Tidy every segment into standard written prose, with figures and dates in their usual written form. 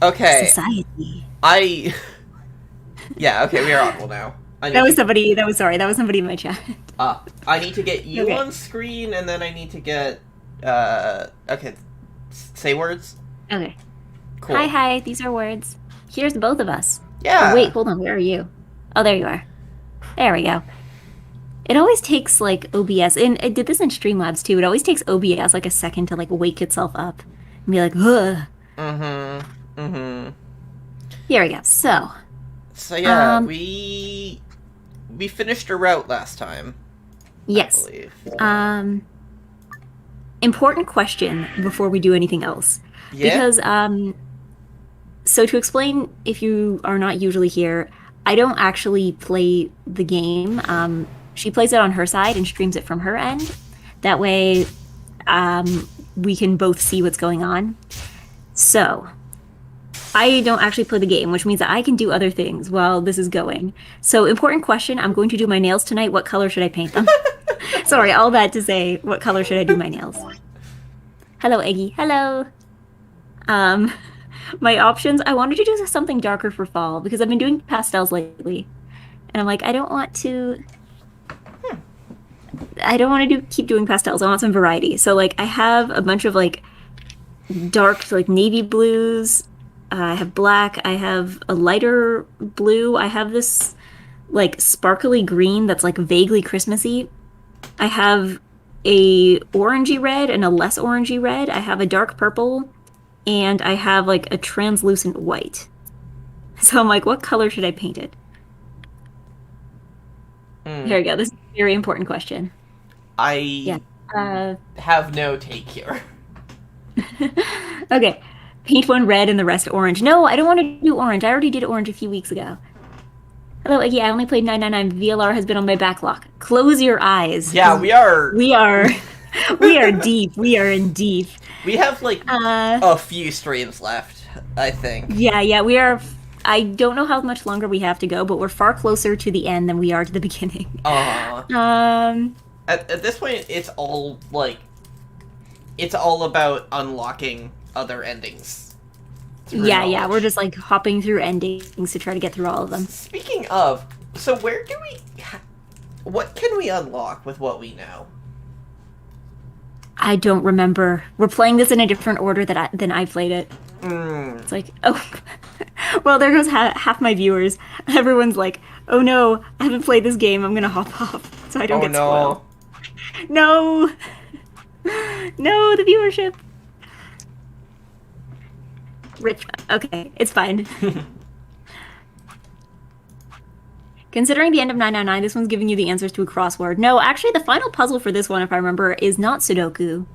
Okay, Society. I... Yeah, okay, we are audible now. I That need was to... somebody. That was sorry. That was somebody in my chat. I need to get you Okay. on screen, and then I need to get... Okay, say words? Okay. Cool. Hi. These are words. Here's both of us. Oh wait, Yeah. hold on. Where are you? Oh, there you are. There we go. It always takes like OBS, and I did this in Streamlabs too. It always takes OBS like a second to like wake itself up and be like, ugh. Mm-hmm. Mm-hmm. Here we go. So, So yeah, um, we finished a route last time, I yes. believe. Um, Important question before we do anything else. Yeah? Because, so to explain, if you are not usually here, I don't actually play the game. She plays it on her side and streams it from her end. That way, we can both see what's going on. So, I don't actually play the game, which means that I can do other things while this is going. So, important question. I'm going to do my nails tonight. What color should I paint them? Sorry, all that to say, what color should I do my nails? Hello, Eggy. Hello. Um, my options, I wanted to do something darker for fall because I've been doing pastels lately. And I'm like, I don't want to keep doing pastels. I want some variety. So like I have a bunch of like dark like navy blues. I have black. I have a lighter blue. I have this like sparkly green that's like vaguely Christmassy. I have a orangey red and a less orangey red. I have a dark purple and I have like a translucent white. So I'm like, what color should I paint it? Here we go. This is a very important question. Yeah. I Uh, have no take here. okay. Paint one red and the rest orange. No, I don't want to do orange. I already did orange a few weeks ago. Hello, Eggy. I only played 999. VLR has been on my backlog. Close your eyes. Yeah, we are... We are we are deep. We are in deep. We have, like, Uh a few streams left, I think. yeah, we are. I don't know how much longer we have to go, but we're far closer to the end than we are to the beginning. Uh, Um at this point, it's all, like... It's all about unlocking other endings. yeah, knowledge. we're just like hopping through endings to try to get through all of them. Speaking of, so where do we... What can we unlock with what we know? I don't remember. We're playing this in a different order than I played it. It's like, oh, well, there goes half my viewers. Everyone's like, oh no, I haven't played this game. I'm gonna hop off so I don't Oh get no. spoiled. No, no, the viewership. Rich. Okay, it's fine. Considering the end of 999, this one's giving you the answers to a crossword. No, actually, the final puzzle for this one, if I remember, is not Sudoku.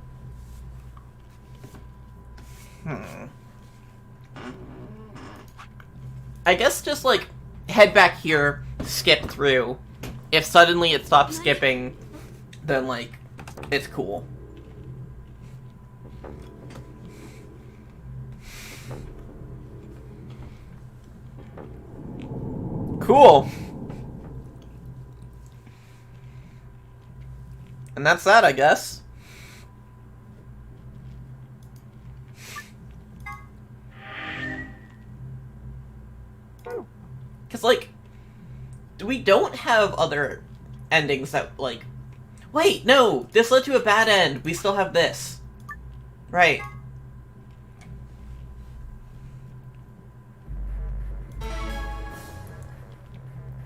I guess just, like, head back here, skip through. If suddenly it stops skipping, then, like, it's cool. Cool. And that's that, I guess. Because, like, we don't have other endings that, like... Wait, no! This led to a bad end. We still have this. Right.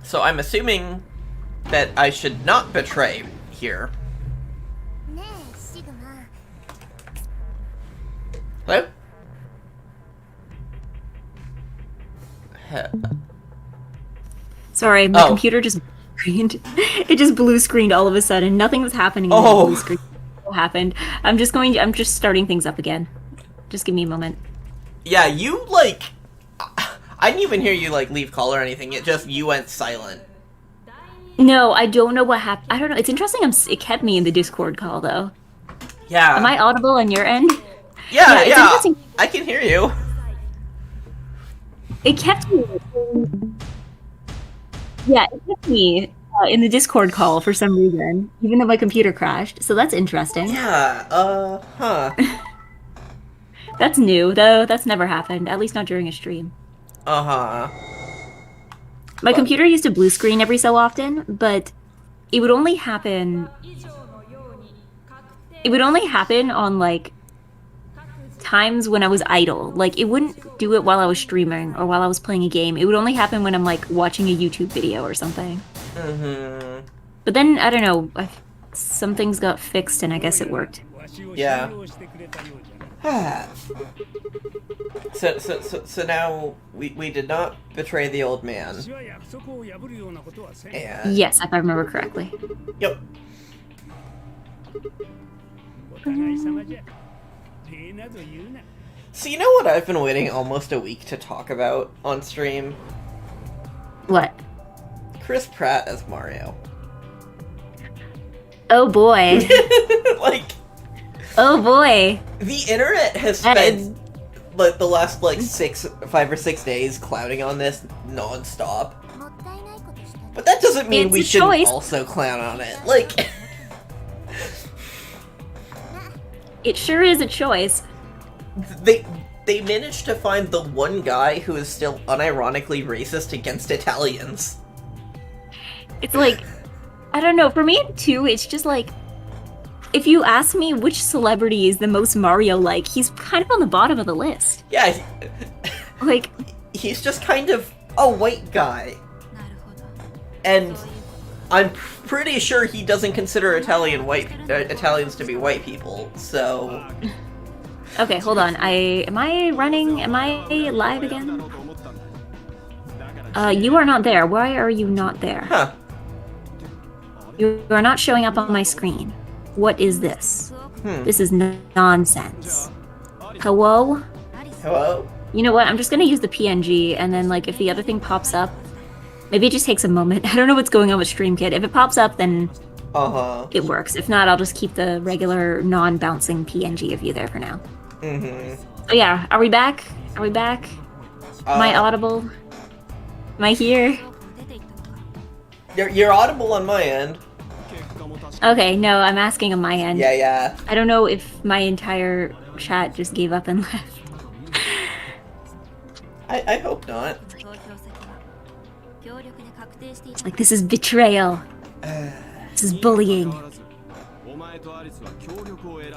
So I'm assuming that I should not betray here. Hello? Sorry, my Oh. computer just screened. It just blue screened all of a sudden. Nothing was happening. And Oh. then blue screen happened. I'm just starting things up again. Just give me a moment. Yeah, you, like... I didn't even hear you, like, leave call or anything. It just, you went silent. No, I don't know what happened. I don't know. It's interesting. It kept me in the Discord call though. Yeah. Am I audible on your end? Yeah, it's yeah. interesting. I can hear you. It kept me. Yeah, it kept me in the Discord call for some reason, even though my computer crashed. So that's interesting. Yeah, huh. That's new, though. That's never happened. At least not during a stream. Uh-huh. My But- computer used to blue screen every so often, but it would only happen. It would only happen on like times when I was idle. Like it wouldn't do it while I was streaming or while I was playing a game. It would only happen when I'm like watching a YouTube video or something. Mm-hmm. But then I don't know. Some things got fixed, and I guess it worked. Yeah. So now we did not betray the old man. And Yes, if I remember correctly. yep. So you know what I've been waiting almost a week to talk about on stream? What? Chris Pratt as Mario. Oh boy. Like, Oh boy. the internet has That spent like the last like 5 or 6 days clowning on this nonstop. But that doesn't mean It's we a shouldn't choice. also clown on it. Like, It sure is a choice. they managed to find the one guy who is still unironically racist against Italians. It's like, I don't know. For me, too, it's just like, if you ask me which celebrity is the most Mario-like, he's kind of on the bottom of the list. Yeah, Like, he's just kind of a white guy. And I'm pretty sure he doesn't consider Italians to be white people, so... okay, hold on. Am I running? Am I live again? You are not there. Why are you not there? Huh. You are not showing up on my screen. What is this? This is nonsense. Hello? Hello? You know what? I'm just gonna use the PNG, and then, like, if the other thing pops up, maybe it just takes a moment. I don't know what's going on with StreamKit. If it pops up, then Uh-huh. it works. If not, I'll just keep the regular non-bouncing PNG of you there for now. Mm-hmm. Oh yeah, are we back? Are we back? Am I audible? Am I here? You're audible on my end. Okay, no, I'm asking on my end. Yeah. I don't know if my entire chat just gave up and left. I hope not. It's like, this is betrayal. This is bullying.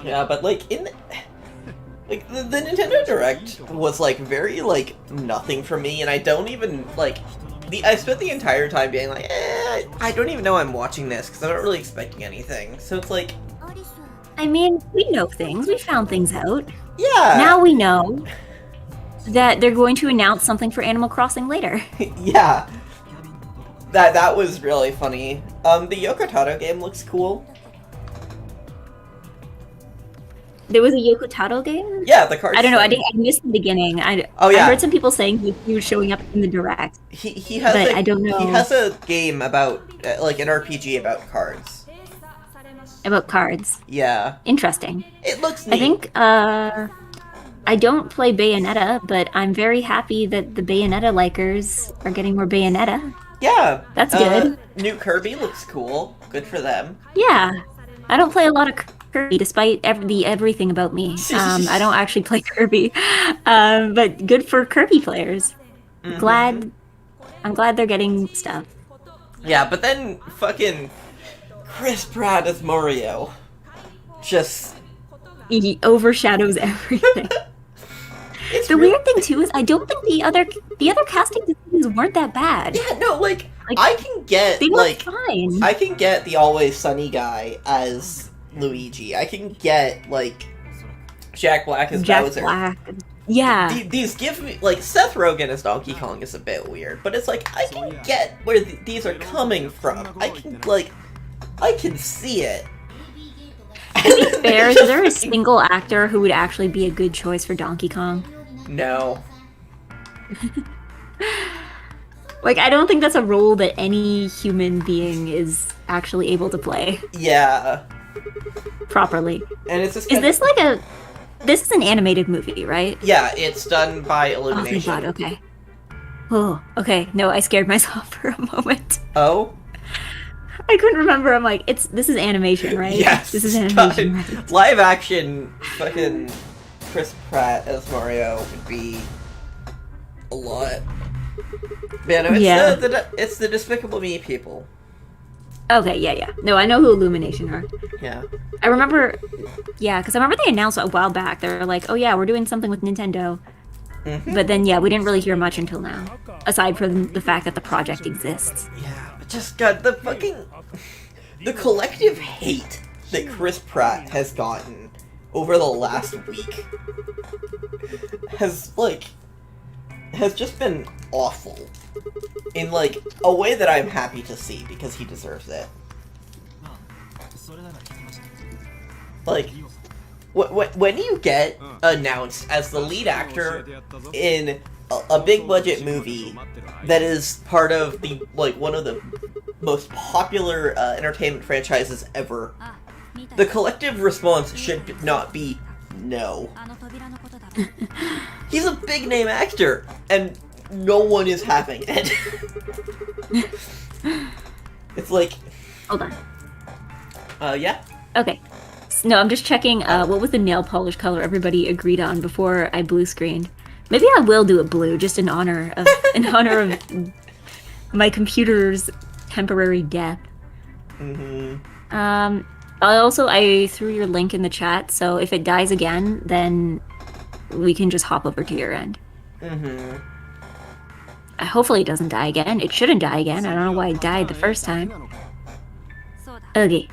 Yeah, but like the Nintendo Direct was like very like nothing for me, and I don't even like I spent the entire time being like, I don't even know I'm watching this because I'm not really expecting anything. So it's like, I mean, we know things. We found things out. yeah. Now we know that they're going to announce something for Animal Crossing later. Yeah. That was really funny. The Yoko Taro game looks cool. There was a Yoko Taro game? Yeah, the card. I don't know. I missed the beginning. Oh, yeah. I heard some people saying he was showing up in the direct. He has. But I don't know. He has a game about like an RPG about cards. About cards. Yeah. Interesting. It looks neat. I think I don't play Bayonetta, but I'm very happy that the Bayonetta likers are getting more Bayonetta. Yeah. That's good. New Kirby looks cool. Good for them. Yeah. I don't play a lot of Kirby, despite everything about me. I don't actually play Kirby. But good for Kirby players. Mm-hmm. I'm glad they're getting stuff. Yeah, but then fucking Chris Pratt as Mario. Just... He overshadows everything. It's The real- weird thing too is I don't think the other casting decisions weren't that bad. Yeah, no, like Like, I can get, They were like... fine. I can get the Always Sunny guy as Luigi. I can get, like, Jack Black as Jack Bowser. Black. Yeah. These give me, like, Seth Rogen as Donkey Kong is a bit weird, but it's like, I can get where these are coming from. I can see it. To be fair, is there a single actor who would actually be a good choice for Donkey Kong? No. Like, I don't think that's a role that any human being is actually able to play Yeah. properly. And it's just Is this like a... This is an animated movie, right? Yeah, it's done by Oh, thank Illumination. God, okay. Oh, okay. No, I scared myself for a moment. Oh? I couldn't remember. I'm like, this is animation, right? Yes. This is animation, God. right? Live action fucking Chris Pratt as Mario would be a lot. Yeah, no, it's the Despicable Me people. Okay, yeah. No, I know who Illumination are. Yeah. I remember, yeah, because I remember they announced a while back. They were like, oh yeah, we're doing something with Nintendo. Mm-hmm. But then, yeah, we didn't really hear much until now. Aside from the fact that the project exists. Yeah, but just got the fucking... The collective hate that Chris Pratt has gotten over the last week has just been awful. In, like, a way that I'm happy to see, because he deserves it. Like, when you get announced as the lead actor in a big budget movie that is part of the, like, one of the most popular entertainment franchises ever, the collective response should not be no. He's a big name actor, and no one is having it. It's like... Hold on. Yeah? Okay. No, I'm just checking what was the nail polish color everybody agreed on before I blue screened. Maybe I will do it blue, just in honor of my computer's temporary death. Mm-hmm. I threw your link in the chat, so if it dies again, then we can just hop over to your end. Mm-hmm. Hopefully it doesn't die again. It shouldn't die again. I don't know why it died the first time. Okay.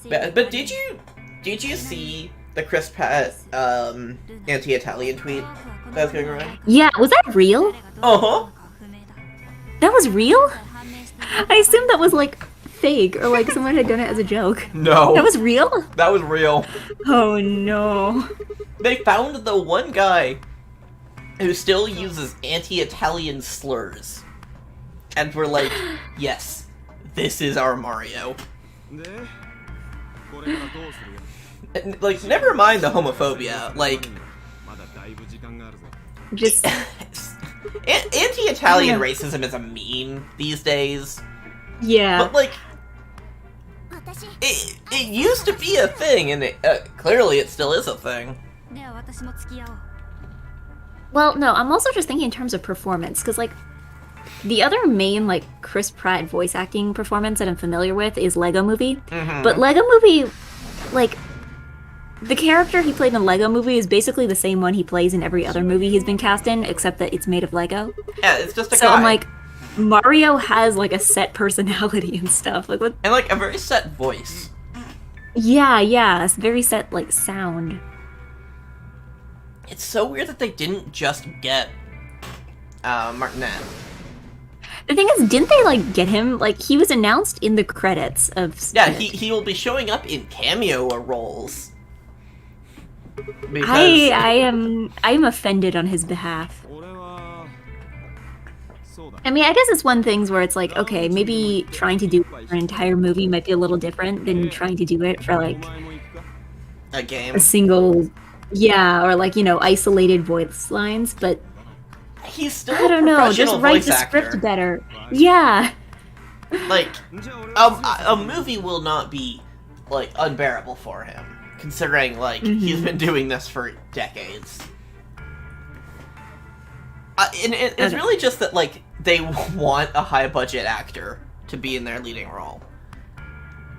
But did you see the Chris Pratt anti-Italian tweet that was going around? Yeah, was that real? Uh-huh. That was real? I assumed that was like fake or like someone had done it as a joke. No. That was real? That was real. Oh no. They found the one guy who still uses anti-Italian slurs. And we're like, yes, this is our Mario. And, like, never mind the homophobia, like... Just... Anti-Italian racism is a meme these days. Yeah. But, like... It used to be a thing, and clearly it still is a thing. Well, no, I'm also just thinking in terms of performance, because, like, the other main, like, Chris Pratt voice acting performance that I'm familiar with is Lego Movie. Mm-hmm. But Lego Movie, like, the character he played in Lego Movie is basically the same one he plays in every other movie he's been cast in, except that it's made of Lego. Yeah, it's just a guy. So I'm like, Mario has, like, a set personality and stuff. Like, what? And, like, a very set voice. Yeah, it's very set, like, sound. It's so weird that they didn't just get Martinet. The thing is, didn't they, like, get him? Like, he was announced in the credits of... Yeah, he will be showing up in cameo roles. Because... I am offended on his behalf. I mean, I guess it's one thing where it's like, okay, maybe trying to do it for an entire movie might be a little different than trying to do it for, like... a game. A single... Yeah, or, like, you know, isolated voice lines, but... He's still I don't know, just write the script better. Yeah. Like, a movie will not be, like, unbearable for him, considering, like, he's been doing this for decades. And it's really just that, like, they want a high-budget actor to be in their leading role.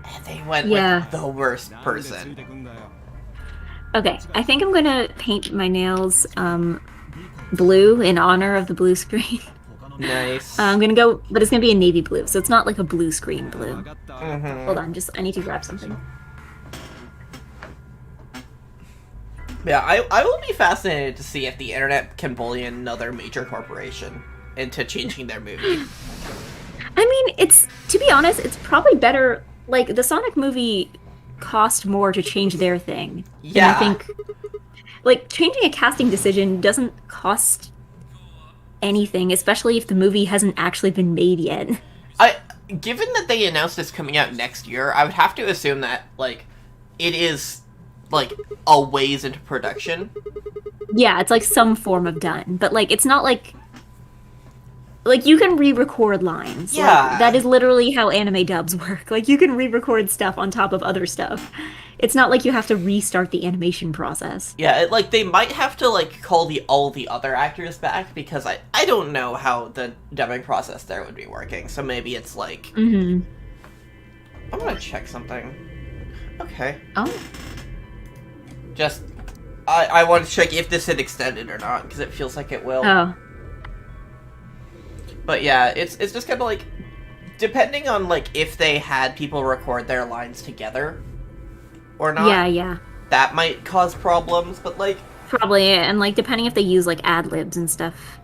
And they went with the worst person. Okay, I think I'm gonna paint my nails, blue in honor of the blue screen. Nice. I'm gonna go, but it's gonna be a navy blue, so it's not like a blue screen blue. Mm-hmm. Hold on, I need to grab something. Yeah, I will be fascinated to see if the internet can bully another major corporation into changing their movie. I mean, to be honest, it's probably better, like, the Sonic movie cost more to change their thing. Yeah. And I think, like, changing a casting decision doesn't cost anything, especially if the movie hasn't actually been made yet. Given that they announced it's coming out next year, I would have to assume that, like, it is, like, a ways into production. Yeah, it's like some form of done, but, like, it's not like you can re-record lines. Yeah. Like, that is literally how anime dubs work. Like, you can re-record stuff on top of other stuff. It's not like you have to restart the animation process. Yeah, like they might have to like call all the other actors back because I don't know how the dubbing process there would be working. So maybe it's like I'm gonna check something. Okay. Oh. Just I want to check if this had extended or not because it feels like it will. Oh. But yeah, it's just kind of like depending on like if they had people record their lines together or not. Yeah. That might cause problems, but like Probably, and like depending if they use like ad libs and stuff.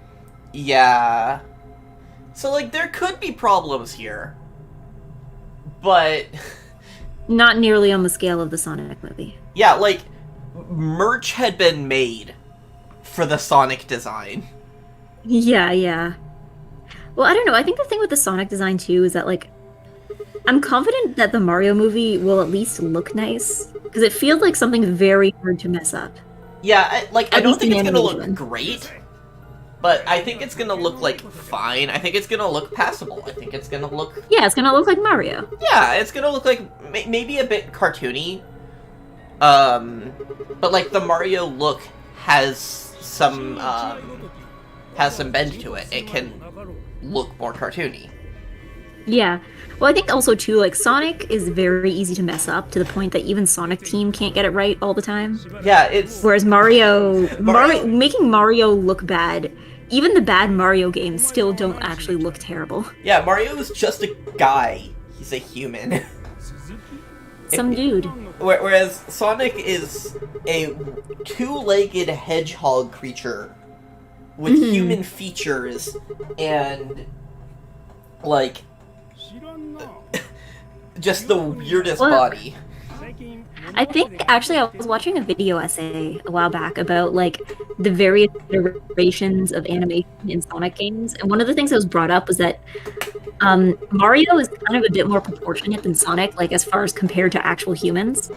yeah. So like there could be problems here. But Not nearly on the scale of the Sonic movie. yeah, like merch had been made for the Sonic design. Yeah. Well, I don't know. I think the thing with the Sonic design too is that like I'm confident that the Mario movie will at least look nice because it feels like something very hard to mess up. Yeah, I don't least think in it's gonna look animation. great, but I think it's gonna look like fine. I think it's gonna look passable. I think it's gonna look Yeah, it's gonna look like Mario. yeah, it's gonna look like maybe a bit cartoony. But like the Mario look has some bend to it. It can look more cartoony. Yeah. Well, I think also too, like Sonic is very easy to mess up to the point that even Sonic Team can't get it right all the time. Yeah, it's Whereas Mario making Mario look bad, even the bad Mario games still don't actually look terrible. yeah, Mario is just a guy. He's a human. Some dude. Whereas Sonic is a two-legged hedgehog creature with human features and like just the weirdest body. I think actually I was watching a video essay a while back about like the various iterations of animation in Sonic games, and one of the things that was brought up was that Mario is kind of a bit more proportionate than Sonic, like as far as compared to actual humans.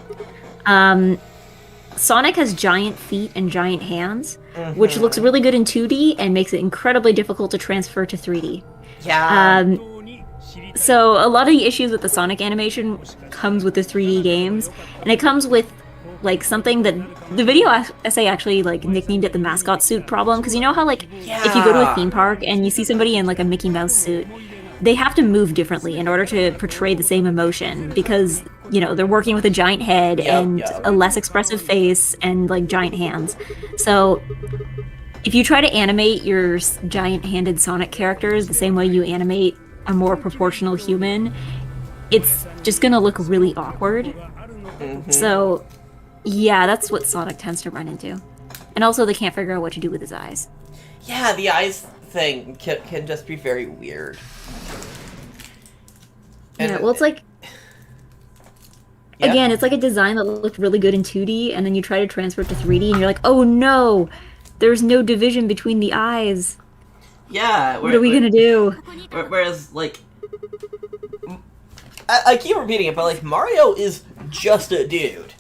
Sonic has giant feet and giant hands, which looks really good in 2D and makes it incredibly difficult to transfer to 3D. Yeah. So a lot of the issues with the Sonic animation comes with the 3D games, and it comes with like something that the video essay actually like nicknamed it the mascot suit problem, because you know how like if you go to a theme park and you see somebody in like a Mickey Mouse suit, they have to move differently in order to portray the same emotion because you know they're working with a giant head and a less expressive face and like giant hands. So if you try to animate your giant-handed Sonic characters the same way you animate a more proportional human, it's just gonna look really awkward. So yeah, that's what Sonic tends to run into. And also they can't figure out what to do with his eyes. Yeah, the eyes thing can just be very weird. And yeah, well it's like again, it's like a design that looked really good in 2D and then you try to transfer it to 3D and you're like, oh no, there's no division between the eyes. Yeah, what are we gonna do? Whereas, like, I keep repeating it, but like Mario is just a dude.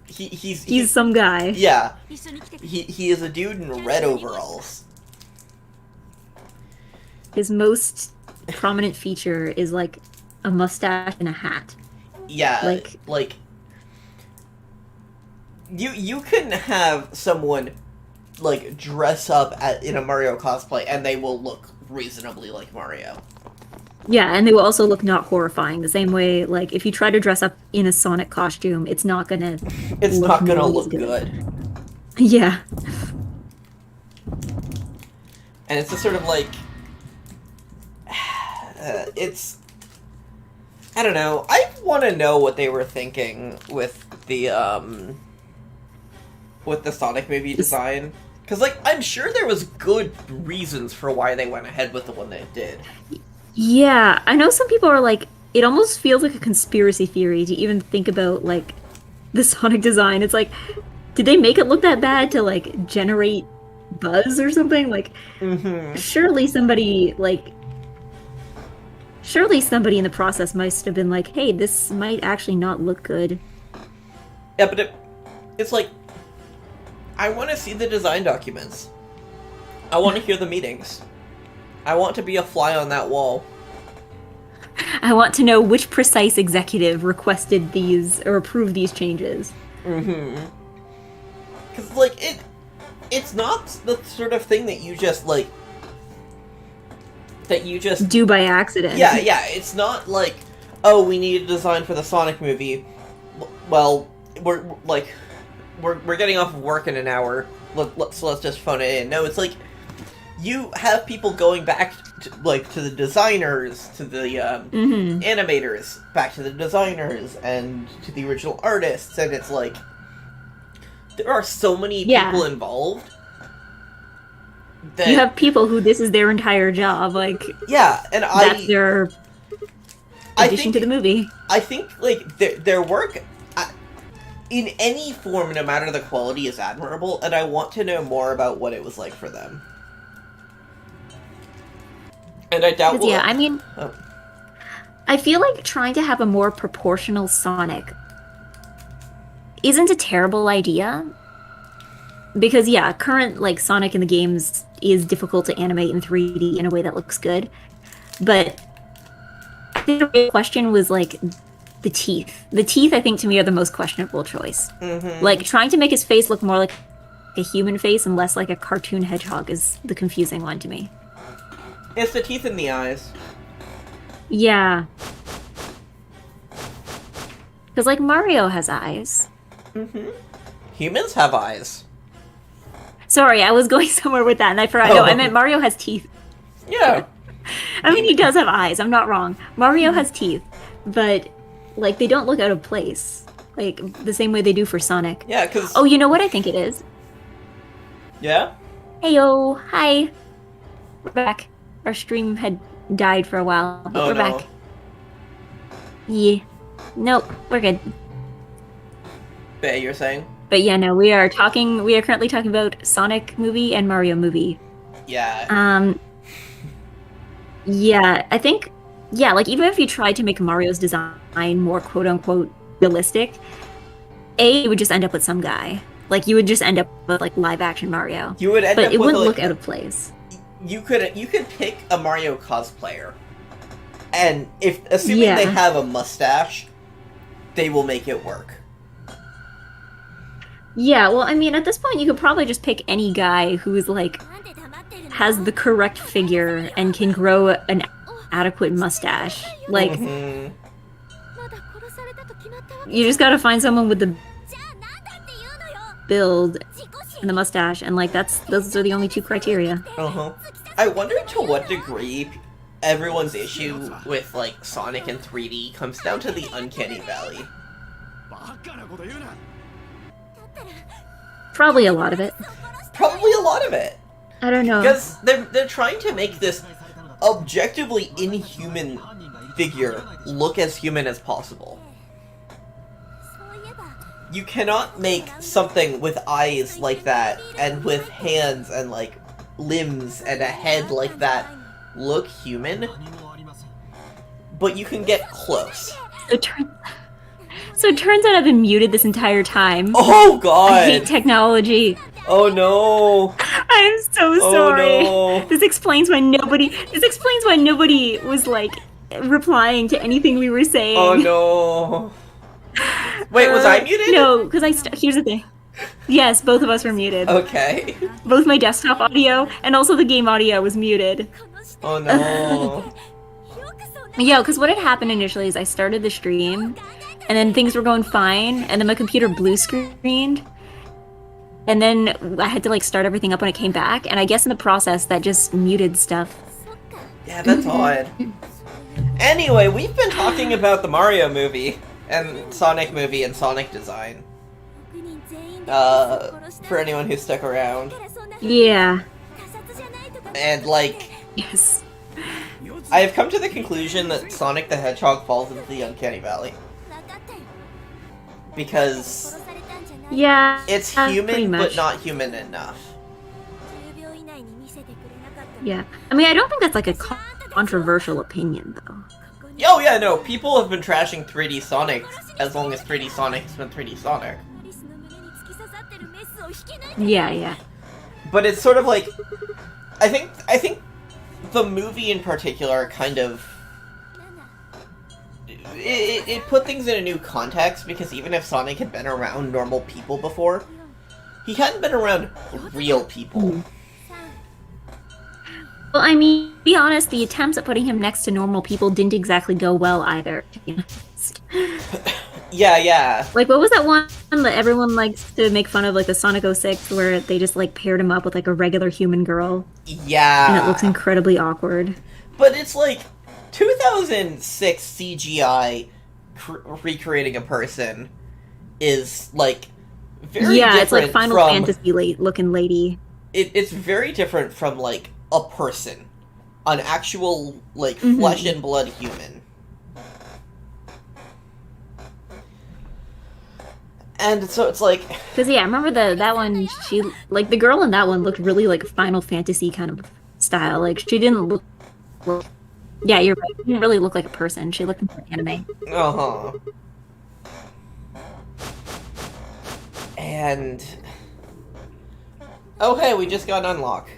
He's some guy. Yeah, he is a dude in red overalls. His most prominent feature is like a mustache and a hat. Yeah, like you can have someone like dress up in a Mario cosplay and they will look reasonably like Mario. Yeah, and they will also look not horrifying. The same way, like if you try to dress up in a Sonic costume, it's not gonna look good. Yeah. And it's just sort of like it's I don't know. I want to know what they were thinking with the Sonic movie design. Because, like, I'm sure there was good reasons for why they went ahead with the one they did. Yeah, I know some people are like, it almost feels like a conspiracy theory to even think about, like, the Sonic design. It's like, did they make it look that bad to, like, generate buzz or something? Like, surely somebody in the process must have been like, hey, this might actually not look good. Yeah, but it's like, I want to see the design documents. I want to hear the meetings. I want to be a fly on that wall. I want to know which precise executive requested these or approved these changes. Mm-hmm. Because, like, it's not the sort of thing that you just, like... That you just... Do by accident. Yeah, it's not like, oh, we need a design for the Sonic movie. Well, we're getting off of work in an hour, so let's just phone it in. No, it's like, you have people going back to the designers, to the animators, back to the designers, and to the original artists, and it's like, there are so many people involved. That, you have people who this is their entire job, like... Yeah, and that's their addition to the movie. I think, like, their work... in any form, no matter the quality, is admirable, and I want to know more about what it was like for them. And I doubt we'll... Yeah, I mean... Oh. I feel like trying to have a more proportional Sonic isn't a terrible idea. Because, yeah, current, like, Sonic in the games is difficult to animate in 3D in a way that looks good. But I think the real question was, like... the teeth. The teeth, I think, to me, are the most questionable choice. Mm-hmm. Like, trying to make his face look more like a human face and less like a cartoon hedgehog is the confusing one to me. It's the teeth in the eyes. Yeah. Because, like, Mario has eyes. Mm-hmm. Humans have eyes. Sorry, I was going somewhere with that, and I forgot. No, I meant Mario has teeth. Yeah. I mean, he does have eyes. I'm not wrong. Mario has teeth, but... like, they don't look out of place. Like, the same way they do for Sonic. Yeah, because... Oh, you know what I think it is? Yeah? Heyo, hi. We're back. Our stream had died for a while, but we're back. Yeah. Nope, we're good. But you're saying? But yeah, no, we are currently talking about Sonic movie and Mario movie. Yeah. Yeah, I think... yeah, like, even if you tried to make Mario's design more quote-unquote realistic, it would just end up with some guy. Like, you would just end up with, like, live-action Mario. You would end up but it with, wouldn't like, look out of place. You could pick a Mario cosplayer, and assuming they have a mustache, they will make it work. Yeah, well, I mean, at this point, you could probably just pick any guy who's, like, has the correct figure and can grow an adequate mustache. Like, you just gotta find someone with the build and the mustache, and, like, those are the only two criteria. I wonder to what degree everyone's issue with, like, Sonic in 3D comes down to the Uncanny Valley. Probably a lot of it. Probably a lot of it. I don't know. Because they're trying to make this objectively inhuman figure look as human as possible. You cannot make something with eyes like that, and with hands and, like, limbs and a head like that look human, but you can get close. So it turns out I've been muted this entire time. Oh god! I hate technology. Oh no! I'm so sorry. No. This explains why nobody was, like, replying to anything we were saying. Oh no! Wait, was I muted? No, because here's the thing. Yes, both of us were muted. Okay. Both my desktop audio and also the game audio was muted. Oh no. Yeah, because what had happened initially is I started the stream, and then things were going fine, and then my computer blue screened, and then I had to, like, start everything up when it came back, and I guess in the process that just muted stuff. Yeah, that's odd. Anyway, we've been talking about the Mario movie, and Sonic movie, and Sonic design. For anyone who stuck around. Yeah. And, like... Yes. I have come to the conclusion that Sonic the Hedgehog falls into the Uncanny Valley. Because... yeah, it's human, but not human enough. Yeah. I mean, I don't think that's, like, a controversial opinion, though. Oh yeah, no, people have been trashing 3D Sonic as long as 3D Sonic has been 3D Sonic. Yeah, yeah. But it's sort of like... I think the movie in particular kind of it put things in a new context, because even if Sonic had been around normal people before, he hadn't been around real people. Well, I mean, to be honest, the attempts at putting him next to normal people didn't exactly go well either, to be honest. Yeah. Like, what was that one that everyone likes to make fun of, like the Sonic 06, where they just, like, paired him up with, like, a regular human girl? Yeah. And it looks incredibly awkward. But it's like 2006 CGI recreating a person is, like, very different. Yeah, it's like Final Fantasy looking lady. It's very different from, like, a person. An actual, like, flesh and blood human. And so it's like... Because, yeah, I remember that one, she... Like, the girl in that one looked really, like, Final Fantasy kind of style. Like, she didn't look... Yeah, you're right. She didn't really look like a person. She looked like an anime. Uh-huh. And... Oh, hey, we just got an unlock.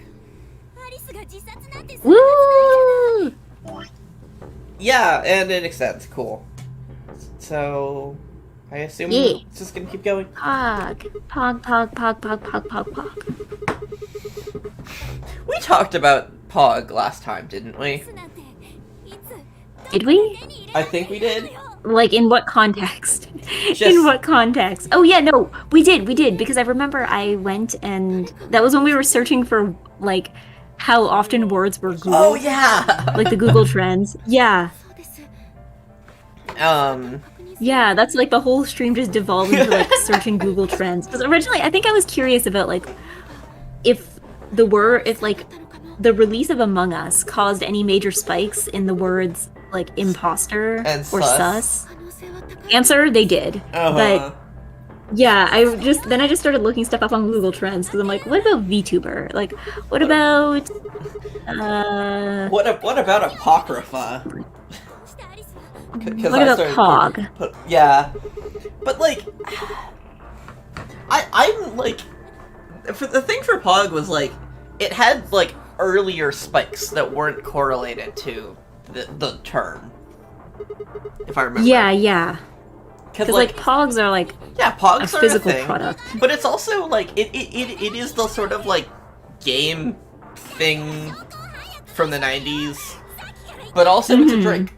Woo! Yeah, and it extends. Cool. So... I assume it's just gonna keep going. Pog. We talked about Pog last time, didn't we? Did we? I think we did. Like, in what context? In what context? Oh, yeah, no, we did, because I remember I went and... That was when we were searching for, like, how often words were Googled. Oh, yeah! Like, the Google Trends. Yeah. Yeah, that's like the whole stream just devolved into like searching Google Trends. Because originally, I think I was curious about like if the release of Among Us caused any major spikes in the words like imposter and or sus. Answer, they did. But yeah, I just started looking stuff up on Google Trends because I'm like, what about VTuber? Like, what about what about Apocrypha? What about Pog? Yeah, but like, I'm like, the thing for Pog was like, it had like earlier spikes that weren't correlated to the term, if I remember. Yeah. Because like Pogs are like Pogs a are physical a thing, product, but it's also like it is the sort of like game thing from the 90s, but also it's a drink.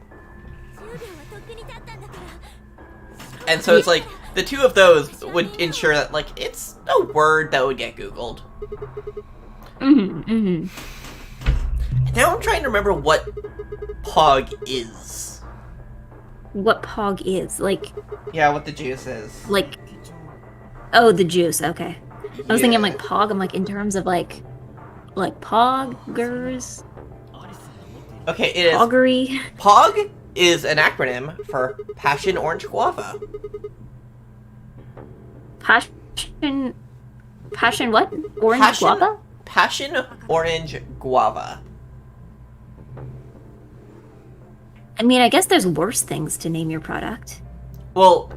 And so it's like, the two of those would ensure that, like, it's a word that would get Googled. And now I'm trying to remember what Pog is. What Pog is? Like... Yeah, what the juice is. Like... Oh, the juice, okay. I was thinking, like, Pog, I'm like, in terms of, like Poggers? Okay, it is... Poggery? Pog is an acronym for Passion Orange Guava. Passion what? Orange guava? Passion Orange Guava. I mean, I guess there's worse things to name your product. Well,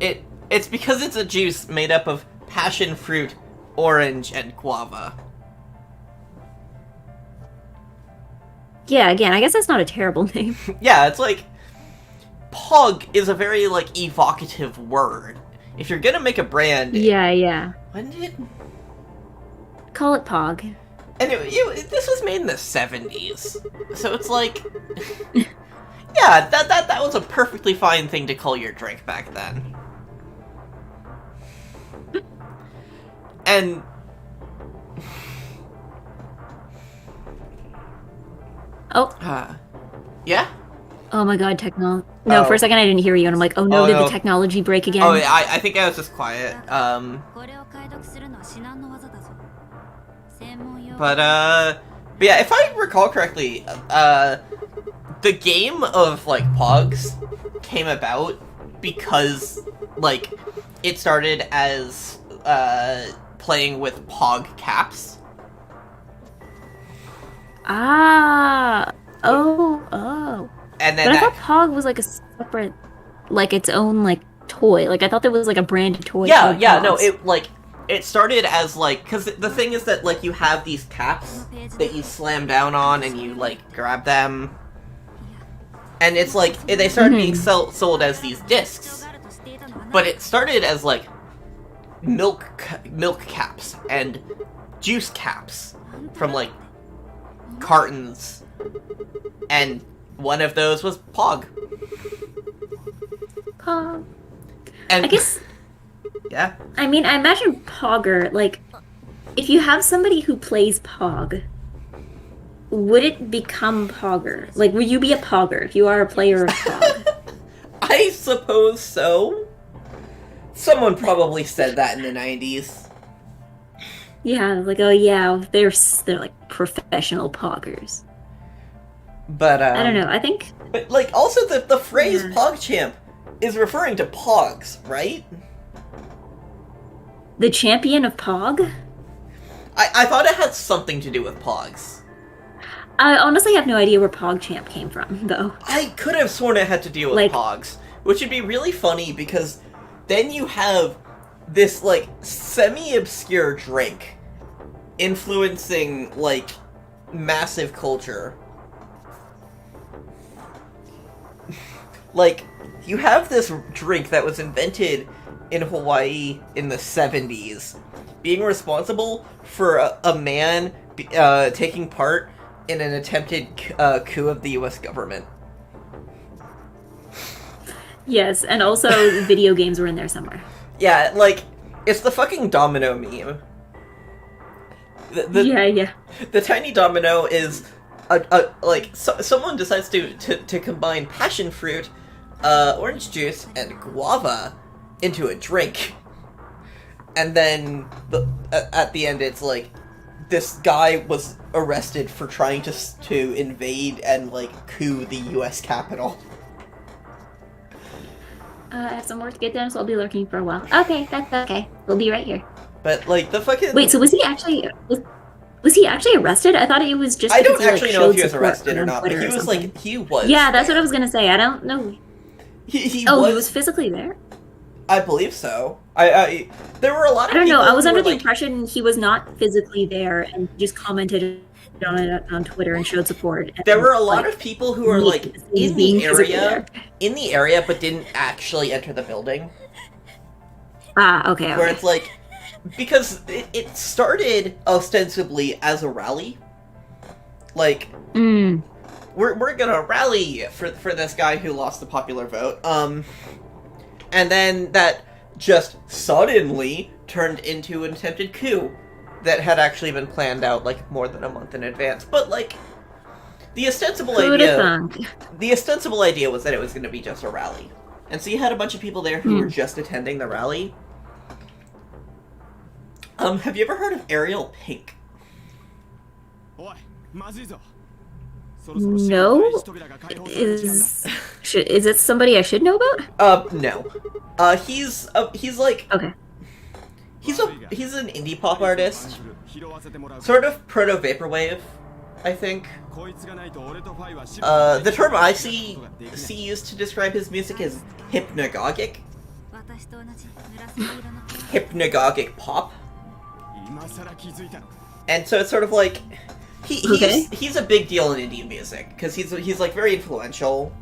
it's because it's a juice made up of passion fruit, orange, and guava. Yeah, again, I guess that's not a terrible name. Yeah, it's like... Pog is a very, like, evocative word. If you're gonna make a brand... Yeah. When did... Call it Pog. And this was made in the 70s. So it's like... yeah, that was a perfectly fine thing to call your drink back then. And... Oh. Yeah? Oh my god, No, for a second I didn't hear you, and I'm like, oh no, did the technology break again? Oh, yeah, I think I was just quiet. But yeah, if I recall correctly, the game of, like, Pogs came about because, like, it started as, playing with Pog caps. Oh. And then but I thought Pog was like a separate, like its own like toy. Like I thought there was like a branded toy. Yeah, Pogs. no, it started as like, because the thing is that like you have these caps that you slam down on and you like grab them. And it's like, they started being sold as these discs. But it started as, like, milk caps and juice caps from, like, cartons. And one of those was Pog. Pog. And I guess... Yeah? I mean, I imagine Pogger, like, if you have somebody who plays Pog, would it become Pogger? Like, would you be a Pogger if you are a player of Pog? I suppose so. Someone probably said that in the 90s. Yeah, like, oh yeah, they're like professional Poggers. But, I don't know, I think... But, like, also the phrase PogChamp is referring to Pogs, right? The champion of Pog? I thought it had something to do with Pogs. I honestly have no idea where PogChamp came from, though. I could have sworn it had to do with Like... Pogs, which would be really funny because then you have this, like, semi-obscure drink influencing, like, massive culture. Like, you have this drink that was invented in Hawaii in the 70s, being responsible for a man taking part in an attempted coup of the US government. Yes, and also video games were in there somewhere. Yeah, like, it's the fucking domino meme. Yeah. The tiny domino is, someone decides to combine passion fruit, orange juice, and guava into a drink. And then, at the end, it's like, this guy was arrested for trying to invade and, like, coup the US Capitol. I have some work to get done, so I'll be lurking for a while. Okay, that's okay. We'll be right here. But, like, the fucking... Wait, so was he actually arrested? I thought it was just... I don't actually know if he was arrested or not, but he was, like, he was... Yeah, that's what I was gonna say. I don't know. He was physically there? I believe so. There were a lot of people... I don't know, I was under the like... impression he was not physically there and just commented on it on Twitter and showed support. And, there were a lot of people who were, like, in the area, but didn't actually enter the building. Ah, okay. Where it's like... Because it started ostensibly as a rally. Like, we're gonna rally for this guy who lost the popular vote. And then that just suddenly turned into an attempted coup that had actually been planned out, like, more than a month in advance. But, like, the ostensible idea was that it was going to be just a rally. And so you had a bunch of people there who were just attending the rally. Have you ever heard of Ariel Pink? No? Is it somebody I should know about? No. He's like... Okay. He's an indie pop artist. Sort of proto-vaporwave, I think. The term I see used to describe his music is hypnagogic. Hypnagogic pop. And so it's sort of like... He's a big deal in indie music, because he's like very influential.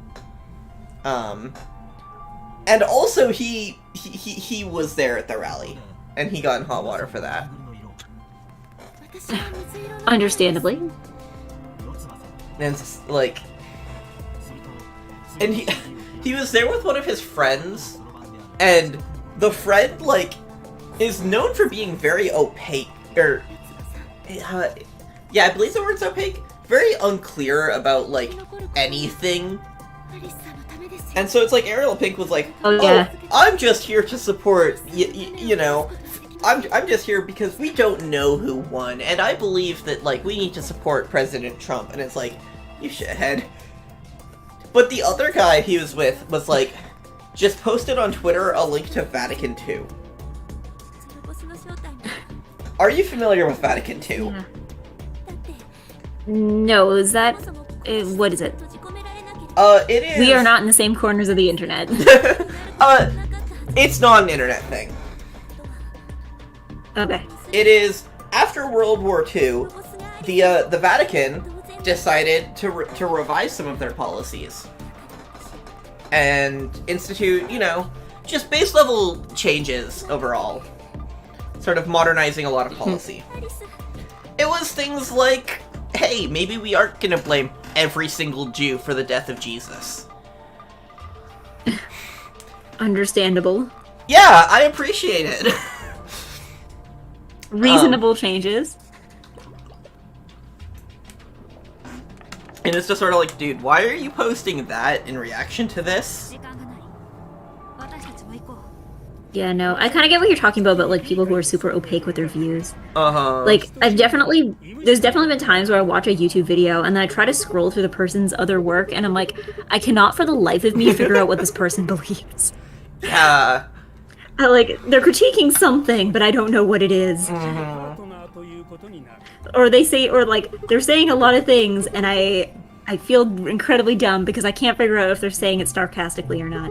And also he was there at the rally, and he got in hot water for that. Understandably. And it's like, and he was there with one of his friends, and the friend, like, is known for being very opaque, or yeah, I believe the word's opaque. Very unclear about, like, anything. And so it's like Ariel Pink was like, oh, I'm just here to support, you know, I'm just here because we don't know who won, and I believe that, like, we need to support President Trump. And it's like, you shithead. But the other guy he was with was like, just posted on Twitter a link to Vatican II. Are you familiar with Vatican II? Yeah. No, is that... what is it? It is... We are not in the same corners of the internet. It's not an internet thing. Okay. It is, after World War II, the Vatican decided to revise some of their policies. and institute, you know, just base level changes overall. Sort of modernizing a lot of policy. It was things like, hey, maybe we aren't gonna blame every single Jew for the death of Jesus. Understandable. Yeah, I appreciate it. Reasonable changes. And it's just sort of like, dude, why are you posting that in reaction to this? Yeah, no, I kind of get what you're talking about, like, people who are super opaque with their views. Like, there's definitely been times where I watch a YouTube video, and then I try to scroll through the person's other work, and I'm like, I cannot for the life of me figure out what this person believes. Yeah. They're critiquing something, but I don't know what it is. Or they're saying a lot of things, and I feel incredibly dumb because I can't figure out if they're saying it sarcastically or not.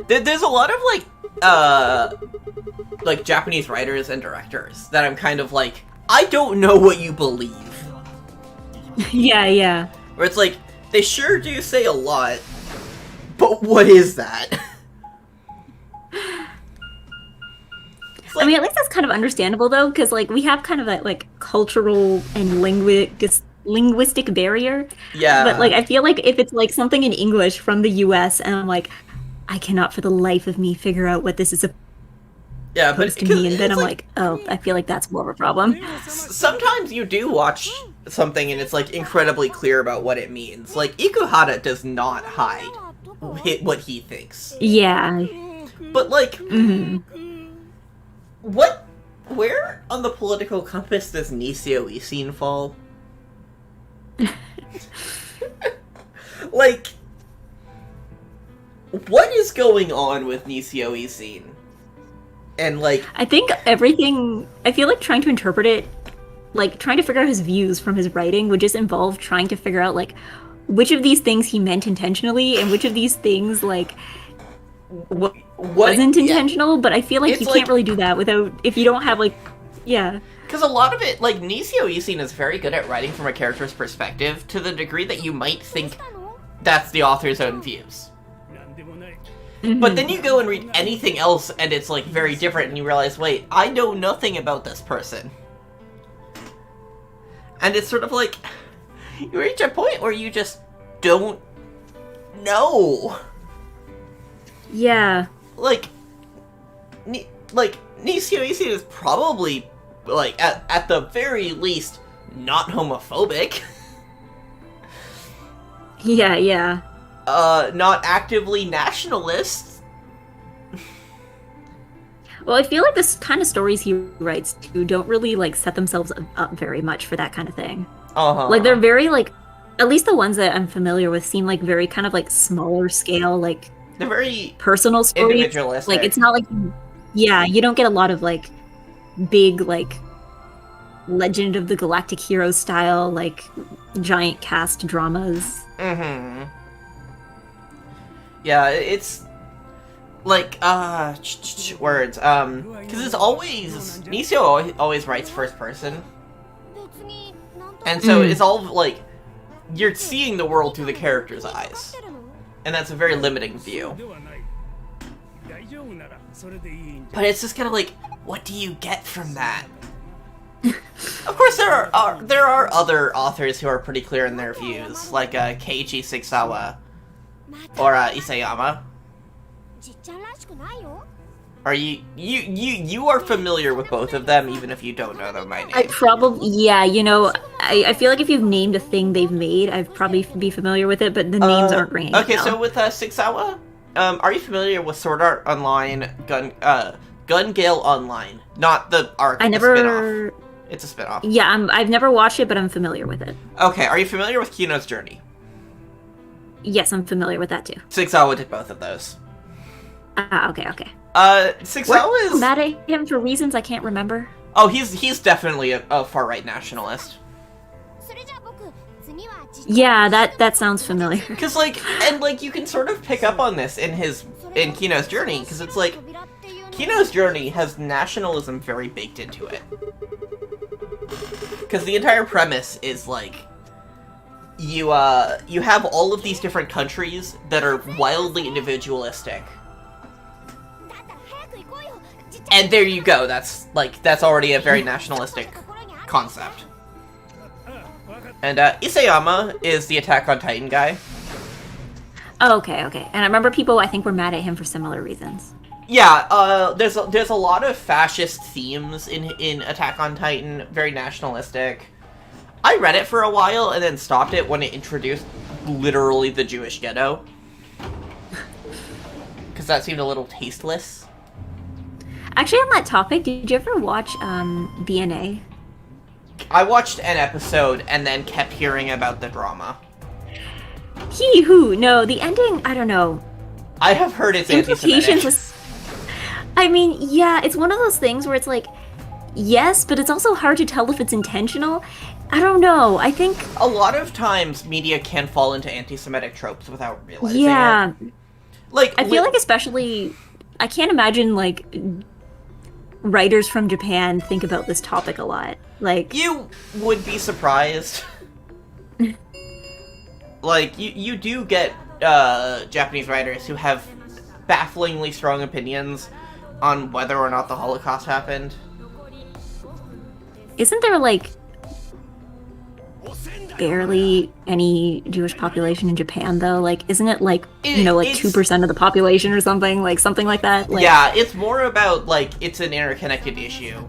There's a lot of, like, Japanese writers and directors that I'm kind of like, I don't know what you believe. Yeah. Where it's like, they sure do say a lot, but what is that? I mean, at least that's kind of understandable, though, because, like, we have kind of that, like, cultural and linguistic barrier. Yeah. But, like, I feel like if it's, like, something in English from the US, and I'm like, I cannot for the life of me figure out what this is supposed to mean, and then I'm like, oh, I feel like that's more of a problem. Sometimes you do watch something and it's, like, incredibly clear about what it means. Like, Ikuhara does not hide what he thinks. Yeah. But, like... Where on the political compass does Nisio Isin fall? Like, what is going on with Nisio Isin? And, like... I think I feel like trying to interpret it, like, trying to figure out his views from his writing would just involve trying to figure out, like, which of these things he meant intentionally, and which of these things, like... wasn't intentional, but I feel like you can't really do that if you don't have, like, yeah. Because a lot of it, like, Nisio Isin is very good at writing from a character's perspective to the degree that you might think that's the author's own views. But then you go and read anything else and it's, like, very different and you realize, wait, I know nothing about this person. And it's sort of like, you reach a point where you just don't know. Yeah. Like, Nisio Isin is probably, like, at the very least, not homophobic. Yeah. Not actively nationalist. Well, I feel like this kind of stories he writes, too, don't really, like, set themselves up very much for that kind of thing. Like, they're very, like, at least the ones that I'm familiar with seem, like, very kind of, like, smaller scale, like, they're very personal stories. Individualistic. Like, it's not like, yeah, you don't get a lot of, like, big, like, Legend of the Galactic Hero style, like, giant cast dramas. Yeah, it's like, words, because it's always, Nisio always writes first person. And so it's all, like, you're seeing the world through the character's eyes. And that's a very limiting view. But it's just kind of like, what do you get from that? Of course, there are other authors who are pretty clear in their views, like Keiichi Sixawa or Isayama. Are you are familiar with both of them, even if you don't know them by name? Yeah, you know, I feel like if you've named a thing they've made, I'd probably be familiar with it, but the names aren't ringing. Okay, so with Sixawa, are you familiar with Sword Art Online, Gun Gale Online? Not the arc, the spin-off. It's a spin-off. Yeah, I've never watched it, but I'm familiar with it. Okay, are you familiar with Kino's Journey? Yes, I'm familiar with that too. Sixawa did both of those. Okay. Sixawa is mad at him for reasons I can't remember. Oh, he's definitely a far-right nationalist. Yeah, that sounds familiar. Because, like, you can sort of pick up on this in Kino's Journey, because it's like, Kino's Journey has nationalism very baked into it. Because the entire premise is, like, you have all of these different countries that are wildly individualistic. And there you go, that's already a very nationalistic concept. And Isayama is the Attack on Titan guy. Oh, okay. And I remember people, I think, were mad at him for similar reasons. Yeah, there's a lot of fascist themes in Attack on Titan, very nationalistic. I read it for a while and then stopped it when it introduced literally the Jewish ghetto. Because that seemed a little tasteless. Actually, on that topic, did you ever watch BNA? I watched an episode and then kept hearing about the drama. No, the ending, I don't know. I have heard it's implications anti-Semitic. I mean, yeah, it's one of those things where it's like, yes, but it's also hard to tell if it's intentional. I don't know, I think... A lot of times, media can fall into anti-Semitic tropes without realizing it. Like, I feel like especially... I can't imagine, like, writers from Japan think about this topic a lot. Like... You would be surprised. Like, you do get Japanese writers who have bafflingly strong opinions on whether or not the Holocaust happened. Isn't there, like, barely any Jewish population in Japan, though? Like, isn't it, like, you know, like 2% of the population or something? Like, something like that? Like, yeah, it's more about, like, it's an interconnected issue.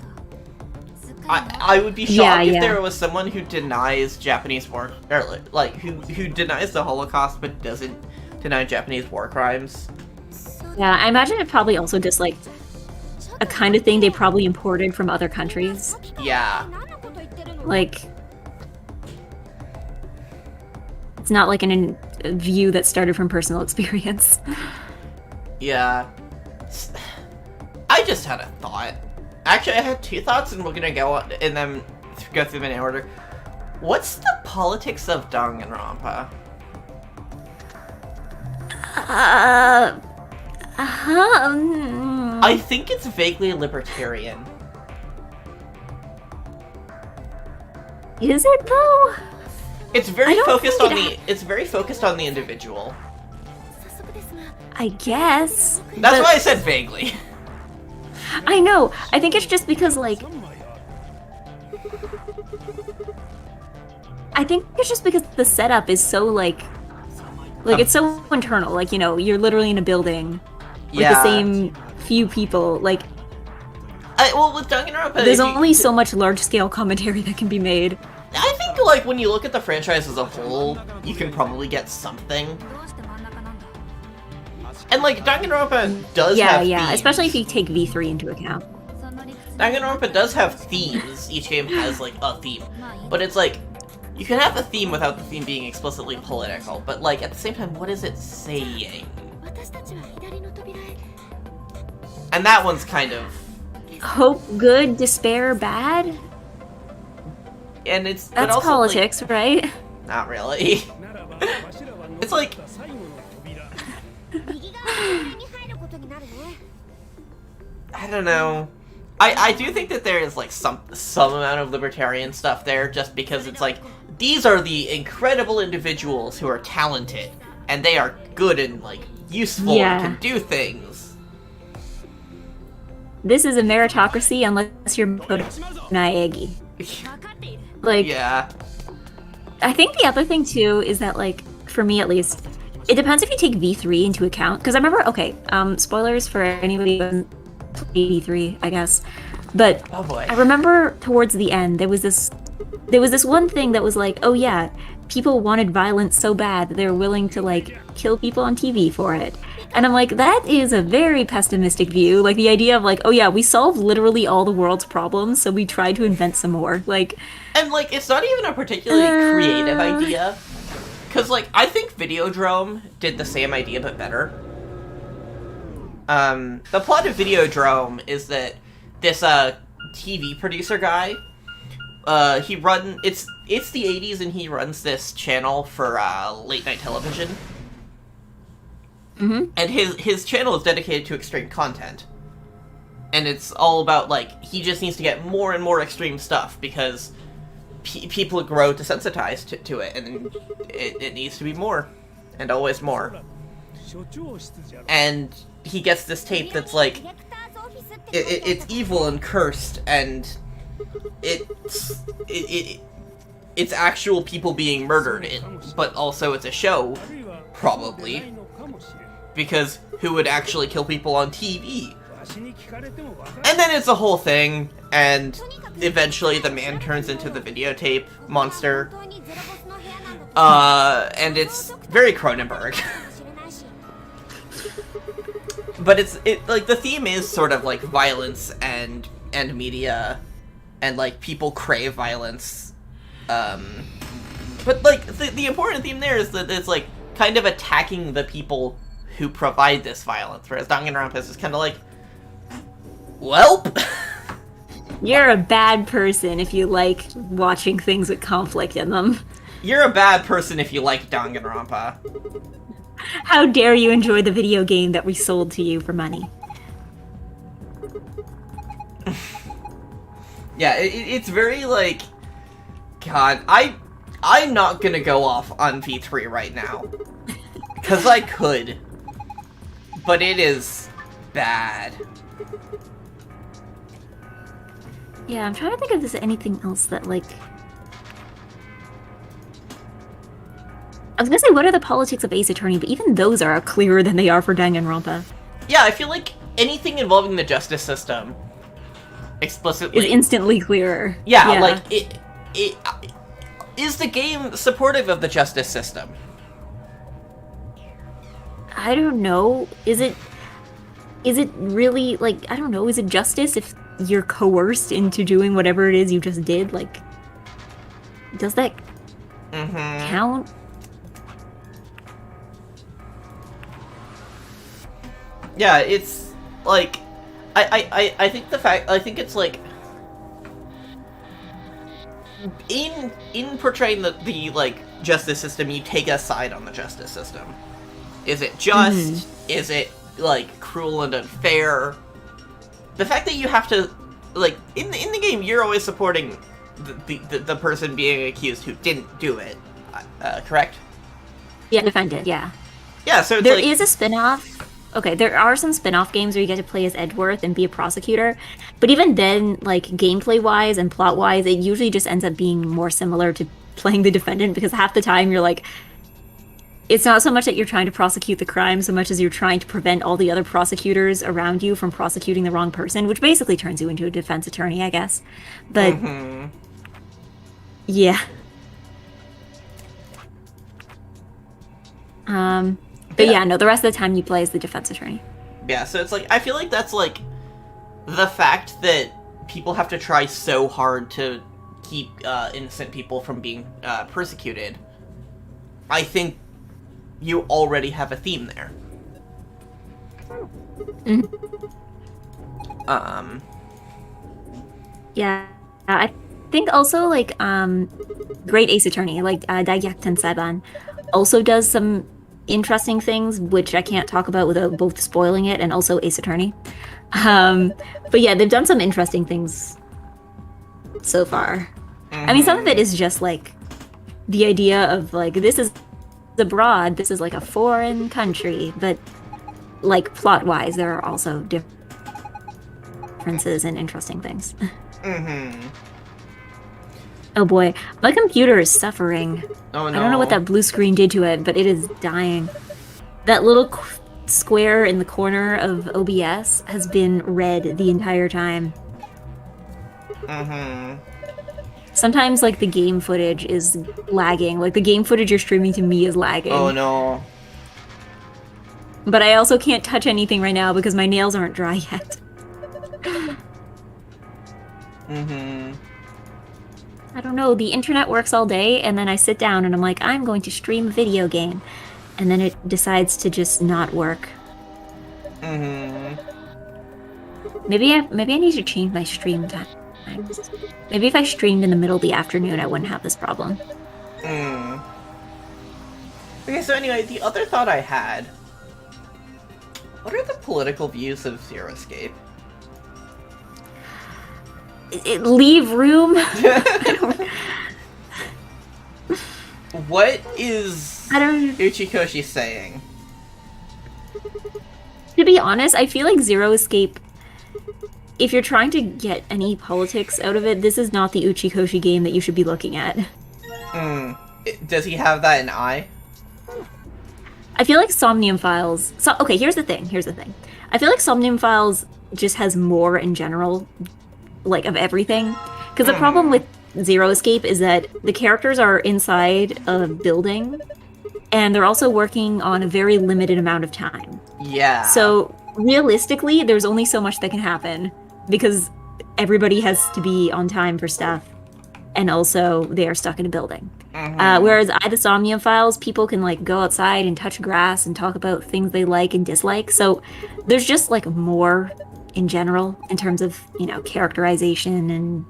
I would be shocked if there was someone who denies Japanese war, or, like, who denies the Holocaust but doesn't deny Japanese war crimes. Yeah, I imagine it probably also just, like, a kind of thing they probably imported from other countries. Yeah. Like, it's not like a view that started from personal experience. Yeah. I just had a thought. Actually, I had two thoughts, and we're gonna go on, and then go through them in order. What's the politics of Danganronpa? I think it's vaguely libertarian. Is it though? It's very focused on it's very focused on the individual. I guess. That's why I said vaguely. I know. I think it's just because, like... I think it's just because the setup is so, like... Like, it's so internal. Like, you know, you're literally in a building with the same few people. Like... well, with Danganronpa... There's only so much large-scale commentary that can be made. I think, like, when you look at the franchise as a whole, you can probably get something. And, like, Danganronpa does have themes. Especially if you take V3 into account. Danganronpa does have themes. Each game has, like, a theme. But it's like, you can have a theme without the theme being explicitly political, but, like, at the same time, what is it saying? And that one's kind of... Hope good, despair bad? And it's... That's also, politics, like, right? Not really. It's like... I don't know. I do think that there is, like, some amount of libertarian stuff there, just because it's like, these are the incredible individuals who are talented, and they are good and, like, useful and can do things. This is a meritocracy unless you're Eggy. Like, yeah. I think the other thing, too, is that, like, for me at least, it depends if you take V3 into account. Because I remember, spoilers for anybody who hasn't played V3, I guess. But oh boy. I remember towards the end, there was this one thing that was like, oh yeah, people wanted violence so bad that they were willing to, like, kill people on TV for it. And I'm like, that is a very pessimistic view. Like, the idea of, like, oh yeah, we solved literally all the world's problems, so we tried to invent some more. Like... And, like, it's not even a particularly creative idea. Because, like, I think Videodrome did the same idea, but better. The plot of Videodrome is that this, TV producer guy, it's the 80s, and he runs this channel for, late-night television. Mm-hmm. And his channel is dedicated to extreme content. And it's all about, like, he just needs to get more and more extreme stuff, because people grow desensitized to it, and it needs to be more, and always more. And he gets this tape that's like, it's evil and cursed, and it's actual people being murdered, but also it's a show, probably, because who would actually kill people on TV? And then it's a whole thing, and eventually the man turns into the videotape monster, and it's very Cronenberg. But like, the theme is sort of like violence and media, and like people crave violence. But like the important theme there is that it's like kind of attacking the people who provide this violence, whereas Danganronpa is just kind of like, welp. You're a bad person if you like watching things with conflict in them. You're a bad person if you like Danganronpa. How dare you enjoy the video game that we sold to you for money? Yeah, it's very like, God, I'm not gonna go off on V3 right now. Because I could. But it is bad. Yeah, I'm trying to think if there's anything else that, like... I was gonna say, what are the politics of Ace Attorney? But even those are clearer than they are for Danganronpa. Yeah, I feel like anything involving the justice system explicitly... is instantly clearer. Yeah, like, it is the game supportive of the justice system? I don't know. Is it really, like, I don't know, is it justice if you're coerced into doing whatever it is you just did? Like, does that count? Yeah, it's like, I think it's like, in portraying the like justice system, you take a side on the justice system. Is it just? Is it like cruel and unfair? The fact that you have to, like, in the game, you're always supporting the person being accused who didn't do it, correct? Yeah, defended. Yeah. Yeah. So it's there like, is a spin-off. Okay, there are some spin-off games where you get to play as Edgeworth and be a prosecutor, but even then, like, gameplay-wise and plot-wise, it usually just ends up being more similar to playing the defendant, because half the time you're like, it's not so much that you're trying to prosecute the crime so much as you're trying to prevent all the other prosecutors around you from prosecuting the wrong person, which basically turns you into a defense attorney, I guess. But, yeah. But yeah, no, the rest of the time you play as the defense attorney. Yeah, so it's like, I feel like that's like the fact that people have to try so hard to keep innocent people from being persecuted. I think you already have a theme there. Yeah, I think also, like, Great Ace Attorney, like, Daigyakuten Saiban, also does some interesting things, which I can't talk about without both spoiling it and also Ace Attorney. But yeah, they've done some interesting things so far. I mean, some of it is just, like, the idea of, like, this is abroad, this is, like, a foreign country, but, like, plot-wise, there are also differences and interesting things. Oh boy, my computer is suffering. Oh no. I don't know what that blue screen did to it, but it is dying. That little square in the corner of OBS has been red the entire time. Sometimes, like, the game footage is lagging. Like, the game footage you're streaming to me is lagging. Oh no. But I also can't touch anything right now because my nails aren't dry yet. I don't know, the internet works all day, and then I sit down and I'm like, I'm going to stream a video game. And then it decides to just not work. Maybe I need to change my stream time. Maybe if I streamed in the middle of the afternoon, I wouldn't have this problem. Okay, so anyway, the other thought I had... What are the political views of Zero Escape? Leave room? What is I don't. Uchikoshi saying? To be honest, I feel like Zero Escape. If you're trying to get any politics out of it, this is not the Uchikoshi game that you should be looking at. Does he have that in I? I feel like Somnium Files. So, okay, here's the thing. I feel like Somnium Files just has more in general, like, of everything. Because the problem with Zero Escape is that the characters are inside a building, and they're also working on a very limited amount of time. Yeah. So, realistically, there's only so much that can happen, because everybody has to be on time for stuff, and also they are stuck in a building. Whereas the Somnium Files, people can like go outside and touch grass and talk about things they like and dislike. So there's just like more in general in terms of, you know, characterization and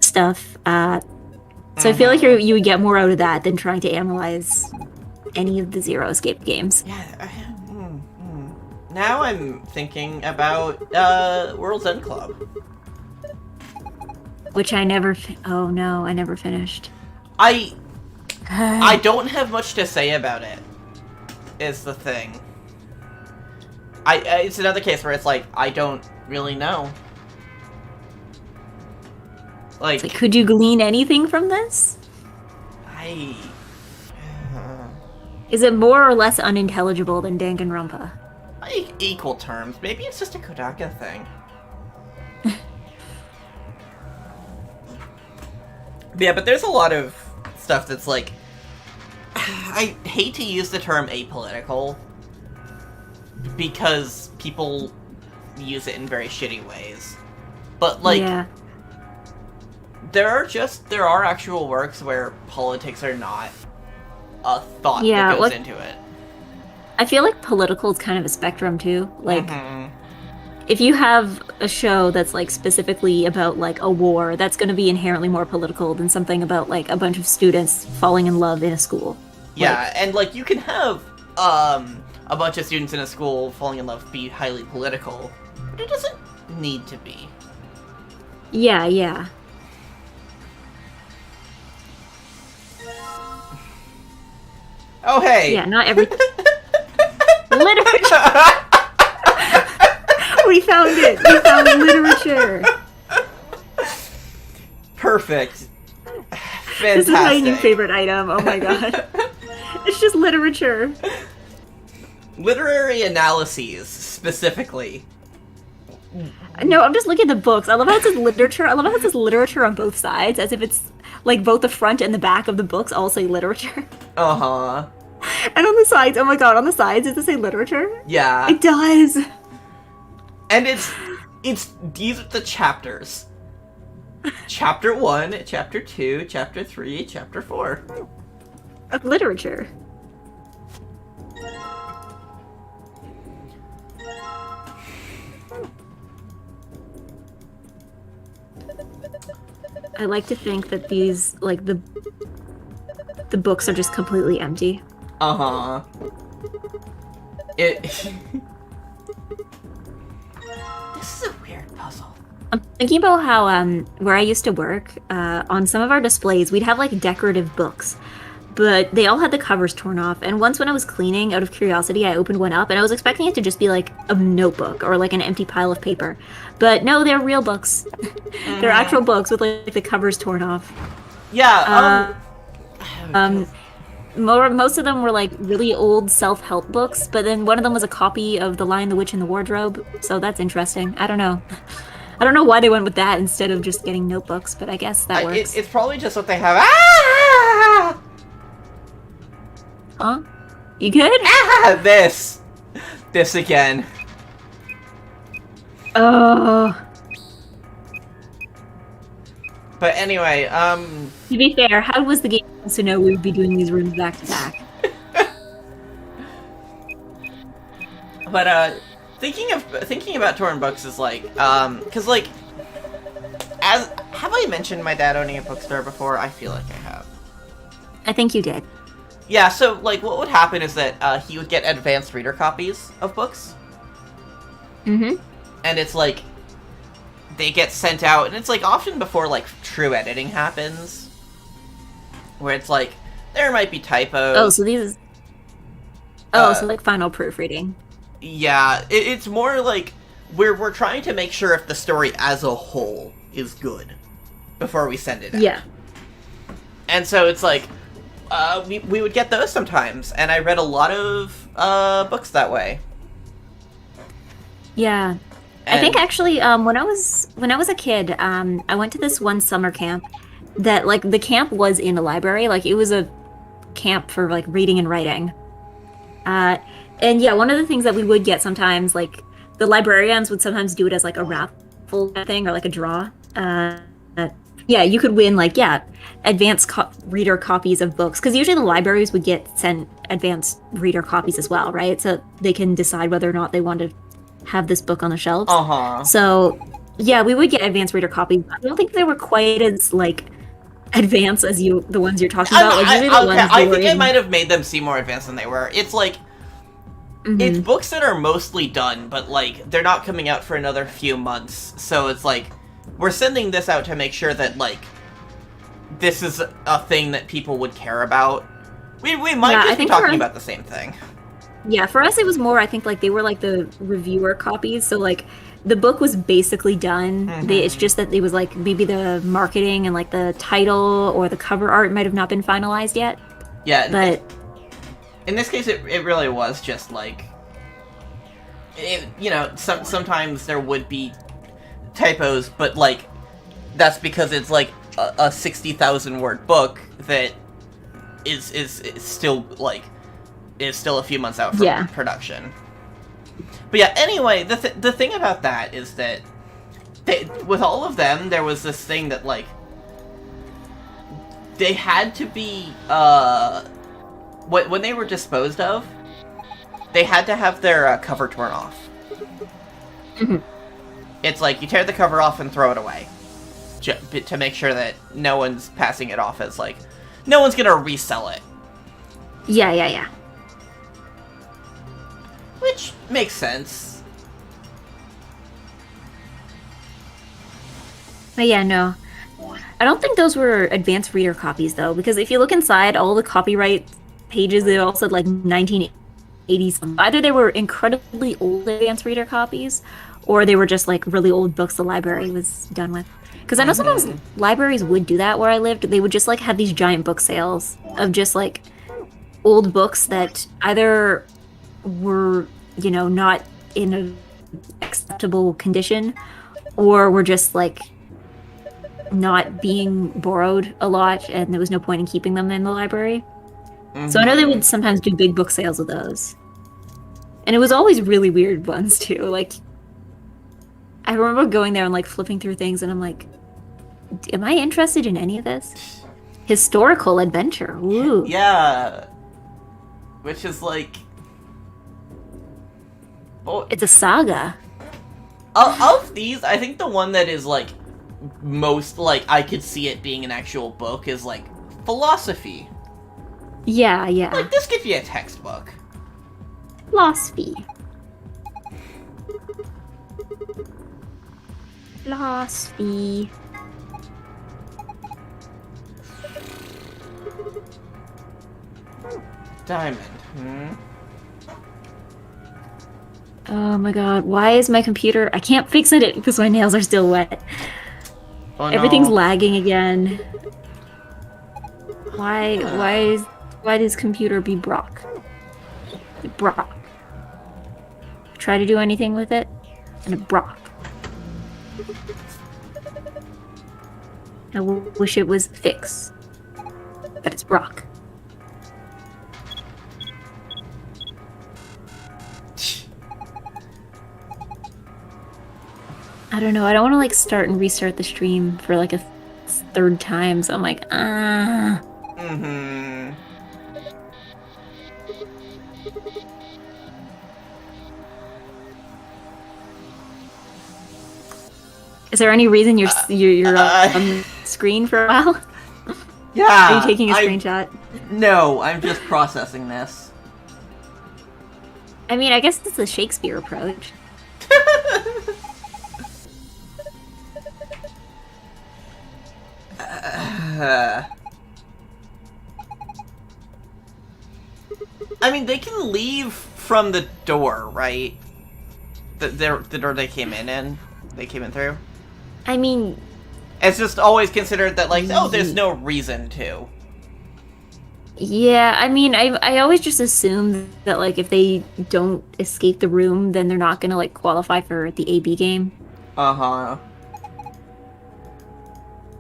stuff. So I feel like you would get more out of that than trying to analyze any of the Zero Escape games. Yeah. Now I'm thinking about World's End Club, Which I never. Oh no, I never finished. I don't have much to say about it, is the thing. It's another case where it's like, I don't really know. Like, Could you glean anything from this? Is it more or less unintelligible than Danganronpa? Equal terms. Maybe it's just a Kodaka thing. Yeah, but there's a lot of stuff that's like... I hate to use the term apolitical, because people use it in very shitty ways. But, like, yeah. there are actual works where politics are not a thought that goes into it. I feel like political is kind of a spectrum, too. Like, if you have a show that's, like, specifically about, like, a war, that's going to be inherently more political than something about, like, a bunch of students falling in love in a school. Yeah, and, like, you can have, a bunch of students in a school falling in love be highly political, but it doesn't need to be. Yeah, yeah. Oh, hey! Yeah, not every... Literature! We found it! We found literature! Perfect. Fantastic. This is my new favorite item, oh my god. It's just literature. Literary analyses, specifically. No, I'm just looking at the books. I love how it says literature. I love how it says literature on both sides, as if it's, like, both the front and the back of the books all say literature. Uh-huh. And on the sides, oh my god, on the sides, does it say literature? Yeah. It does! And these are the chapters. Chapter 1, Chapter 2, Chapter 3, Chapter 4. Of literature. I like to think that these, like, the books are just completely empty. Uh-huh. This is a weird puzzle. I'm thinking about how, where I used to work, on some of our displays, we'd have, like, decorative books. But they all had the covers torn off, and once when I was cleaning, out of curiosity, I opened one up, and I was expecting it to just be, like, a notebook, or, like, an empty pile of paper. But no, they're real books. They're actual books with, like, the covers torn off. Yeah, most of them were, like, really old self-help books, but then one of them was a copy of The Lion, the Witch, and the Wardrobe, so that's interesting. I don't know. I don't know why they went with that instead of just getting notebooks, but I guess that works. It's probably just what they have. Ah! Huh? You good? Ah! This again. Oh. But anyway, To be fair, how was the game supposed to know we would be doing these rooms back to back? But thinking about torn books is like, cause like, have I mentioned my dad owning a bookstore before? I feel like I have. I think you did. Yeah, so like what would happen is that he would get advanced reader copies of books. Mm-hmm. And it's like, they get sent out, and it's like often before like true editing happens, where it's like, There might be typos. Oh, so these. So like final proofreading. Yeah, it's more like we're trying to make sure if the story as a whole is good before we send it out. Yeah. And so it's like, we would get those sometimes, and I read a lot of books that way. Yeah. And I think actually, when I was a kid, I went to this one summer camp that like the camp was in a library, like it was a camp for like reading and writing. And yeah, one of the things that we would get sometimes, like the librarians would sometimes do it as like a raffle thing or like a draw. Yeah, you could win like advanced reader copies of books, because usually the libraries would get sent advanced reader copies as well, right? So they can decide whether or not they want to have this book on the shelves. So yeah, we would get advanced reader copies. I don't think they were quite as like advanced as the ones you're talking about. Like, I think I might have made them seem more advanced than they were. It's like it's books that are mostly done, but like they're not coming out for another few months. So it's like we're sending this out to make sure that like this is a thing that people would care about. We might just be talking about the same thing. Yeah, for us it was more, I think, like they were like the reviewer copies, so like the book was basically done. It's just that it was like maybe the marketing and like the title or the cover art might have not been finalized yet. Yeah, but in this case it really was just like sometimes there would be typos, but like that's because it's like a 60,000 word book that is still like is still a few months out from production. But yeah, anyway, the thing about that is that with all of them, there was this thing that like they had to be when they were disposed of, they had to have their cover torn off. It's like you tear the cover off and throw it away to make sure that no one's passing it off as like no one's gonna resell it. Yeah. Which makes sense. But yeah, no. I don't think those were advanced reader copies, though, because if you look inside, all the copyright pages, they all said like 1980s. Either they were incredibly old advanced reader copies, or they were just like really old books the library was done with. Because I know sometimes libraries would do that where I lived. They would just like have these giant book sales of just like old books that either were, not in an acceptable condition, or were just like not being borrowed a lot, and there was no point in keeping them in the library. So I know they would sometimes do big book sales of those. And it was always really weird ones too. Like, I remember going there and like flipping through things, and I'm like, am I interested in any of this? Historical adventure. Ooh. Yeah. Which is like... Oh, it's a saga. Of these, I think the one that is like most like I could see it being an actual book is like philosophy. Yeah. Like this could be a textbook. Philosophy. Diamond. Oh my god, why is my computer... I can't fix it because my nails are still wet. Oh, no. Everything's lagging again. Why does computer be Brock? Brock. Try to do anything with it, and it Brock. I wish it was fix, but it's Brock. I don't know. I don't want to like start and restart the stream for like a third time. So I'm like, Is there any reason you're on the screen for a while? Yeah. Are you taking a screenshot? No, I'm just processing this. I mean, I guess it's the Shakespeare approach. I mean, they can leave from the door, right? The door they came in? They came in through? I mean... It's just always considered that, like, oh, there's no reason to. Yeah, I mean, I always just assume that, like, if they don't escape the room, then they're not gonna, like, qualify for the AB game. Uh-huh.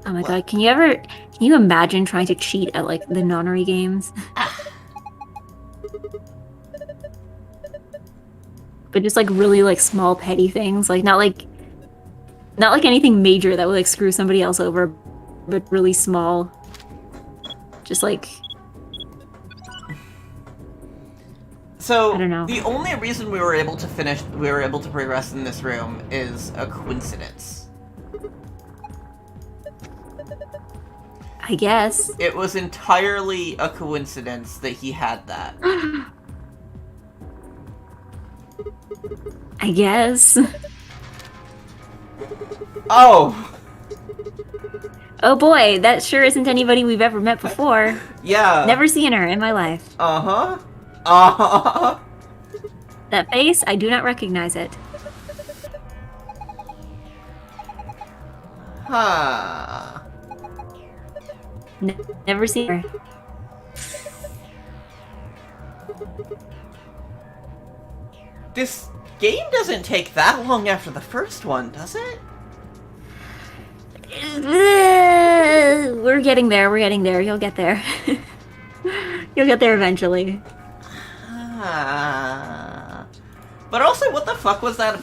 Oh my god, can you imagine trying to cheat at, like, the nonary games? But just, like, really, like, small, petty things, like, not like anything major that would, like, screw somebody else over, but really small. Just, like... So, I don't know. the only reason we were able to progress in this room is a coincidence. I guess. It was entirely a coincidence that he had that. I guess. Oh! Oh boy, that sure isn't anybody we've ever met before. Yeah. Never seen her in my life. Uh-huh. Uh-huh. That face, I do not recognize it. Huh. Never seen her. This game doesn't take that long after the first one, does it? We're getting there, You'll get there. You'll get there eventually. But also, what the fuck was that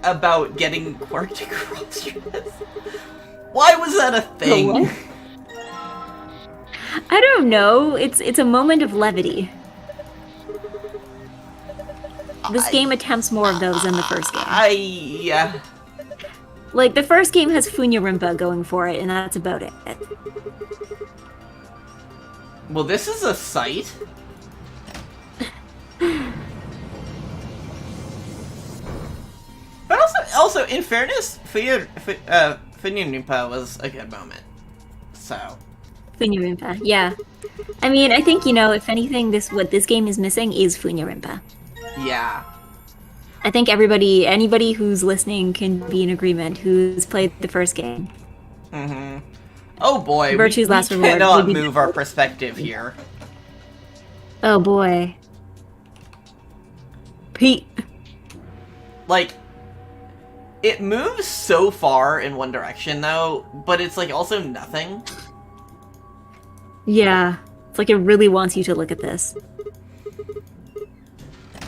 about getting quirked across your head? Why was that a thing? What? I don't know. It's a moment of levity. This game attempts more of those than the first game. Like, the first game has Funya going for it, and that's about it. Well, this is a site. But also, in fairness, Funya was a good moment. So. Funya, yeah. I mean, I think, you know, if anything, what this game is missing is Funya. Yeah. I think anybody who's listening can be in agreement who's played the first game. Mm-hmm. Oh boy, Virtue's Last we Reward cannot move our perspective here. Oh boy. Pete. Like, it moves so far in one direction, though, but it's, like, also nothing. Yeah. It's like it really wants you to look at this.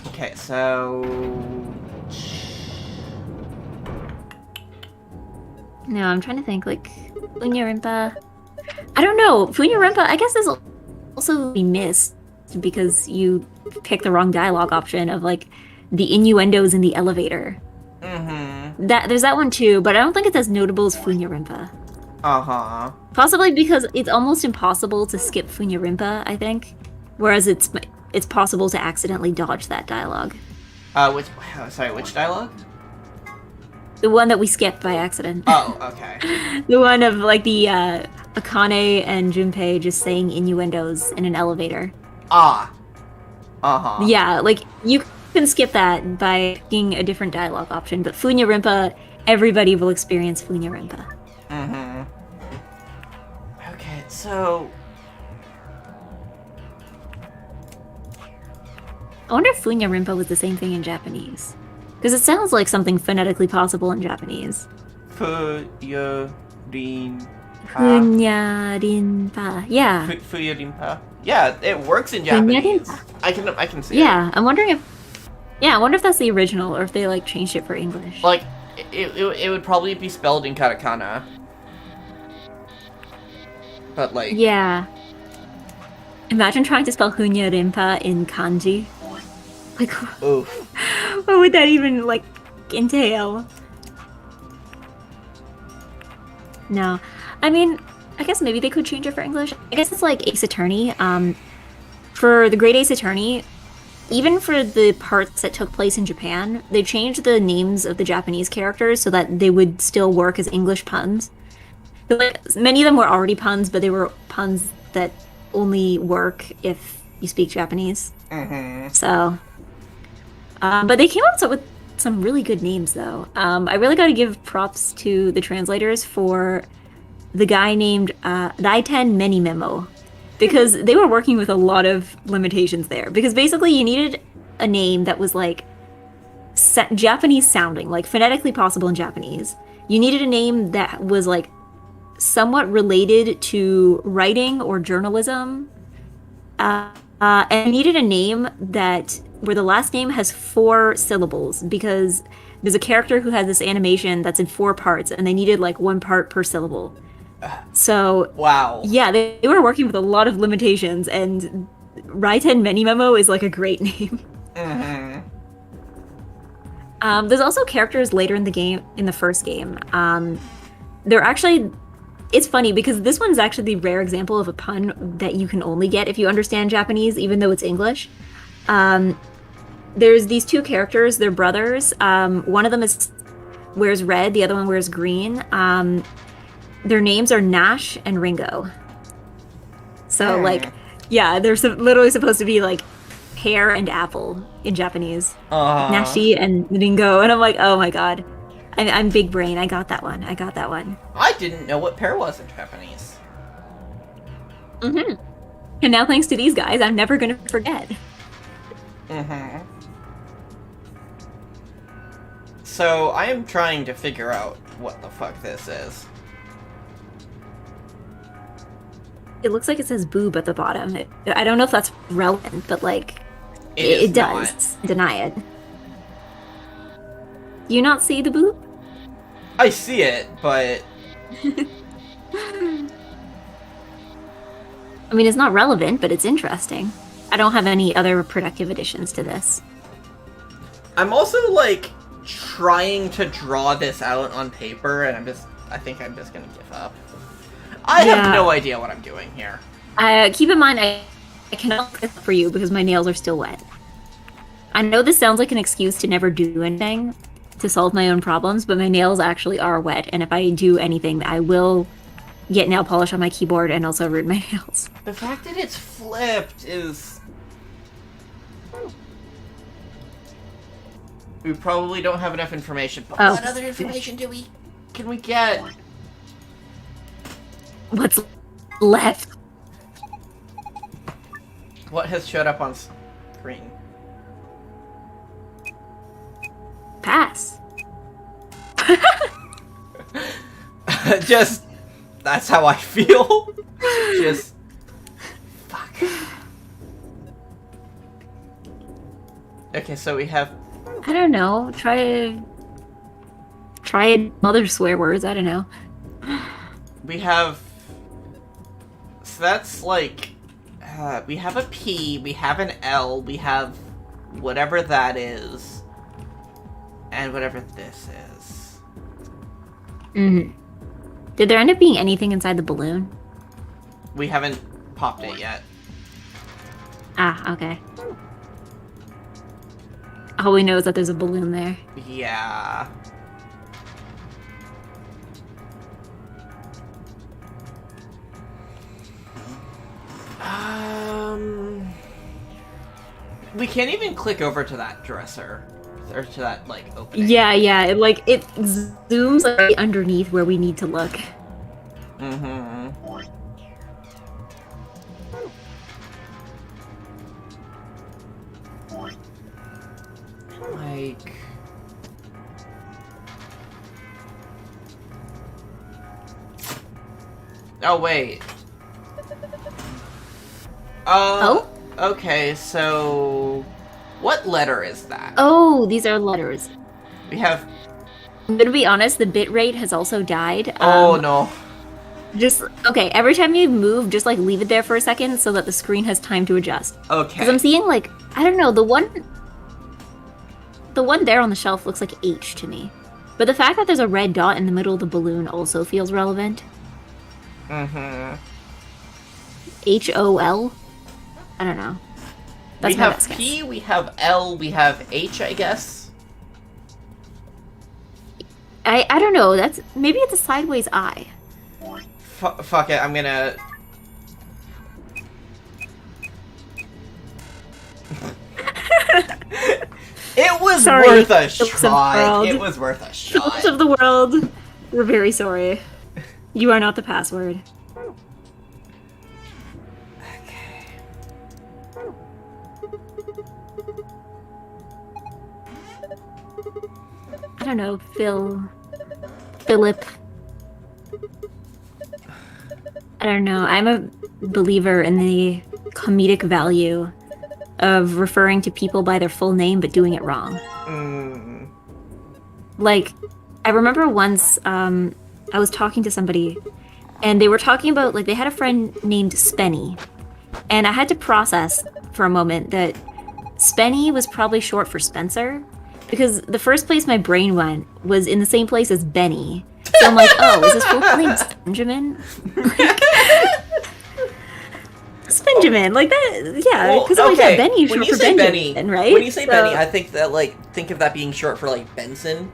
Okay, so... No, I'm trying to think, like, Funya. I don't know. Funya, I guess this will also be missed because you pick the wrong dialogue option of, like, the innuendos in the elevator. Mm-hmm. There's that one too, but I don't think it's as notable as Funya. Uh-huh. Possibly because it's almost impossible to skip Funya, I think. Whereas it's possible to accidentally dodge that dialogue. Which dialogue? The one that we skipped by accident. Oh, okay. The one of, like, the, Akane and Junpei just saying innuendos in an elevator. Ah. Uh-huh. Yeah, like, you can skip that by picking a different dialogue option, but Funya, everybody will experience Funya. Mm-hmm. Okay, so... I wonder if Funya was the same thing in Japanese. Because it sounds like something phonetically possible in Japanese. Funya-rinpa. Funya-rinpa. Yeah. Funya-rinpa. Yeah, it works in Japanese. I can see it. Yeah, I wonder if that's the original, or if they, like, changed it for English. Like, it would probably be spelled in katakana. But, like... Yeah. Imagine trying to spell Funya-rinpa in kanji. Like, oof. What would that even, like, entail? No. I mean, I guess maybe they could change it for English. I guess it's like Ace Attorney. For the Great Ace Attorney, even for the parts that took place in Japan, they changed the names of the Japanese characters so that they would still work as English puns. But, like, many of them were already puns, but they were puns that only work if you speak Japanese. Mm-hmm. So, but they came up with some really good names, though. I really got to give props to the translators for the guy named Daiten Many Memo, because they were working with a lot of limitations there. Because basically, you needed a name that was like Japanese sounding, like phonetically possible in Japanese. You needed a name that was like somewhat related to writing or journalism. And needed a name that where the last name has 4 syllables, because there's a character who has this animation that's in 4 parts, and they needed like 1 part per syllable. So Wow. yeah, they were working with a lot of limitations, and Raiten Many Memo is like a great name. Mm-hmm. There's also characters later in the game, in the first game. They're actually, it's funny because this one's actually the rare example of a pun that you can only get if you understand Japanese, even though it's English. There's these 2 characters, they're brothers. One of them wears red, the other one wears green. Their names are Nash and Ringo. So, like, yeah, they're literally supposed to be like pear and apple in Japanese. Nashi and Ringo. And I'm like, oh my god. I'm big brain. I got that one. I didn't know what pear was in Japanese. Mm-hmm. And now, thanks to these guys, I'm never going to forget. Mm-hmm. So, I am trying to figure out what the fuck this is. It looks like it says boob at the bottom. I don't know if that's relevant, but like, It does. Deny it. Do you not see the boob? I see it, but... I mean, it's not relevant, but it's interesting. I don't have any other productive additions to this. I'm also, like, trying to draw this out on paper, and I think I'm just gonna give up. I have no idea what I'm doing here. Keep in mind, I cannot look this up for you because my nails are still wet. I know this sounds like an excuse to never do anything to solve my own problems, but my nails actually are wet, and if I do anything, I will get nail polish on my keyboard and also ruin my nails. The fact that it's flipped is... We probably don't have enough information, but what other information can we get? What's left? What has showed up on screen? Pass. Just... That's how I feel. Just... Fuck. Okay, so we have... I don't know. Try other swear words. I don't know. We have... So that's like... we have a P, we have an L, we have whatever that is, and whatever this is. Mm-hmm. Did there end up being anything inside the balloon? We haven't popped it yet. Ah, okay. All we know is that there's a balloon there. Yeah. We can't even click over to that dresser. Or to that, like, opening. Yeah, it zooms like underneath where we need to look. Mm-hmm. Like... Oh, wait. Oh? Okay, so... What letter is that? Oh, these are letters. We have... I'm gonna be honest, the bitrate has also died. Oh, no. Just, okay, every time you move, just, like, leave it there for a second so that the screen has time to adjust. Okay. Because I'm seeing, like, I don't know, the one there on the shelf looks like H to me. But the fact that there's a red dot in the middle of the balloon also feels relevant. Mm-hmm. H-O-L? I don't know. That's we my have best guess. P, we have L, we have H, I guess. I don't know, that's, maybe it's a sideways I. Fuck it, I'm gonna... It was Sorry, worth a Phillips of the try. world. It was worth a shot. Phillips of the world, we're very sorry. You are not the password. I don't know, Philip. I don't know. I'm a believer in the comedic value of referring to people by their full name but doing it wrong. Like, I remember once I was talking to somebody and they were talking about, like, they had a friend named Spenny. And I had to process for a moment that Spenny was probably short for Spencer, because the first place my brain went was in the same place as Benny. So I'm like, oh, is his full name Benjamin? Benjamin, like that, yeah. Because well, okay. Benny is when short you for say Benjamin, Benny, right? When you say Benny, I think that think of that being short for like Benson.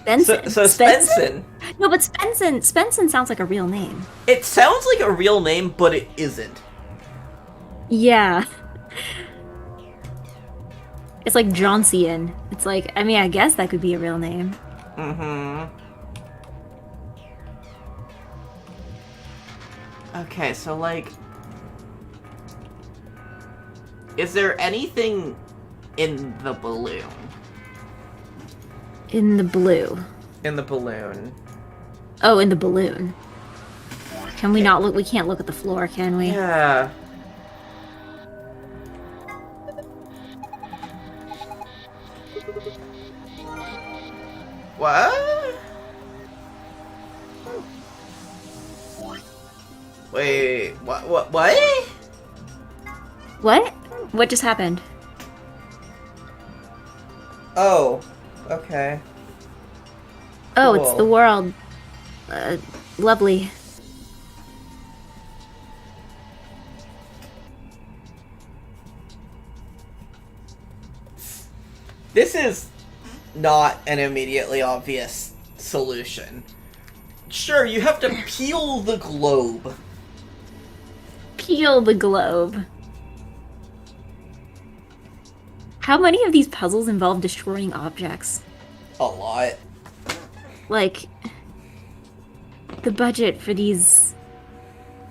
Benson. So Spenson. No, but Spenson sounds like a real name. It sounds like a real name, but it isn't. Yeah. It's like Johnsian. It's like, I mean, I guess that could be a real name. Mm-hmm. Okay, so, like... Is there anything in the balloon? In the blue. In the balloon. Oh, in the balloon. Can we not look? We can't look at the floor, can we? Yeah. What? Wait, what? What? What just happened? Oh, okay. Oh, Cool. it's the world. Lovely. This is not an immediately obvious solution. Sure, you have to peel the globe. Peel the globe. How many of these puzzles involve destroying objects? A lot. Like, the budget for these...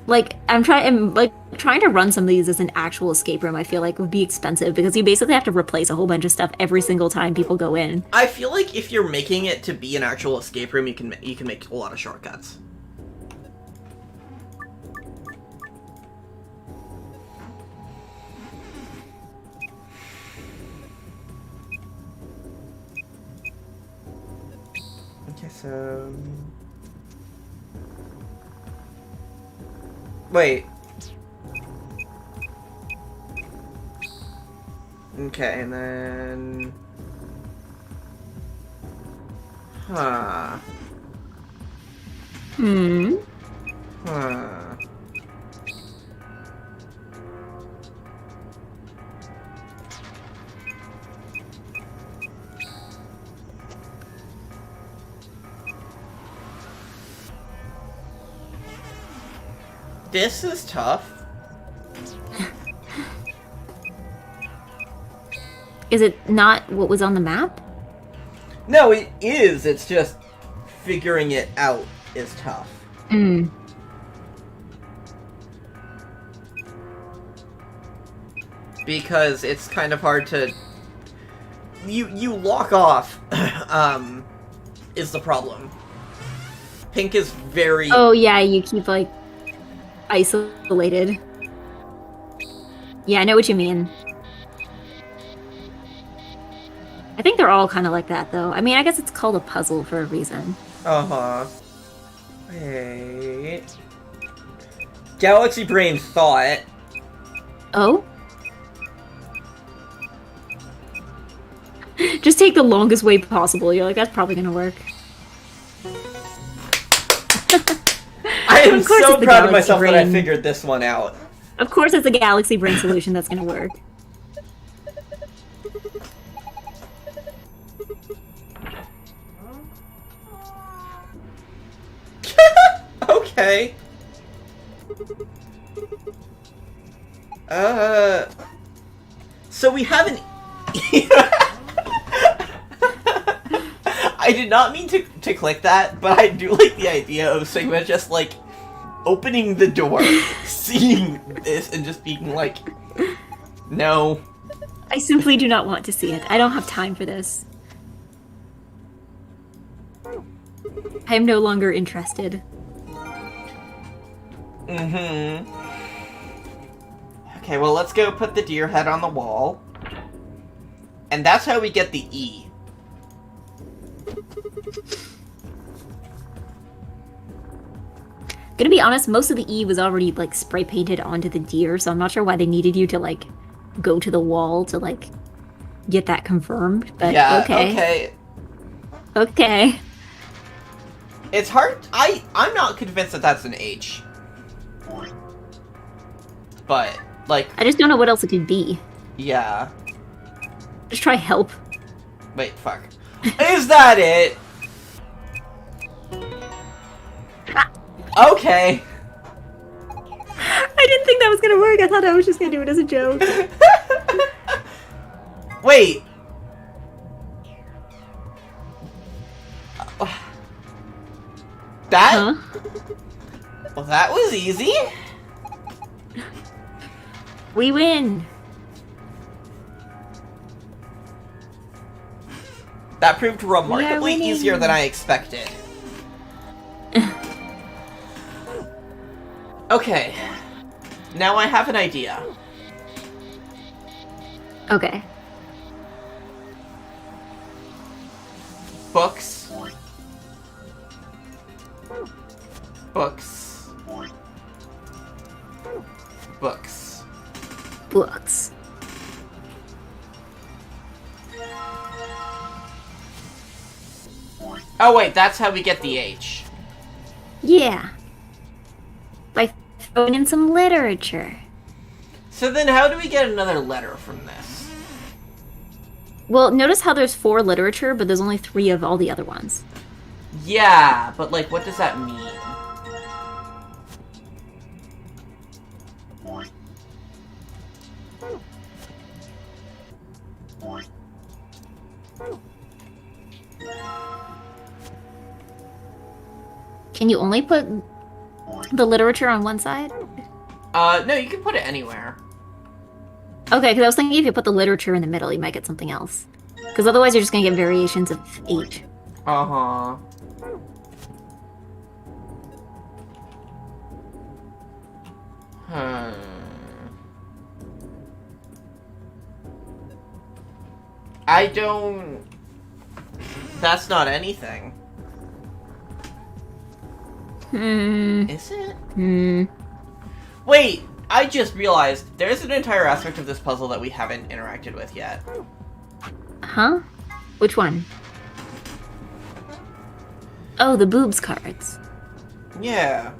Like, I'm trying to run some of these as an actual escape room, I feel like would be expensive, because you basically have to replace a whole bunch of stuff every single time people go in. I feel like if you're making it to be an actual escape room, you can make a lot of shortcuts. Okay, so... Wait. Okay, and then... Huh. Huh. This is tough. Is it not what was on the map? No, it is. It's just figuring it out is tough. Because it's kind of hard to... You lock off, is the problem. Pink is very... Oh yeah, you keep, like, isolated. Yeah, I know what you mean. I think they're all kind of like that, though. I mean, I guess it's called a puzzle for a reason. Uh-huh. Wait... Galaxy Brain thought... Oh? Just take the longest way possible. You're like, that's probably gonna work. I am so proud of myself brain. that I figured this one out. Of course it's a Galaxy Brain solution that's gonna work. Okay. So we have an I did not mean to click that, but I do like the idea of Sigma just, like, opening the door, seeing this, and just being like, no. I simply do not want to see it. I don't have time for this. I am no longer interested. Mm-hmm. Okay, well, let's go put the deer head on the wall. And that's how we get the E. Gonna be honest, most of the E was already, like, spray painted onto the deer, so I'm not sure why they needed you to, like, go to the wall to, like, get that confirmed, but yeah, okay. Okay. It's hard. I'm not convinced that that's an H. But, like... I just don't know what else it could be. Yeah. Just try help. Wait, fuck. Is that it? Okay. I didn't think that was gonna work. I thought I was just gonna do it as a joke. Wait. That? Huh? Well, that was easy. We win. That proved remarkably easier than I expected. Okay. Now I have an idea. Okay. Books. Books. Books. Books. Oh wait, that's how we get the H. Yeah. By throwing in some literature. So then how do we get another letter from this? Well, notice how there's 4 literature, but there's only 3 of all the other ones. Yeah, but like, what does that mean? Can you only put the literature on one side? No, you can put it anywhere. Okay, because I was thinking if you put the literature in the middle, you might get something else. Because otherwise you're just going to get variations of H. Uh-huh. I don't... That's not anything. Is it? Wait, I just realized there's an entire aspect of this puzzle that we haven't interacted with yet. Huh? Which one? Oh, the boobs cards. Yeah.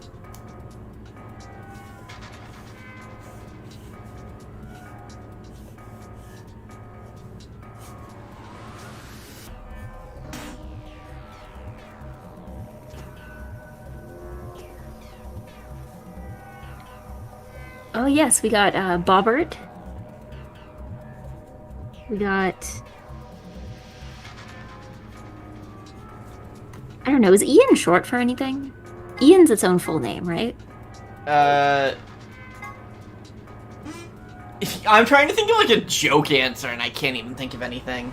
Oh yes, we got Bobbert. We got... I don't know, is Ian short for anything? Ian's its own full name, right? I'm trying to think of like a joke answer and I can't even think of anything.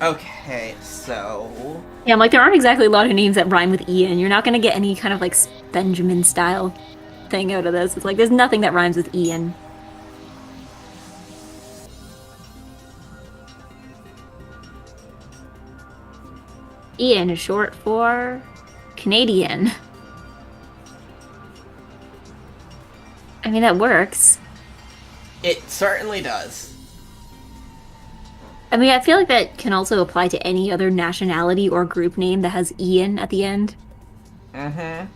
Okay, so... Yeah, I'm like, there aren't exactly a lot of names that rhyme with Ian. You're not gonna get any kind of like Benjamin style thing out of this. It's like, there's nothing that rhymes with Ian. Ian is short for Canadian. I mean, that works. It certainly does. I mean, I feel like that can also apply to any other nationality or group name that has Ian at the end. Mm-hmm.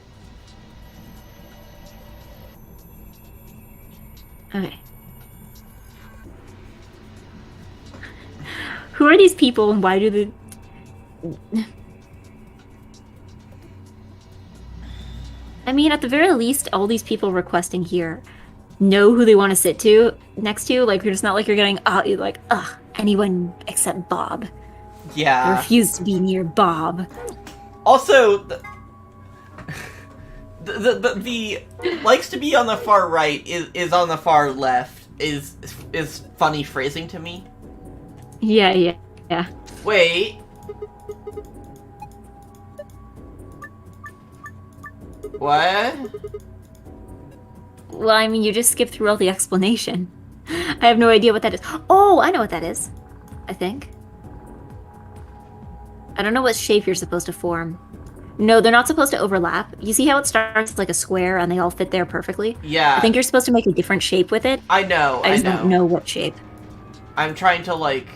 Okay. Who are these people and why do the... I mean, at the very least, all these people requesting here know who they want to sit to next to. Like, it's not like you're getting, you're like, ugh, anyone except Bob. I Yeah. refuse to be near Bob. Also, the likes to be on the far right is on the far left is funny phrasing to me. Yeah. Wait. What? Well, I mean, you just skipped through all the explanation. I have no idea what that is. Oh, I know what that is. I think. I don't know what shape you're supposed to form. No, they're not supposed to overlap. You see how it starts like a square and they all fit there perfectly? Yeah. I think you're supposed to make a different shape with it. I know. I just don't know what shape. I'm trying to, like,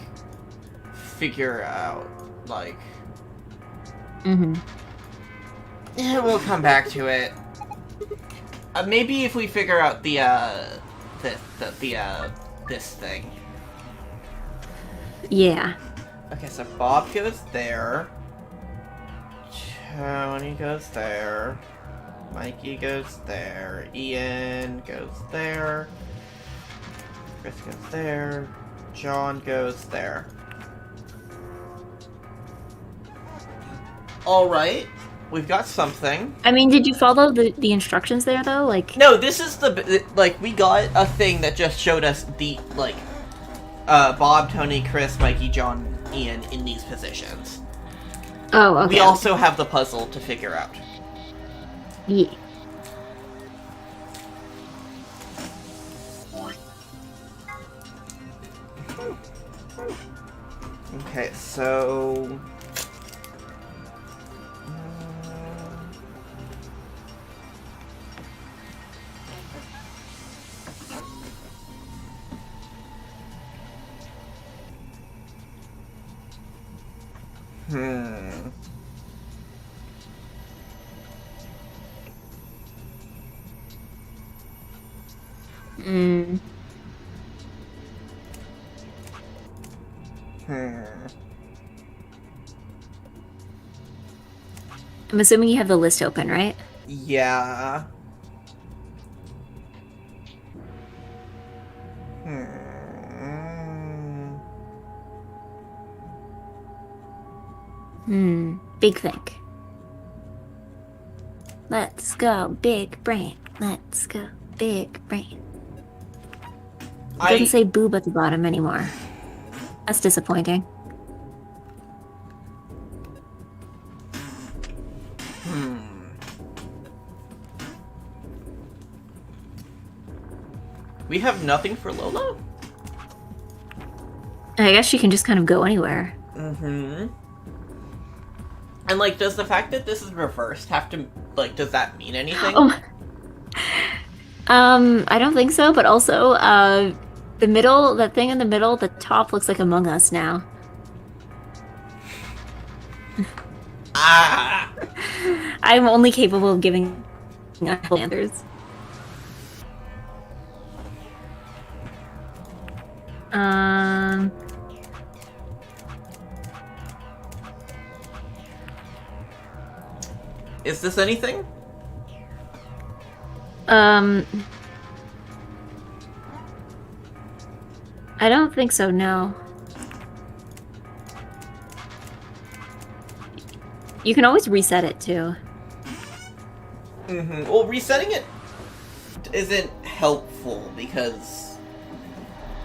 figure out, like... Mm-hmm. Yeah, we'll come back to it. Maybe if we figure out this thing. Yeah. Okay, so Bob goes there. Tony goes there. Mikey goes there. Ian goes there. Chris goes there. John goes there. Alright. We've got something. I mean, did you follow the instructions there, though? Like... No, this is like, we got a thing that just showed us the, like, Bob, Tony, Chris, Mikey, John, Ian in these positions. Oh, okay. We also have the puzzle to figure out. Yeah. Okay, so... I'm assuming you have the list open, right? Yeah. Big think. Let's go, big brain. Let's go, big brain. It doesn't say boob at the bottom anymore. That's disappointing. We have nothing for Lola? I guess she can just kind of go anywhere. Mm-hmm. And, like, does the fact that this is reversed have to, like, does that mean anything? Oh. I don't think so, but also, the middle, that thing in the middle, the top looks like Among Us now. Ah! I'm only capable of giving answers. Is this anything? I don't think so, no. You can always reset it, too. Mm-hmm. Well, resetting it isn't helpful, because...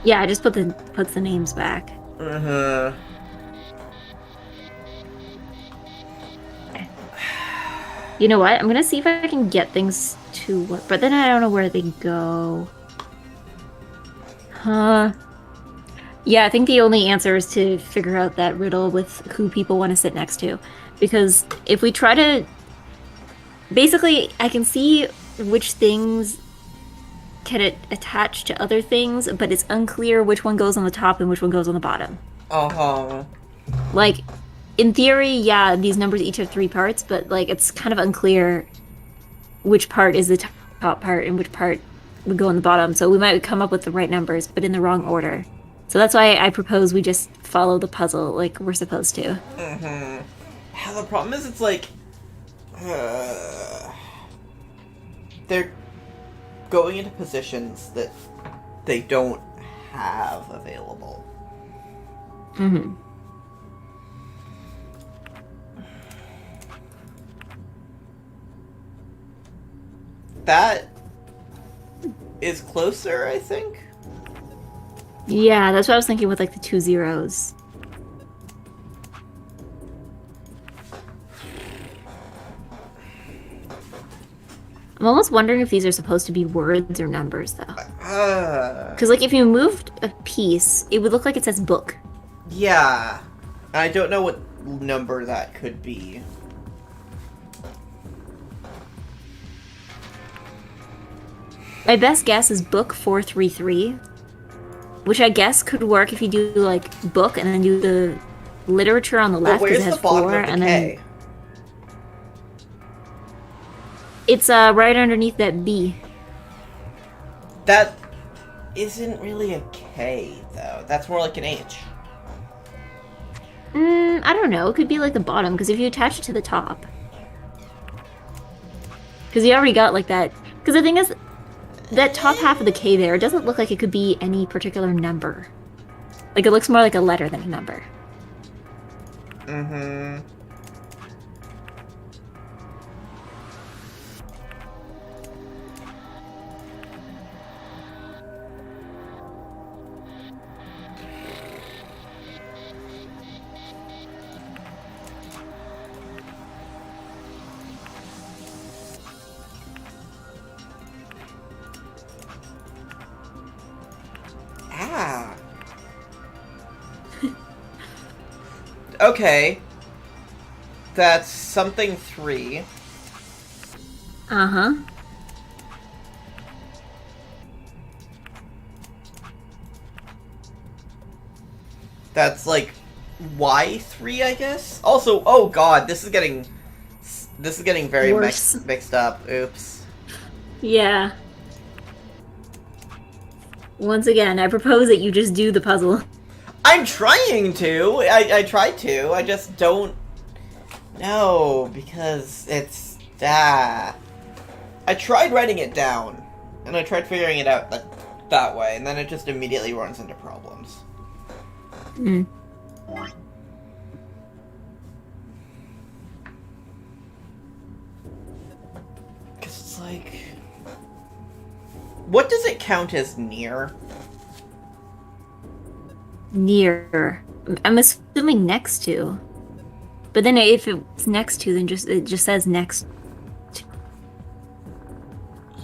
Yeah, I just puts the names back. Uh-huh. You know what? I'm gonna see if I can get things to work, but then I don't know where they go. Huh. Yeah, I think the only answer is to figure out that riddle with who people want to sit next to. Because if we try to... Basically, I can see which things can attach to other things, but it's unclear which one goes on the top and which one goes on the bottom. Uh-huh. Like, in theory, yeah, these numbers each have 3 parts, but, like, it's kind of unclear which part is the top part and which part would go on the bottom. So we might come up with the right numbers, but in the wrong order. So that's why I propose we just follow the puzzle like we're supposed to. Mm-hmm. Yeah, the problem is it's like... going into positions that they don't have available. Mm-hmm. That is closer, I think. Yeah, that's what I was thinking with like the 2 zeros. I'm almost wondering if these are supposed to be words or numbers, though. Because, like, if you moved a piece, it would look like it says book. Yeah. I don't know what number that could be. My best guess is book 433, which I guess could work if you do, like, book and then do the literature on the left because it has 4, and then... It's right underneath that B. That isn't really a K, though. That's more like an H. I don't know. It could be like the bottom, because if you attach it to the top. Because you already got like that. Because the thing is, that top half of the K there, it doesn't look like it could be any particular number. Like, it looks more like a letter than a number. Mm-hmm. Ah. Okay. That's something 3. Uh-huh. That's like Y3, I guess. Also, oh god, this is getting very mixed up. Oops. Yeah. Once again, I propose that you just do the puzzle. I'm trying to. I tried to. I just don't know because it's I tried writing it down and I tried figuring it out that way, and then it just immediately runs into problems. Hmm. Because it's like, what does it count as near? Near. I'm assuming next to. But then if it's next to, then it just says next.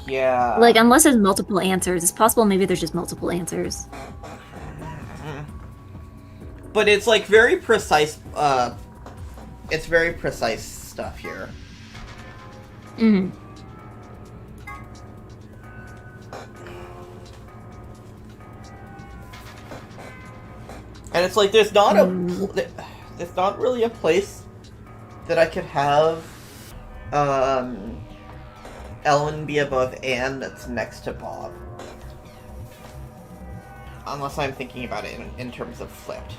Yeah. Like, unless there's multiple answers. It's possible maybe there's just multiple answers. But it's like very precise, it's very precise stuff here. Mm-hmm. And it's like there's not there's not really a place that I could have Ellen be above Anne that's next to Bob. Unless I'm thinking about it in terms of flipped.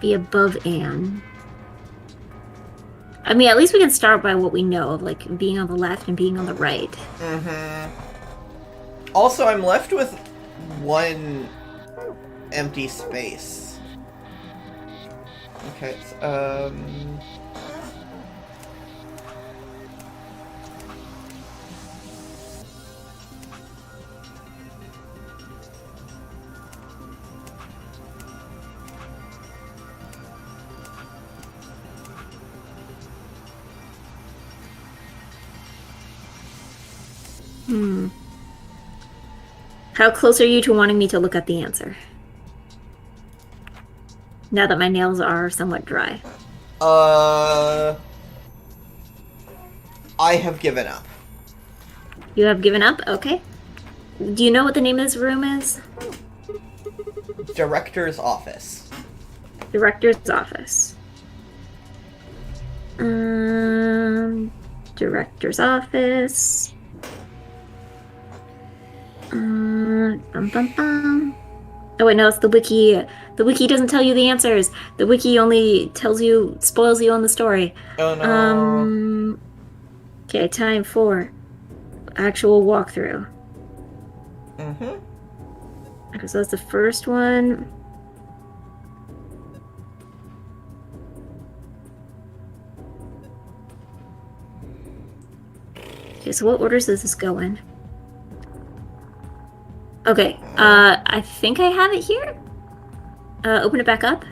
Be above Anne. I mean, at least we can start by what we know of, like, being on the left and being on the right. Mm-hmm. Also, I'm left with one empty space. Okay, How close are you to wanting me to look at the answer? Now that my nails are somewhat dry. I have given up. You have given up? Okay. Do you know what the name of this room is? Director's office. Director's office. Director's office. Bum, bum, bum. Oh wait, no, it's the wiki. The wiki doesn't tell you the answers. The wiki only spoils you on the story. Oh no. Um. Okay, time for actual walkthrough. Mm-hmm. Okay, so that's the first one. Okay, so what orders does this go in? Okay, I think I have it here. Open it back up.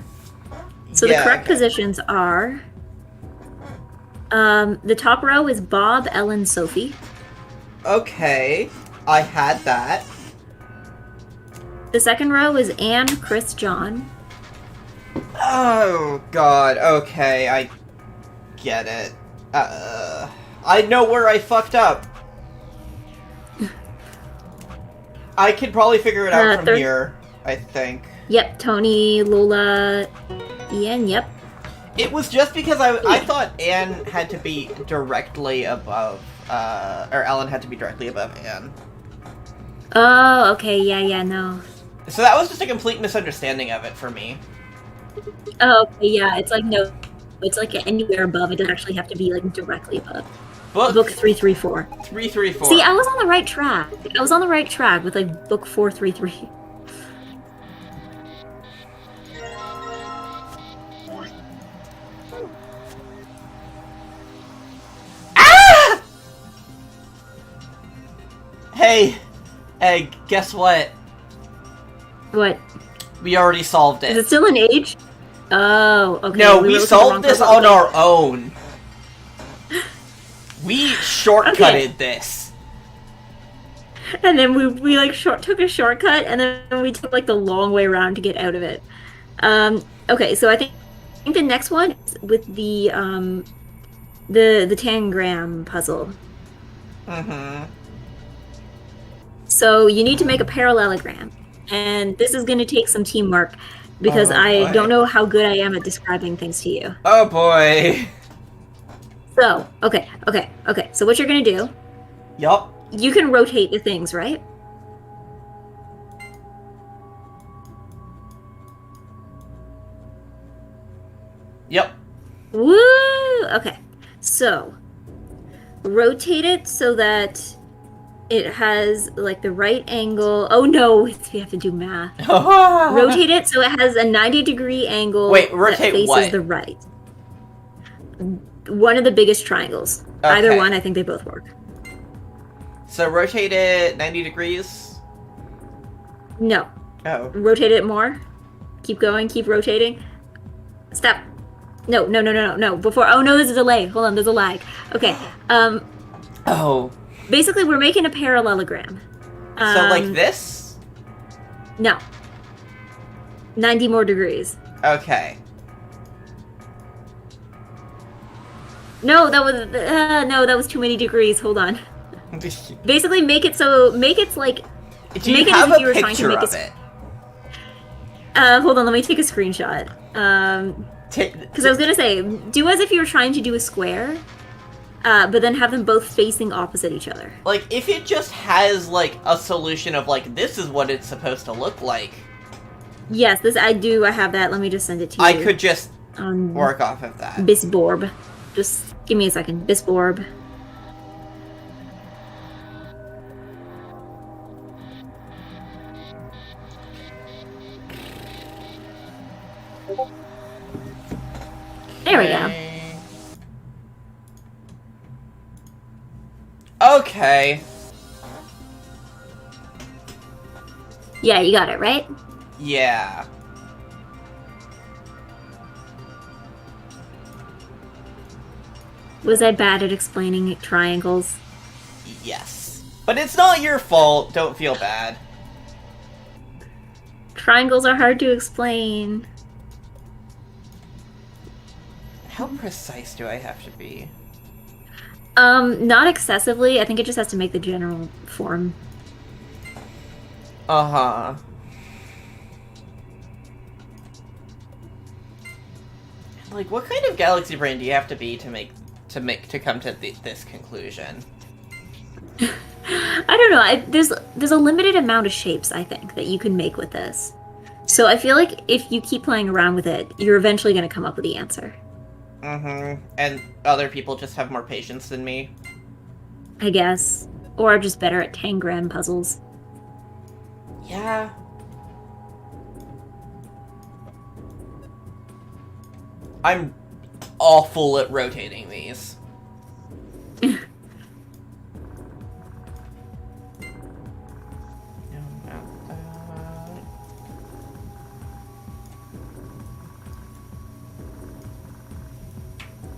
So the correct positions are... the top row is Bob, Ellen, Sophie. Okay, I had that. The second row is Anne, Chris, John. Oh, God, okay, I get it. I know where I fucked up. I can probably figure it out from here, I think. Yep, Tony, Lola, Ian, yep. It was just because I thought Anne had to be directly above, or Ellen had to be directly above Anne. Oh, okay, yeah, no. So that was just a complete misunderstanding of it for me. Oh, okay, yeah, it's like, no, it's like anywhere above, it doesn't actually have to be, like, directly above. Book 334. 334. See, I was on the right track. I was on the right track with, like, book 433. Ah! Hey, Egg, guess what? What? We already solved it. Is it still an age? Oh, okay. No, we solved this on our own. We shortcutted this. And then we like took a shortcut, and then we took like the long way around to get out of it. Okay, so I think the next one is with the tangram puzzle. Mm-hmm. So you need to make a parallelogram, and this is going to take some teamwork because I don't know how good I am at describing things to you. Oh boy. So, okay. So what you're going to do... Yup. You can rotate the things, right? Yep. Woo! Okay. So, rotate it so that it has, like, the right angle. Oh, no! We have to do math. Rotate it so it has a 90-degree angle that faces what? the right. One of the biggest triangles. Okay. Either one, I think they both work. So rotate it 90 degrees? No. Oh. Rotate it more. Keep going, keep rotating. Stop. No. Before, oh no, there's a delay. Hold on, there's a lag. Okay. Oh. Basically, we're making a parallelogram. So like this? No. 90 more degrees. Okay. No, that was too many degrees. Hold on. Basically, make it like. Do you have a picture of it? Hold on, let me take a screenshot. Because I was gonna say, do as if you were trying to do a square, but then have them both facing opposite each other. Like, if it just has like a solution of like this is what it's supposed to look like. Yes, I have that. Let me just send it to you. I could just work off of that. Bisborb. Just give me a second. Bisborb. There we go. Okay. Yeah, you got it, right? Yeah. Was I bad at explaining triangles? Yes. But it's not your fault. Don't feel bad. Triangles are hard to explain. How precise do I have to be? Not excessively. I think it just has to make the general form. Uh-huh. Like, what kind of galaxy brain do you have to be to come to this conclusion? I don't know. There's a limited amount of shapes, I think, that you can make with this. So I feel like if you keep playing around with it, you're eventually going to come up with the answer. Mm-hmm. And other people just have more patience than me. I guess. Or are just better at tangram puzzles. Yeah. I'm awful at rotating these.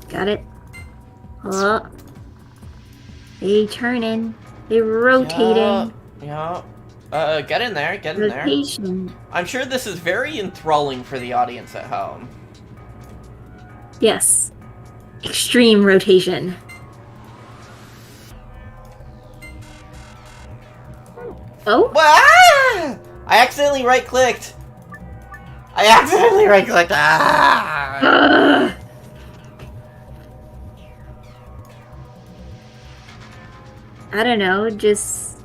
Got it. Oh. They turning. They rotating. Yeah. Get in there, get in there. Rotation. I'm sure this is very enthralling for the audience at home. Yes. Extreme rotation. Oh? Ah! I accidentally right-clicked. Ah! I don't know, just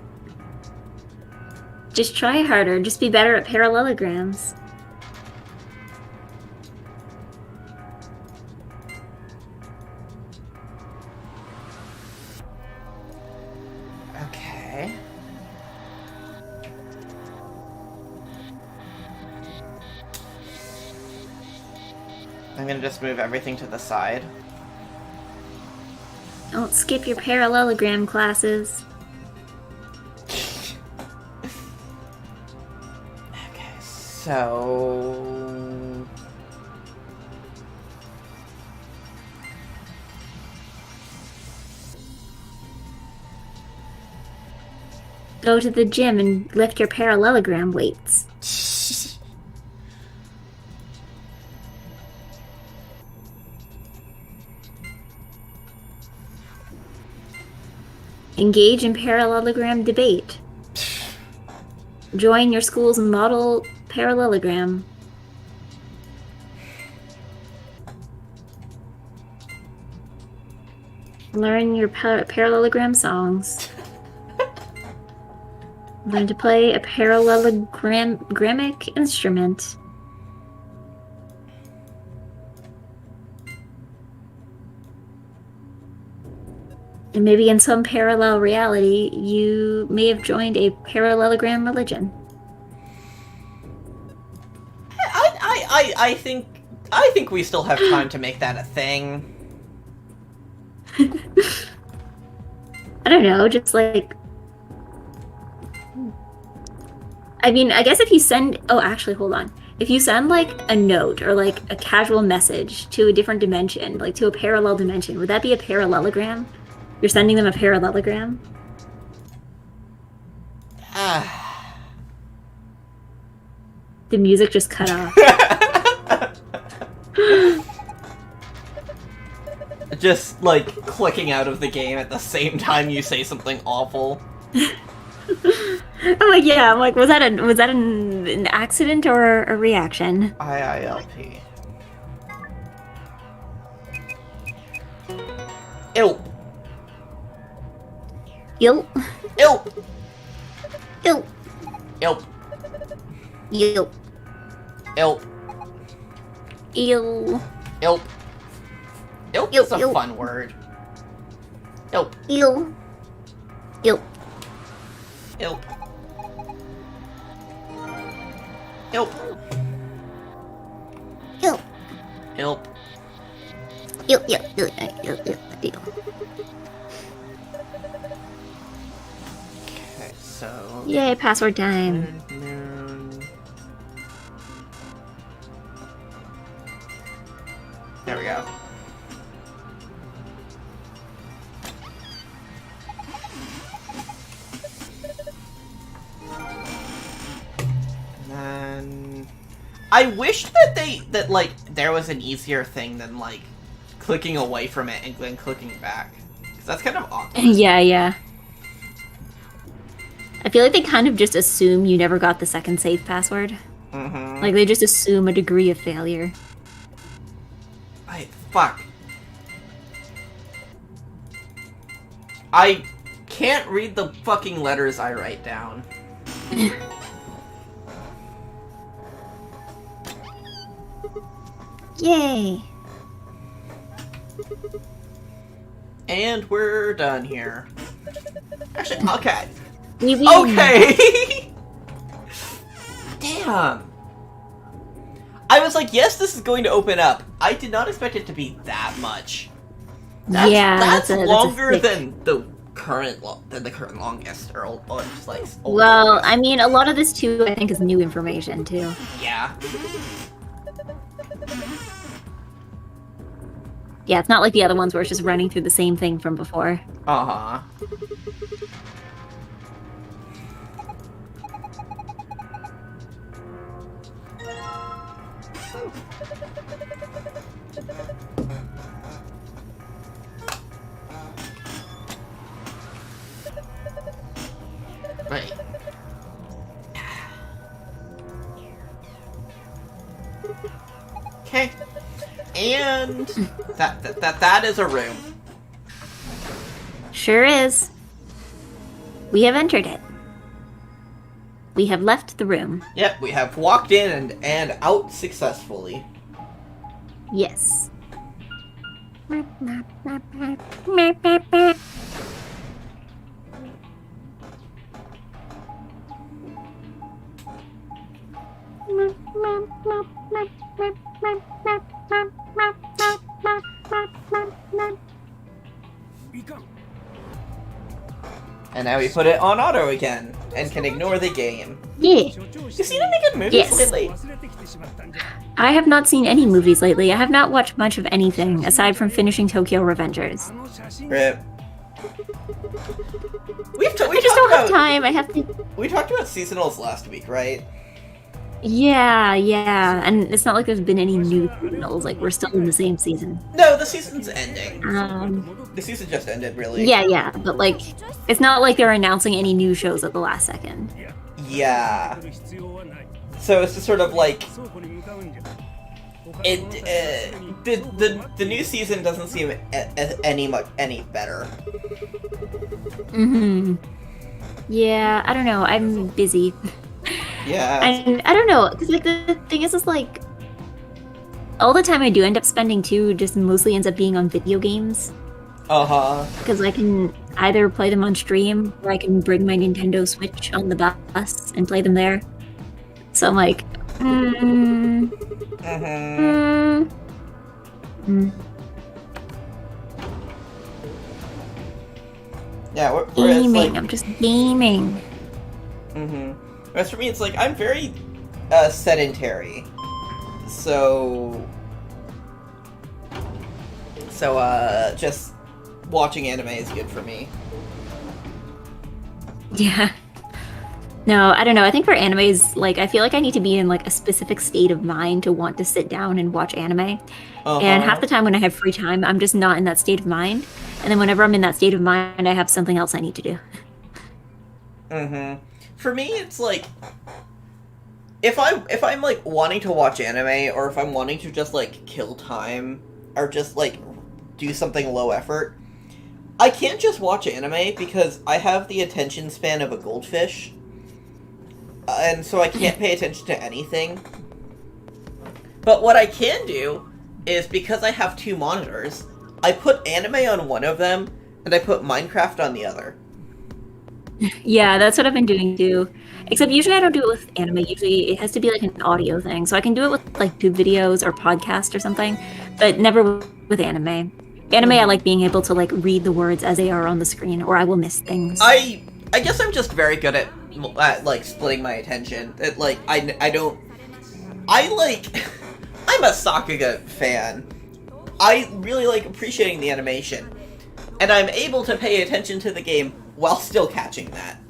try harder. Just be better at parallelograms. Okay. I'm gonna just move everything to the side. Don't skip your parallelogram classes. Okay, so... Go to the gym and lift your parallelogram weights. Engage in parallelogram debate. Join your school's model parallelogram. Learn your parallelogram songs. Learn to play a parallelogramic instrument. And maybe in some parallel reality, you may have joined a parallelogram religion. I think we still have time to make that a thing. I don't know, just like... I mean, I guess if you send... Oh, actually, hold on. If you send, like, a note or, like, a casual message to a different dimension, like, to a parallel dimension, would that be a parallelogram? You're sending them a parallelogram? The music just cut off. Just, like, clicking out of the game at the same time you say something awful. I'm like, yeah, I'm like, was that an accident or a reaction? IILP. Ew. Ew. Ew. Ew. Ew. Ew. Ew. Ew. Ew. Ew is a fun word. Ew. Ew. Ew. Ew. Ew. Ew. Ew. Ew. Ew. Ew. Ew. Ew. Okay, so... Yay, password time. There we go. And then... I wish that like, there was an easier thing than, like, clicking away from it and then clicking back. Because that's kind of awkward. Yeah. I feel like they kind of just assume you never got the second save password. Mm-hmm. Like, they just assume a degree of failure. Fuck. I can't read the fucking letters I write down. Yay! And we're done here. Actually, okay. We win. Okay! Damn. I was like, yes, this is going to open up. I did not expect it to be that much. That's longer than the current longest, or just like. Well, I mean, a lot of this too, I think, is new information too. Yeah. Yeah, it's not like the other ones where it's just running through the same thing from before. Uh-huh. Right. Okay. And that is a room. Sure is. We have entered it. We have left the room. Yep, we have walked in and out successfully. Yes. And now we put it on auto again, and can ignore the game. Yeah. You seen any good movies Yes. lately? I have not seen any movies lately. I have not watched much of anything, aside from finishing Tokyo Revengers. Rip. We I just don't have time. I have to... We talked about seasonals last week, right? Yeah. And it's not like there's been any new seasonals. Like, we're still in the same season. No, the season's ending. The season just ended, really. Yeah. But, like, it's not like they're announcing any new shows at the last second. Yeah. So it's just sort of like... The new season doesn't seem any better. Mm-hmm. Yeah, I don't know. I'm busy. Yeah. And I don't know, because like the thing is like all the time I do end up spending too just mostly ends up being on video games. Uh-huh. Because I can either play them on stream or I can bring my Nintendo Switch on the bus and play them there. So I'm like, Yeah, we're gaming. like, I'm just gaming. Whereas for me, it's like I'm very sedentary, so just watching anime is good for me. Yeah. No, I don't know. I think for animes, like, I feel like I need to be in, like, a specific state of mind to want to sit down and watch anime. And half the time when I have free time, I'm just not in that state of mind. And then whenever I'm in that state of mind, I have something else I need to do. For me, it's like, if I'm, like, wanting to watch anime, or if I'm wanting to just, like, kill time, or just, like, do something low effort, I can't just watch anime because I have the attention span of a goldfish. And so I can't pay attention to anything. But what I can do is, because I have two monitors, I put anime on one of them, and I put Minecraft on the other. Yeah, that's what I've been doing too. Except usually I don't do it with anime. Usually it has to be like an audio thing. So I can do it with like tube videos or podcast or something, but never with anime. Anime, I like being able to like read the words as they are on the screen, or I will miss things. I guess I'm just very good at like splitting my attention. I'm a Sakuga fan. I really like appreciating the animation, and I'm able to pay attention to the game while still catching that.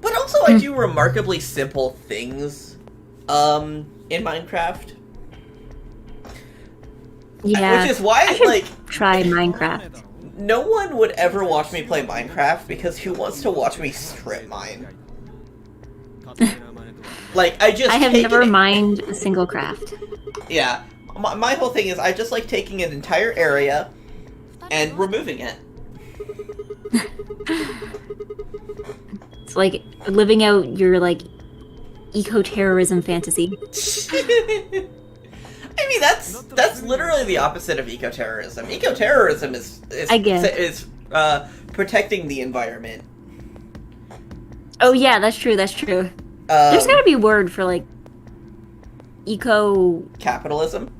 But also, I do remarkably simple things, in Minecraft. Yeah, which is why I should like try Minecraft. No one would ever watch me play Minecraft because who wants to watch me strip mine? Like, I have never mined a single craft. Yeah. My whole thing is I just like taking an entire area and removing it. It's like living out your, like, eco-terrorism fantasy. I mean, that's literally the opposite of eco-terrorism. Eco-terrorism is protecting the environment. Oh yeah, that's true. That's true. There's gotta be a word for like eco capitalism.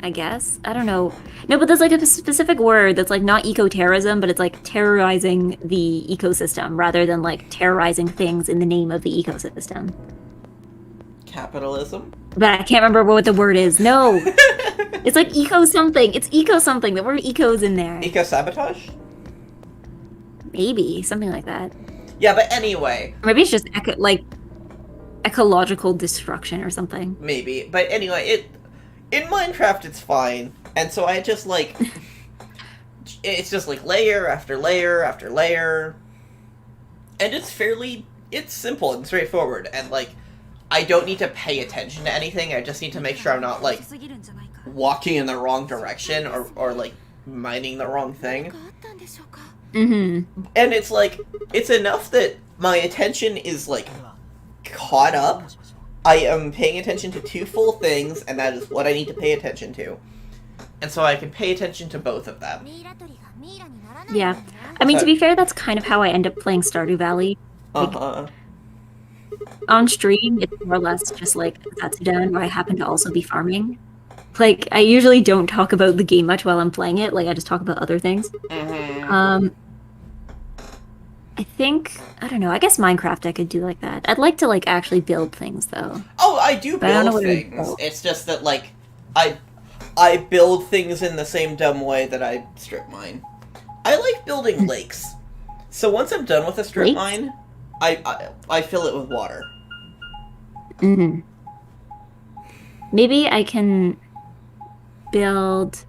I guess. I don't know. No, but there's like a specific word that's like not eco-terrorism, but it's like terrorizing the ecosystem rather than like terrorizing things in the name of the ecosystem. Capitalism? But I can't remember what the word is. No. It's like eco something. It's eco something. The word eco's in there. Eco-sabotage? Maybe. Something like that. Yeah, but anyway. Maybe it's just ecological destruction or something. Maybe. But anyway, in Minecraft it's fine. And so I just like it's just like layer after layer after layer. And it's simple and straightforward, and like I don't need to pay attention to anything. I just need to make sure I'm not like walking in the wrong direction or like mining the wrong thing. Mm-hmm. And it's like, it's enough that my attention is like caught up. I am paying attention to 2 full things, and that is what I need to pay attention to. And so I can pay attention to both of them. Yeah. I mean, to be fair, that's kind of how I end up playing Stardew Valley. Like, on stream, it's more or less just like that's done, where I happen to also be farming. Like, I usually don't talk about the game much while I'm playing it. Like, I just talk about other things. Mm-hmm. I think, I don't know, I guess Minecraft I could do like that. I'd like to, like, actually build things, though. Oh, I do build things. It's just that, like, I build things in the same dumb way that I strip mine. I like building lakes. So once I'm done with a strip mine, I fill it with water. Mm-hmm. Maybe I can build,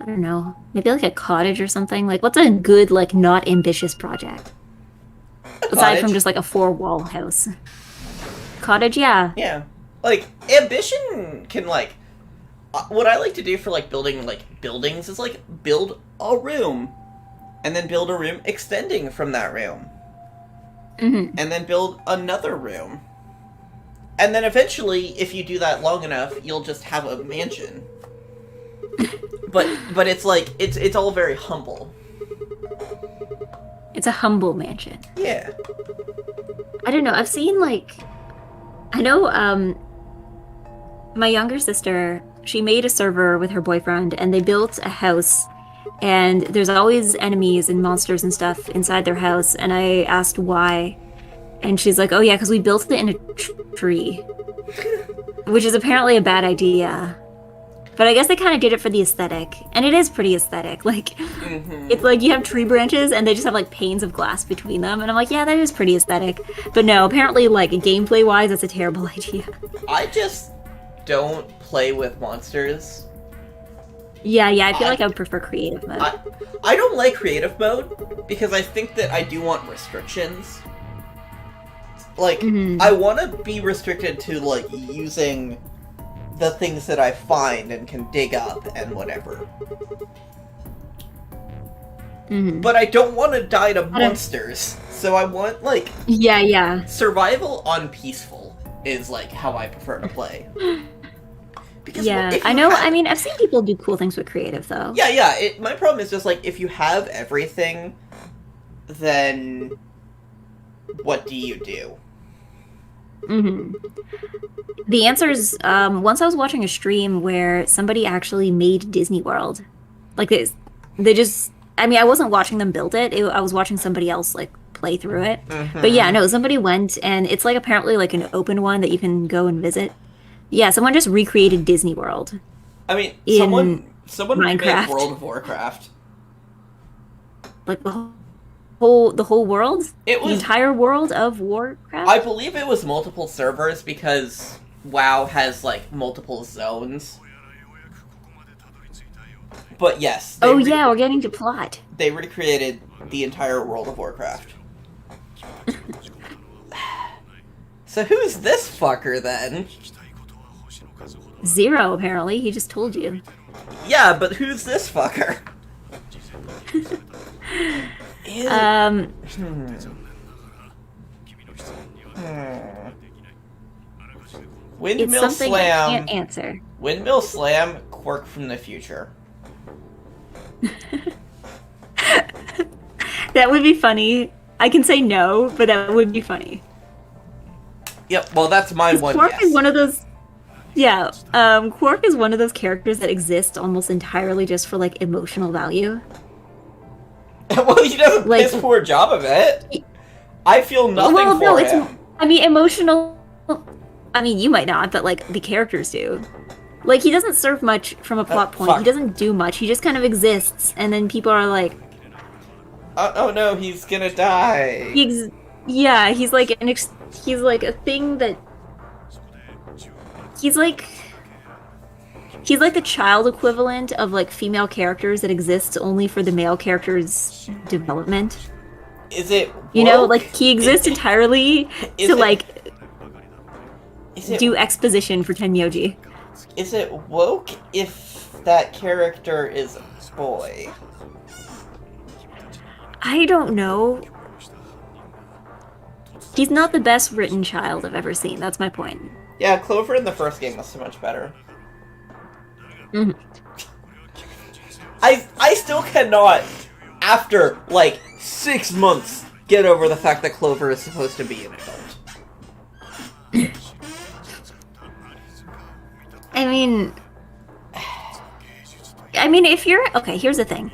I don't know, maybe like a cottage or something. Like, what's a good, like, not ambitious project? Aside from just like a 4-wall house. Cottage, yeah. Yeah. Like, ambition can, like, what I like to do for, like, building, like, buildings is, like, build a room. And then build a room extending from that room. Mm-hmm. And then build another room. And then eventually, if you do that long enough, you'll just have a mansion. But it's like, it's all very humble. It's a humble mansion. Yeah. I don't know, I've seen, like, I know, my younger sister, she made a server with her boyfriend, and they built a house, and there's always enemies and monsters and stuff inside their house, and I asked why, and she's like, oh yeah, because we built it in a tree. Which is apparently a bad idea. But I guess they kind of did it for the aesthetic, and it is pretty aesthetic. Like, It's like you have tree branches, and they just have, like, panes of glass between them, and I'm like, yeah, that is pretty aesthetic. But no, apparently, like, gameplay-wise, that's a terrible idea. I just don't play with monsters. Yeah, I feel like I would prefer creative mode. I don't like creative mode, because I think that I do want restrictions. Like, I want to be restricted to, like, using the things that I find and can dig up and whatever. But I don't want to die to monsters, so I want, like... Yeah. Survival on peaceful is, like, how I prefer to play. Because I know, I mean, I've seen people do cool things with creative, though. Yeah, my problem is just, like, if you have everything, then what do you do? The answer is, once I was watching a stream where somebody actually made Disney World. Like, they just, I mean, I wasn't watching them build it, I was watching somebody else, like, play through it. But yeah, no, somebody went, and it's, like, apparently, like, an open one that you can go and visit. Yeah, someone just recreated Disney World. I mean, someone Minecraft. made World of Warcraft. Like, the whole world? It was the entire world of Warcraft? I believe it was multiple servers because WoW has, like, multiple zones. But yes. Yeah, we're getting to plot. They recreated the entire World of Warcraft. So who's this fucker then? Zero, apparently. He just told you. Yeah, but who's this fucker? It's Windmill something I Slam. can't answer. Windmill Slam, Quark from the future. That would be funny. I can say no, but that would be funny. Yep, well, that's my one Quark guess. is one of those. Yeah, Quark is one of those characters that exist almost entirely just for like emotional value. Well, he does a Like- piss poor job of it. I feel nothing for him. I mean, emotional. I mean, you might not, but like the characters do. Like he doesn't serve much from a plot point. fuck. He doesn't do much. He just kind of exists, and then people are like, Oh no, he's gonna die. yeah, he's like he's like a thing that he's like the child equivalent of like female characters that exists only for the male character's development. Is it You know, woke? like he exists entirely Is to it- like Is it, do exposition for Tenmyoji. is it woke if that character is a boy? I don't know. He's not the best written child I've ever seen. That's my point. Yeah, Clover in the first game was so much better. Mhm. I still cannot, after like 6 months, get over the fact that Clover is supposed to be an adult. I mean, if you're okay, here's the thing.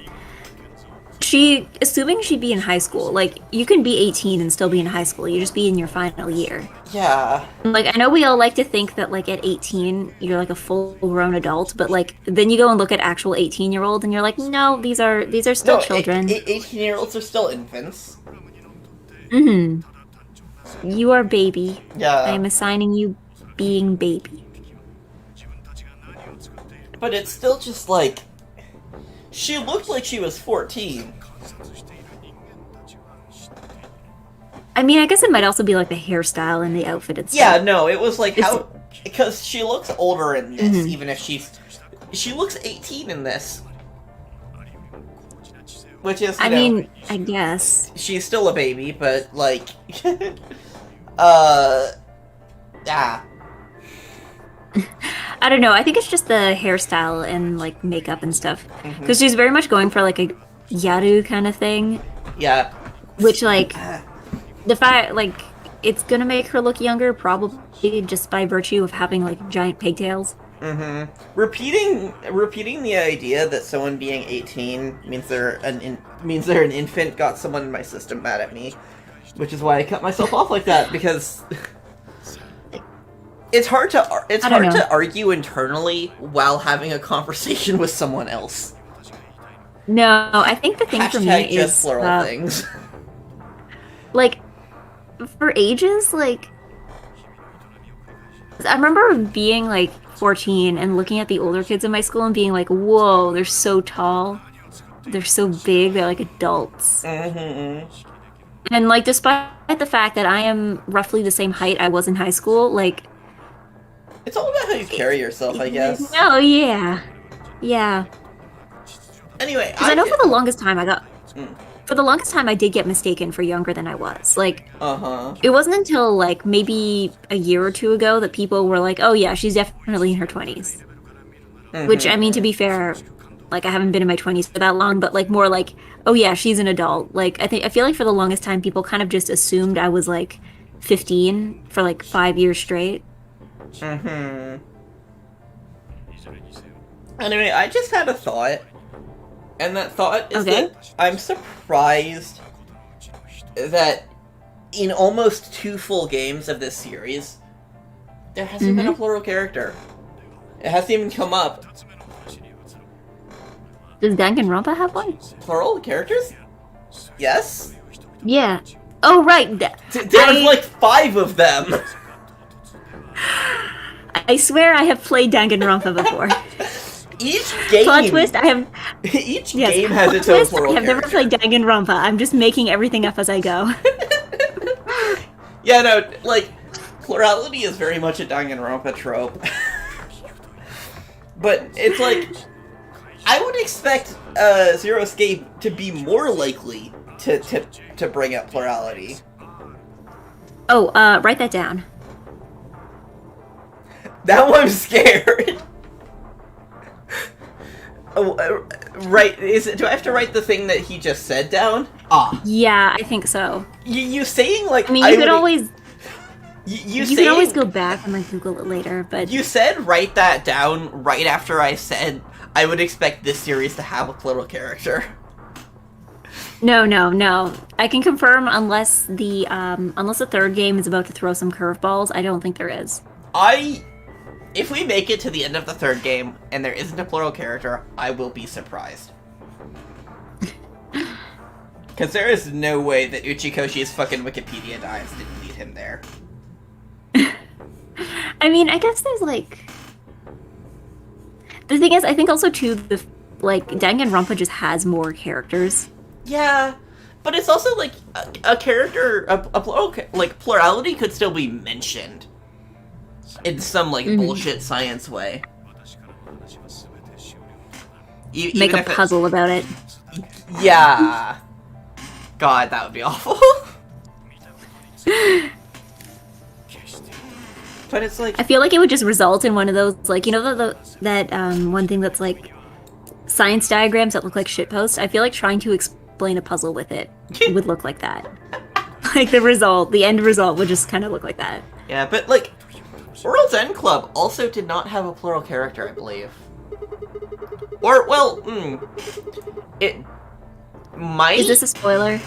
Assuming she'd be in high school, like you can be 18 and still be in high school. You just be in your final year. Yeah. And, like I know we all like to think that like at 18 you're like a full-grown adult, but like then you go and look at actual 18-year-old and you're like, no, these are still children. 18-year-olds are still infants. You are baby. Yeah. I am assigning you being baby. But it's still just like... She looked like she was 14. I mean, I guess it might also be like the hairstyle and the outfit and stuff. Yeah, no, it was like It's- how... Because she looks older in this, even if she's... She looks 18 in this. Which is, I mean, I guess. she's still a baby, but, like... yeah. I don't know. I think it's just the hairstyle and like makeup and stuff. Because she's very much going for like a Yaru kind of thing, Yeah. which like the fact like it's gonna make her look younger probably just by virtue of having like giant pigtails. Repeating the idea that someone being 18 means they're an infant got someone in my system mad at me, which is why I cut myself off like that, because it's hard to argue internally while having a conversation with someone else. No, I think the thing for me Hashtag just is plural things. like for ages, like I remember being like 14 and looking at the older kids in my school and being like, whoa, they're so tall, they're so big, they're like adults. And like despite the fact that I am roughly the same height I was in high school, like It's all about how you carry yourself, I guess. oh yeah. Anyway, Because I know for the longest time I did get mistaken for younger than I was. Like, it wasn't until, like, maybe a year or two ago that people were like, oh yeah, she's definitely in her 20s. Which, I mean, to be fair, like, I haven't been in my 20s for that long, but, like, more like, oh yeah, she's an adult. Like, I feel like for the longest time, people kind of just assumed I was, like, 15 for, like, 5 years straight. Anyway, I just had a thought. And that thought is Okay. that I'm surprised that in almost 2 full games of this series, there hasn't been a plural character. It hasn't even come up. Does Danganronpa have one? Plural characters? Yes? Yeah. Oh, right. There's like 5 of them! I swear I have played Danganronpa before. Each game... Plot twist, I have... Each Yes, game has plot its own twist, plural I have never character. played Danganronpa. I'm just making everything up as I go. Yeah, no, like, plurality is very much a Danganronpa trope. But it's like, I would expect Zero Escape to be more likely to bring up plurality. Oh, write that down. Now I'm scared. Right, do I have to write the thing that he just said down? Ah. Yeah, I think so. You saying, like... I mean, you could always... You can always go back and, like, Google it later, but... You said write that down right after I said I would expect this series to have a plural character. No. I can confirm unless the third game is about to throw some curveballs, I don't think there is. If we make it to the end of the third game and there isn't a plural character, I will be surprised. Because there is no way that Uchikoshi's fucking Wikipedia dives didn't lead him there. I mean, I guess there's, like... The thing is, I think also, too, Danganronpa just has more characters. Yeah, but it's also, like, a character, a plural, like, plurality could still be mentioned. In some, like, bullshit science way. Make a puzzle about it. Yeah. God, that would be awful. But it's like... I feel like it would just result in one of those, like, you know that one thing that's, like, science diagrams that look like shitposts? I feel like trying to explain a puzzle with it would look like that. Like, the end result would just kind of look like that. Yeah, but, like... World's End Club also did not have a plural character, I believe. Or, well, it might... Is this a spoiler?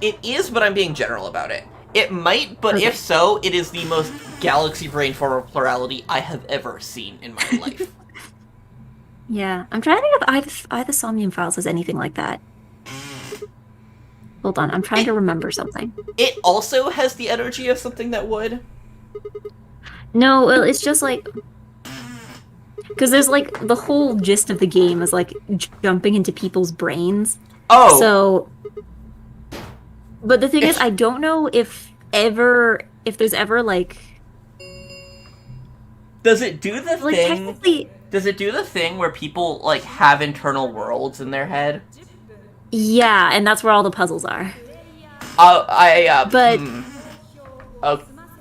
It is, but I'm being general about it. It might, but if so, it is the most galaxy brain form of plurality I have ever seen in my life. Yeah, I'm trying to think if either Somnium Files has anything like that. Hold on, I'm trying to remember something. It also has the energy of something that would... No, well, it's just like... Because there's, like, the whole gist of the game is, like, jumping into people's brains. Oh! So... But the thing is, I don't know if there's ever, like... Does it do the like, thing... Technically... Does it do the thing where people, like, have internal worlds in their head? Yeah, and that's where all the puzzles are. But...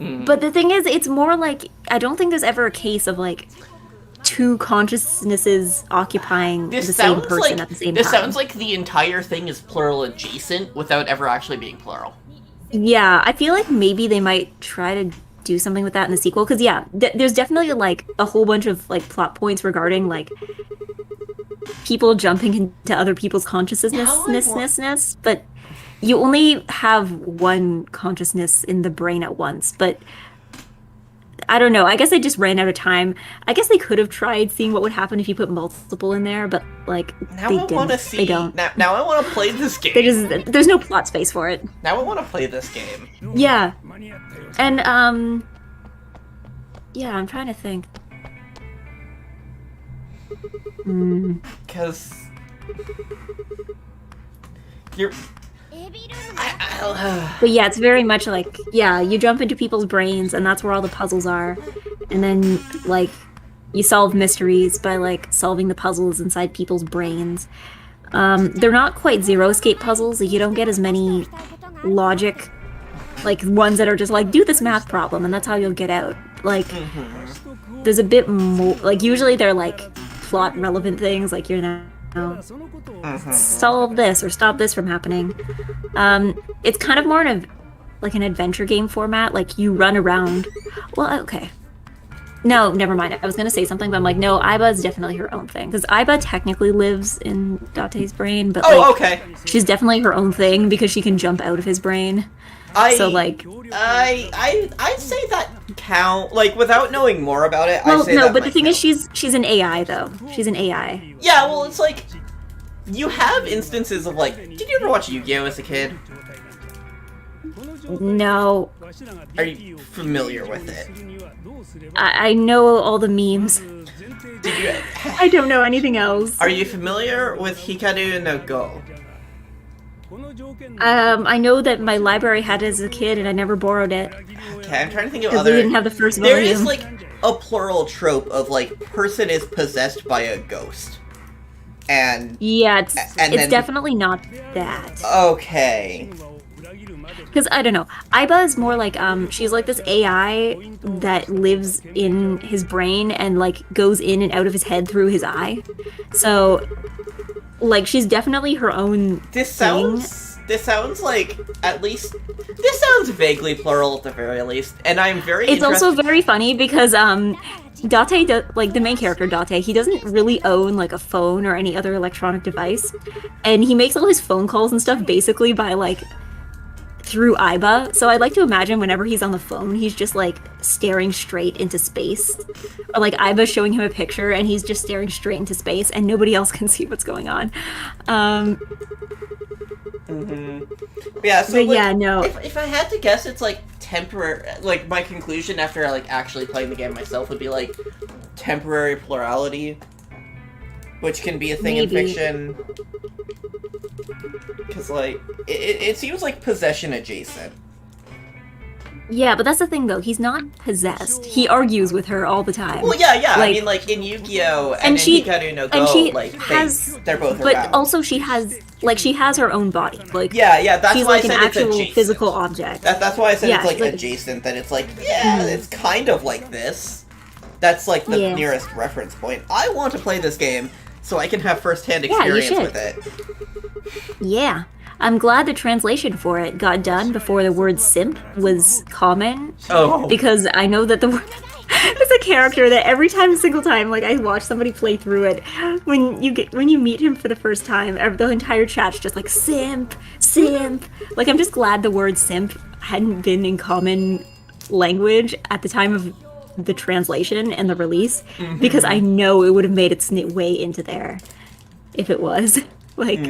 But the thing is, it's more like, I don't think there's ever a case of, like, two consciousnesses occupying the same person at the same time. This sounds like the entire thing is plural adjacent without ever actually being plural. Yeah, I feel like maybe they might try to do something with that in the sequel, because, yeah, there's definitely, like, a whole bunch of, like, plot points regarding, like, people jumping into other people's consciousness, but... You only have one consciousness in the brain at once, but I don't know. I guess they just ran out of time. I guess they could have tried seeing what would happen if you put multiple in there, but, like, now I want to see. They don't. Now I want to play this game. There's no plot space for it. Now I want to play this game. Yeah. And, yeah, I'm trying to think. Because... You're... But yeah, it's very much like, yeah, you jump into people's brains and that's where all the puzzles are. And then, like, you solve mysteries by, like, solving the puzzles inside people's brains. They're not quite zero escape puzzles. Like, you don't get as many logic, like, ones that are just like, do this math problem and that's how you'll get out. Like, there's a bit more, like, usually they're, like, plot relevant things, like, you're now solve this or stop this from happening. It's kind of more like an adventure game format. Like, you run around. Well, okay. No, never mind. I was going to say something, but I'm like, no, Aiba is definitely her own thing. Because Aiba technically lives in Date's brain, but okay. She's definitely her own thing because she can jump out of his brain. I'd say that count, like, without knowing more about it. Well, I'd say no, that but the thing count. is, she's an AI though. She's an AI. Yeah, well, it's like you have instances of, like, did you ever watch Yu-Gi-Oh as a kid? No. Are you familiar with it? I know all the memes. Did you? I don't know anything else. Are you familiar with Hikaru no Go? I know that my library had it as a kid and I never borrowed it. Okay, I'm trying to think of other... Because we didn't have the first volume. There is, like, a plural trope of, like, person is possessed by a ghost. And... Yeah, it's definitely not that. Okay. Because I don't know, Aiba is more like she's like this AI that lives in his brain and like goes in and out of his head through his eye. So like she's definitely her own thing. This sounds like, at least, this sounds vaguely plural at the very least, and I'm very It's also very funny because Date, like the main character Date, he doesn't really own like a phone or any other electronic device, and he makes all his phone calls and stuff basically by like through Aiba. So I like to imagine whenever he's on the phone, he's just like staring straight into space, or like Aiba showing him a picture and he's just staring straight into space, and nobody else can see what's going on. Yeah, so but like, yeah, no. If I had to guess, it's like temporary. Like my conclusion after like actually playing the game myself would be like temporary plurality, which can be a thing in fiction. Because like it seems like possession adjacent. Yeah, but that's the thing though. He's not possessed. He argues with her all the time. Well, yeah. Like, I mean, like in Yu-Gi-Oh and in Hikaru no Go, like they're both but around. also she has her own body. Like yeah. That's she's why like I said an actual it's adjacent. physical object. That's why I said Yeah, it's like adjacent. That it's like it's kind of like this. That's like the nearest reference point. I want to play this game so I can have first-hand experience with it. Yeah. I'm glad the translation for it got done before the word simp was common. Oh. Because I know that there's a character that every single time, like I watch somebody play through it, when you meet him for the first time, the entire chat's just like simp, simp. Like I'm just glad the word simp hadn't been in common language at the time of the translation and the release, because I know it would have made its way into there if it was. Like,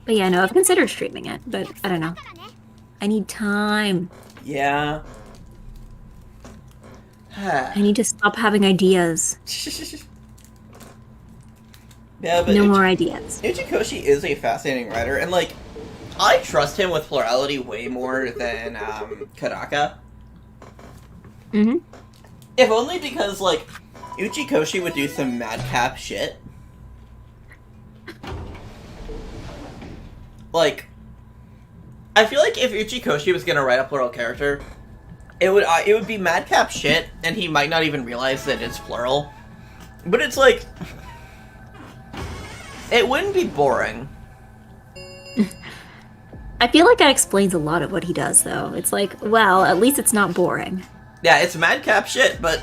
but yeah, no, I've considered streaming it, but I don't know. I need time. Yeah. I need to stop having ideas. Yeah, but no more ideas. Uchikoshi is a fascinating writer, and like, I trust him with plurality way more than Karaka. If only because like Uchikoshi would do some madcap shit. Like, I feel like if Uchikoshi was gonna write a plural character, it would be madcap shit, and he might not even realize that it's plural. But it's like, it wouldn't be boring. I feel like that explains a lot of what he does, though. It's like, well, at least it's not boring. Yeah, it's madcap shit, but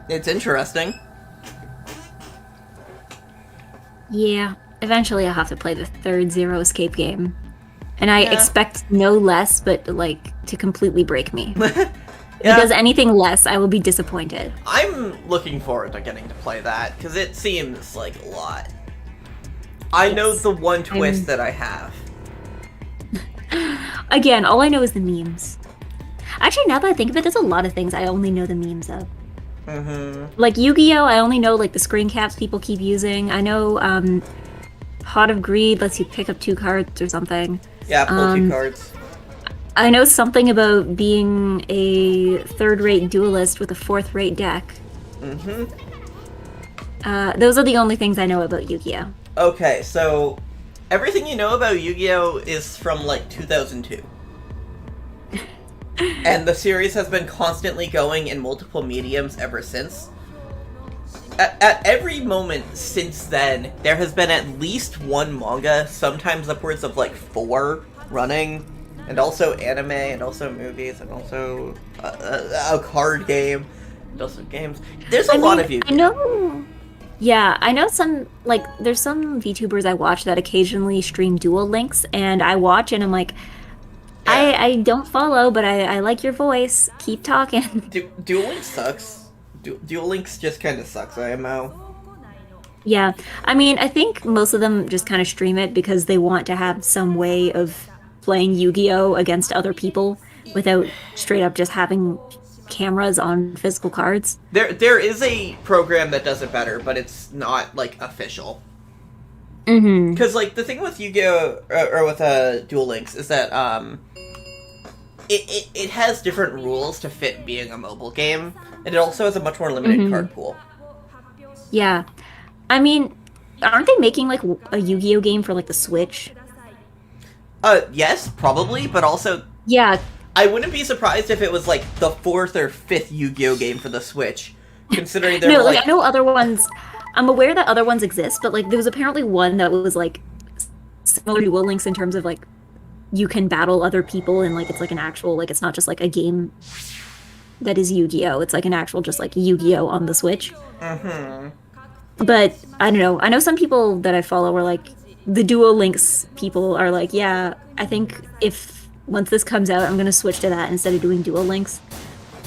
it's interesting. Yeah, eventually I'll have to play the third Zero Escape game. And I expect no less, but, like, to completely break me. Because anything less, I will be disappointed. I'm looking forward to getting to play that, because it seems like a lot. I know the one twist that I have. Again, all I know is the memes. Actually, now that I think of it, there's a lot of things I only know the memes of. Like Yu-Gi-Oh! I only know like the screen caps people keep using. I know Pot of Greed lets you pick up 2 cards or something. Yeah, pull 2 cards. I know something about being a third-rate duelist with a fourth-rate deck. Those are the only things I know about Yu-Gi-Oh! Okay, so everything you know about Yu-Gi-Oh! Is from like 2002. And the series has been constantly going in multiple mediums ever since. At every moment since then, there has been at least one manga, sometimes upwards of like 4 running, and also anime, and also movies, and also a card game, and also games. There's a lot of Yu-Gi-Oh! I know. Yeah, I know some, like, there's some VTubers I watch that occasionally stream Duel Links, and I watch and I'm like, I don't follow, but I like your voice. Keep talking. Duel Links sucks. Duel Links just kind of sucks, IMO. Yeah, I mean, I think most of them just kind of stream it because they want to have some way of playing Yu-Gi-Oh! Against other people without straight up just having cameras on physical cards. There is a program that does it better, but it's not, like, official. Because, like, the thing with Yu-Gi-Oh! Or with Duel Links is that, it has different rules to fit being a mobile game, and it also has a much more limited card pool. Yeah. I mean, aren't they making, like, a Yu-Gi-Oh! Game for, like, the Switch? Yes, probably, but also Yeah. I wouldn't be surprised if it was like the 4th or 5th Yu-Gi-Oh game for the Switch, considering there No, were like like I know other ones. I'm aware that other ones exist, but like there was apparently one that was like similar to Duel Links in terms of like you can battle other people and like it's like an actual like it's not just like a game that is Yu-Gi-Oh. It's like an actual just like Yu-Gi-Oh on the Switch. Mm-hmm. But I don't know. I know some people that I follow are like the Duel Links people are like, yeah, I think if once this comes out, I'm gonna switch to that instead of doing Duel Links.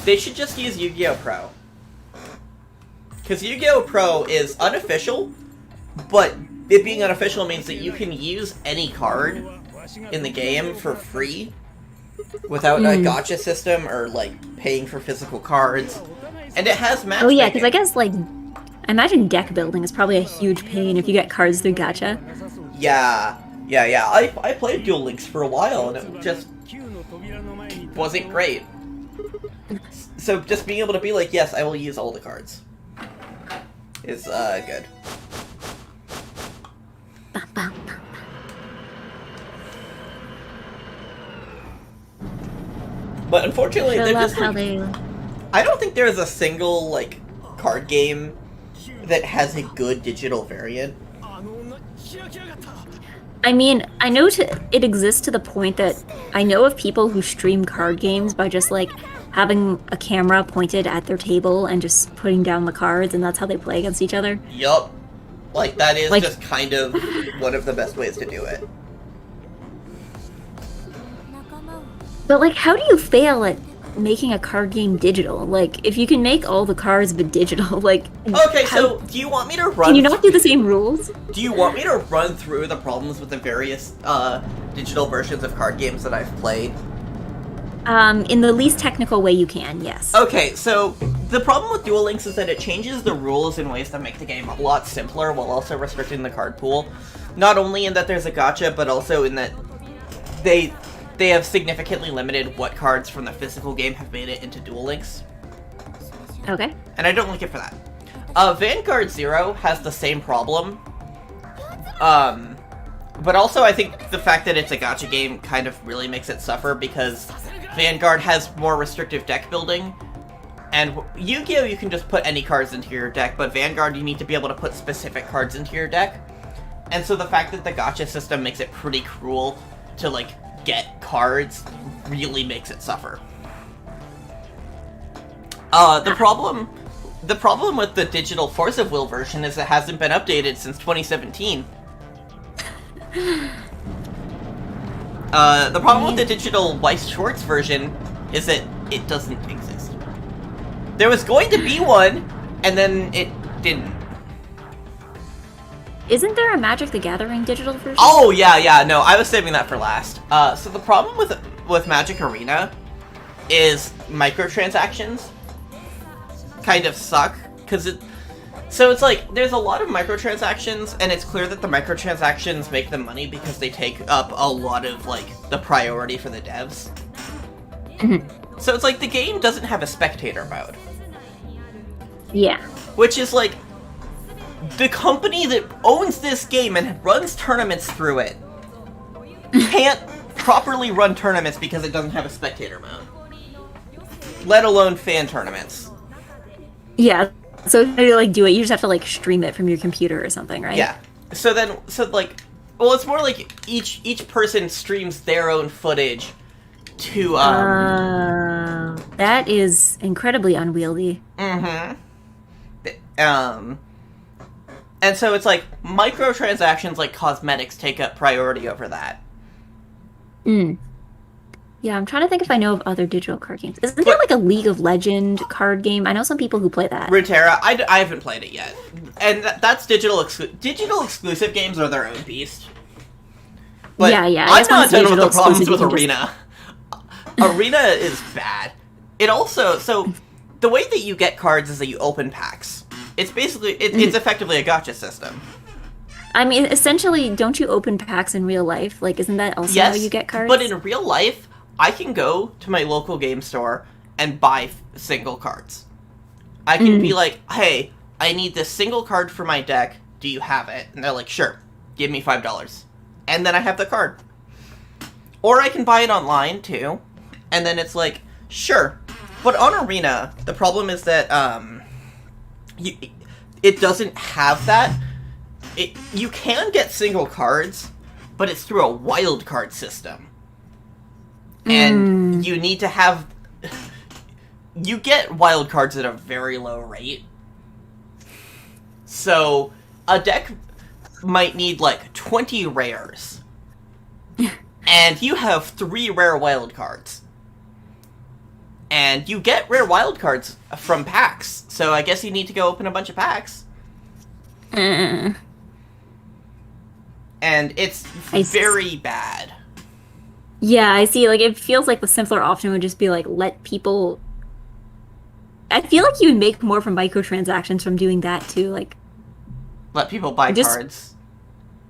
They should just use Yu-Gi-Oh! Pro. Because Yu-Gi-Oh! Pro is unofficial, but it being unofficial means that you can use any card in the game for free without a gacha system or, like, paying for physical cards. And it has matchmaking. Oh yeah, because I guess like I imagine deck building is probably a huge pain if you get cards through gacha. Yeah. I played Duel Links for a while, and it just wasn't great. So just being able to be like, yes, I will use all the cards is, good. But unfortunately, I they're love just how like, they. I don't think there's a single, like, card game that has a good digital variant. I mean, I know it exists to the point that I know of people who stream card games by just like having a camera pointed at their table and just putting down the cards, and that's how they play against each other. Yup. Like, that is Like- just kind of one of the best ways to do it. But like, how do you fail at making a card game digital? Like, if you can make all the cards but digital, like. Okay, so do you want me to run... Can you not do the same rules? Do you want me to run through the problems with the various, digital versions of card games that I've played? In the least technical way you can, yes. Okay, so the problem with Duel Links is that it changes the rules in ways that make the game a lot simpler while also restricting the card pool. Not only in that there's a gacha, but also in that they have significantly limited what cards from the physical game have made it into Duel Links. Okay. And I don't like it for that. Vanguard Zero has the same problem. But also I think the fact that it's a gacha game kind of really makes it suffer because Vanguard has more restrictive deck building. And Yu-Gi-Oh! You can just put any cards into your deck, but Vanguard you need to be able to put specific cards into your deck. And so the fact that the gacha system makes it pretty cruel to, like, get cards really makes it suffer. The problem with the digital Force of Will version is it hasn't been updated since 2017. The problem with the digital Weiss Schwartz version is that it doesn't exist. There was going to be one, and then it didn't. Isn't there a Magic the Gathering digital version? Oh, yeah, no, I was saving that for last. So the problem with Magic Arena is microtransactions kind of suck, because it's like, there's a lot of microtransactions, and it's clear that the microtransactions make them money because they take up a lot of, like, the priority for the devs. Mm-hmm. So it's like, the game doesn't have a spectator mode. Yeah. Which is like, the company that owns this game and runs tournaments through it can't properly run tournaments because it doesn't have a spectator mode. Let alone fan tournaments. Yeah. So how do you like do it? You just have to like stream it from your computer or something, right? Yeah. So like, well, it's more like each person streams their own footage to that is incredibly unwieldy. Mm-hmm. And so it's like microtransactions like cosmetics take up priority over that. Yeah, I'm trying to think if I know of other digital card games. Isn't there like a League of Legend card game? I know some people who play that. Runeterra, I haven't played it yet. And that's digital exclusive games are their own beast. But yeah. I'm not done with the problems with just... Arena. Arena is bad. It also, so the way that you get cards is that you open packs. It's basically, it's effectively a gacha system. I mean, essentially, don't you open packs in real life? Like, isn't that also how you get cards? But in real life, I can go to my local game store and buy single cards. I can be like, hey, I need this single card for my deck. Do you have it? And they're like, sure. Give me $5. And then I have the card. Or I can buy it online, too. And then it's like, sure. But on Arena, the problem is that, it doesn't have that. You can get single cards, but it's through a wild card system. And you need to have... You get wild cards at a very low rate. So, a deck might need, like, 20 rares. And you have 3 rare wild cards. And you get rare wild cards from packs. So I guess you need to go open a bunch of packs. And it's very bad. Yeah, I see. Like, it feels like the simpler option would just be, like, let people... I feel like you would make more from microtransactions from doing that, too. Like, let people buy cards.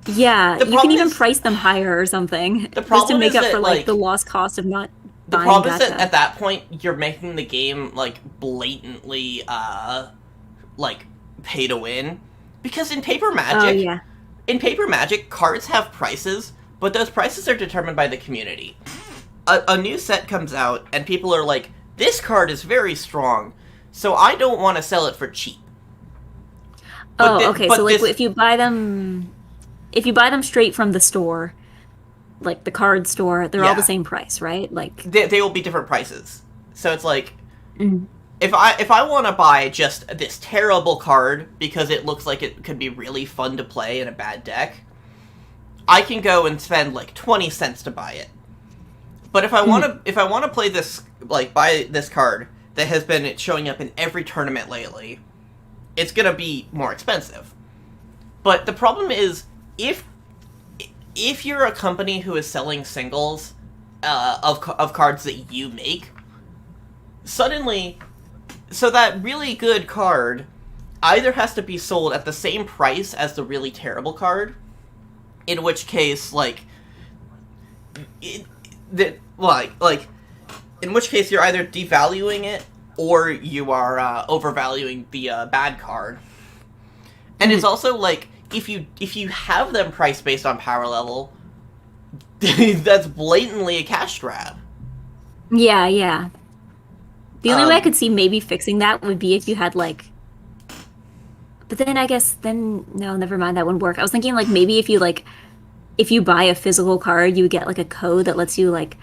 Yeah, you can even price them higher or something. The problem just to make is up that, for, like, the lost cost of not the buying problem is gacha. that at that point, you're making the game, like, blatantly, like, pay to win. Because in Paper Magic... In Paper Magic, cards have prices, but those prices are determined by the community. A new set comes out, and people are like, this card is very strong, so I don't want to sell it for cheap. Okay, so, like, if you buy them straight from the store, like the card store, they're all the same price, right? Like they will be different prices. So it's like, if I want to buy just this terrible card because it looks like it could be really fun to play in a bad deck, I can go and spend like 20 cents to buy it. But if I want to play this, like, buy this card that has been showing up in every tournament lately, it's gonna be more expensive. But the problem is, if you're a company who is selling singles of cards that you make, suddenly, so that really good card either has to be sold at the same price as the really terrible card, in which case, like, in which case you're either devaluing it or you are overvaluing the bad card. And it's also like, if you have them priced based on power level, that's blatantly a cash grab. Yeah. The only way I could see maybe fixing that would be if you had, like... But then I guess, no, never mind, that wouldn't work. I was thinking, like, maybe if you buy a physical card, you would get, like, a code that lets you, like,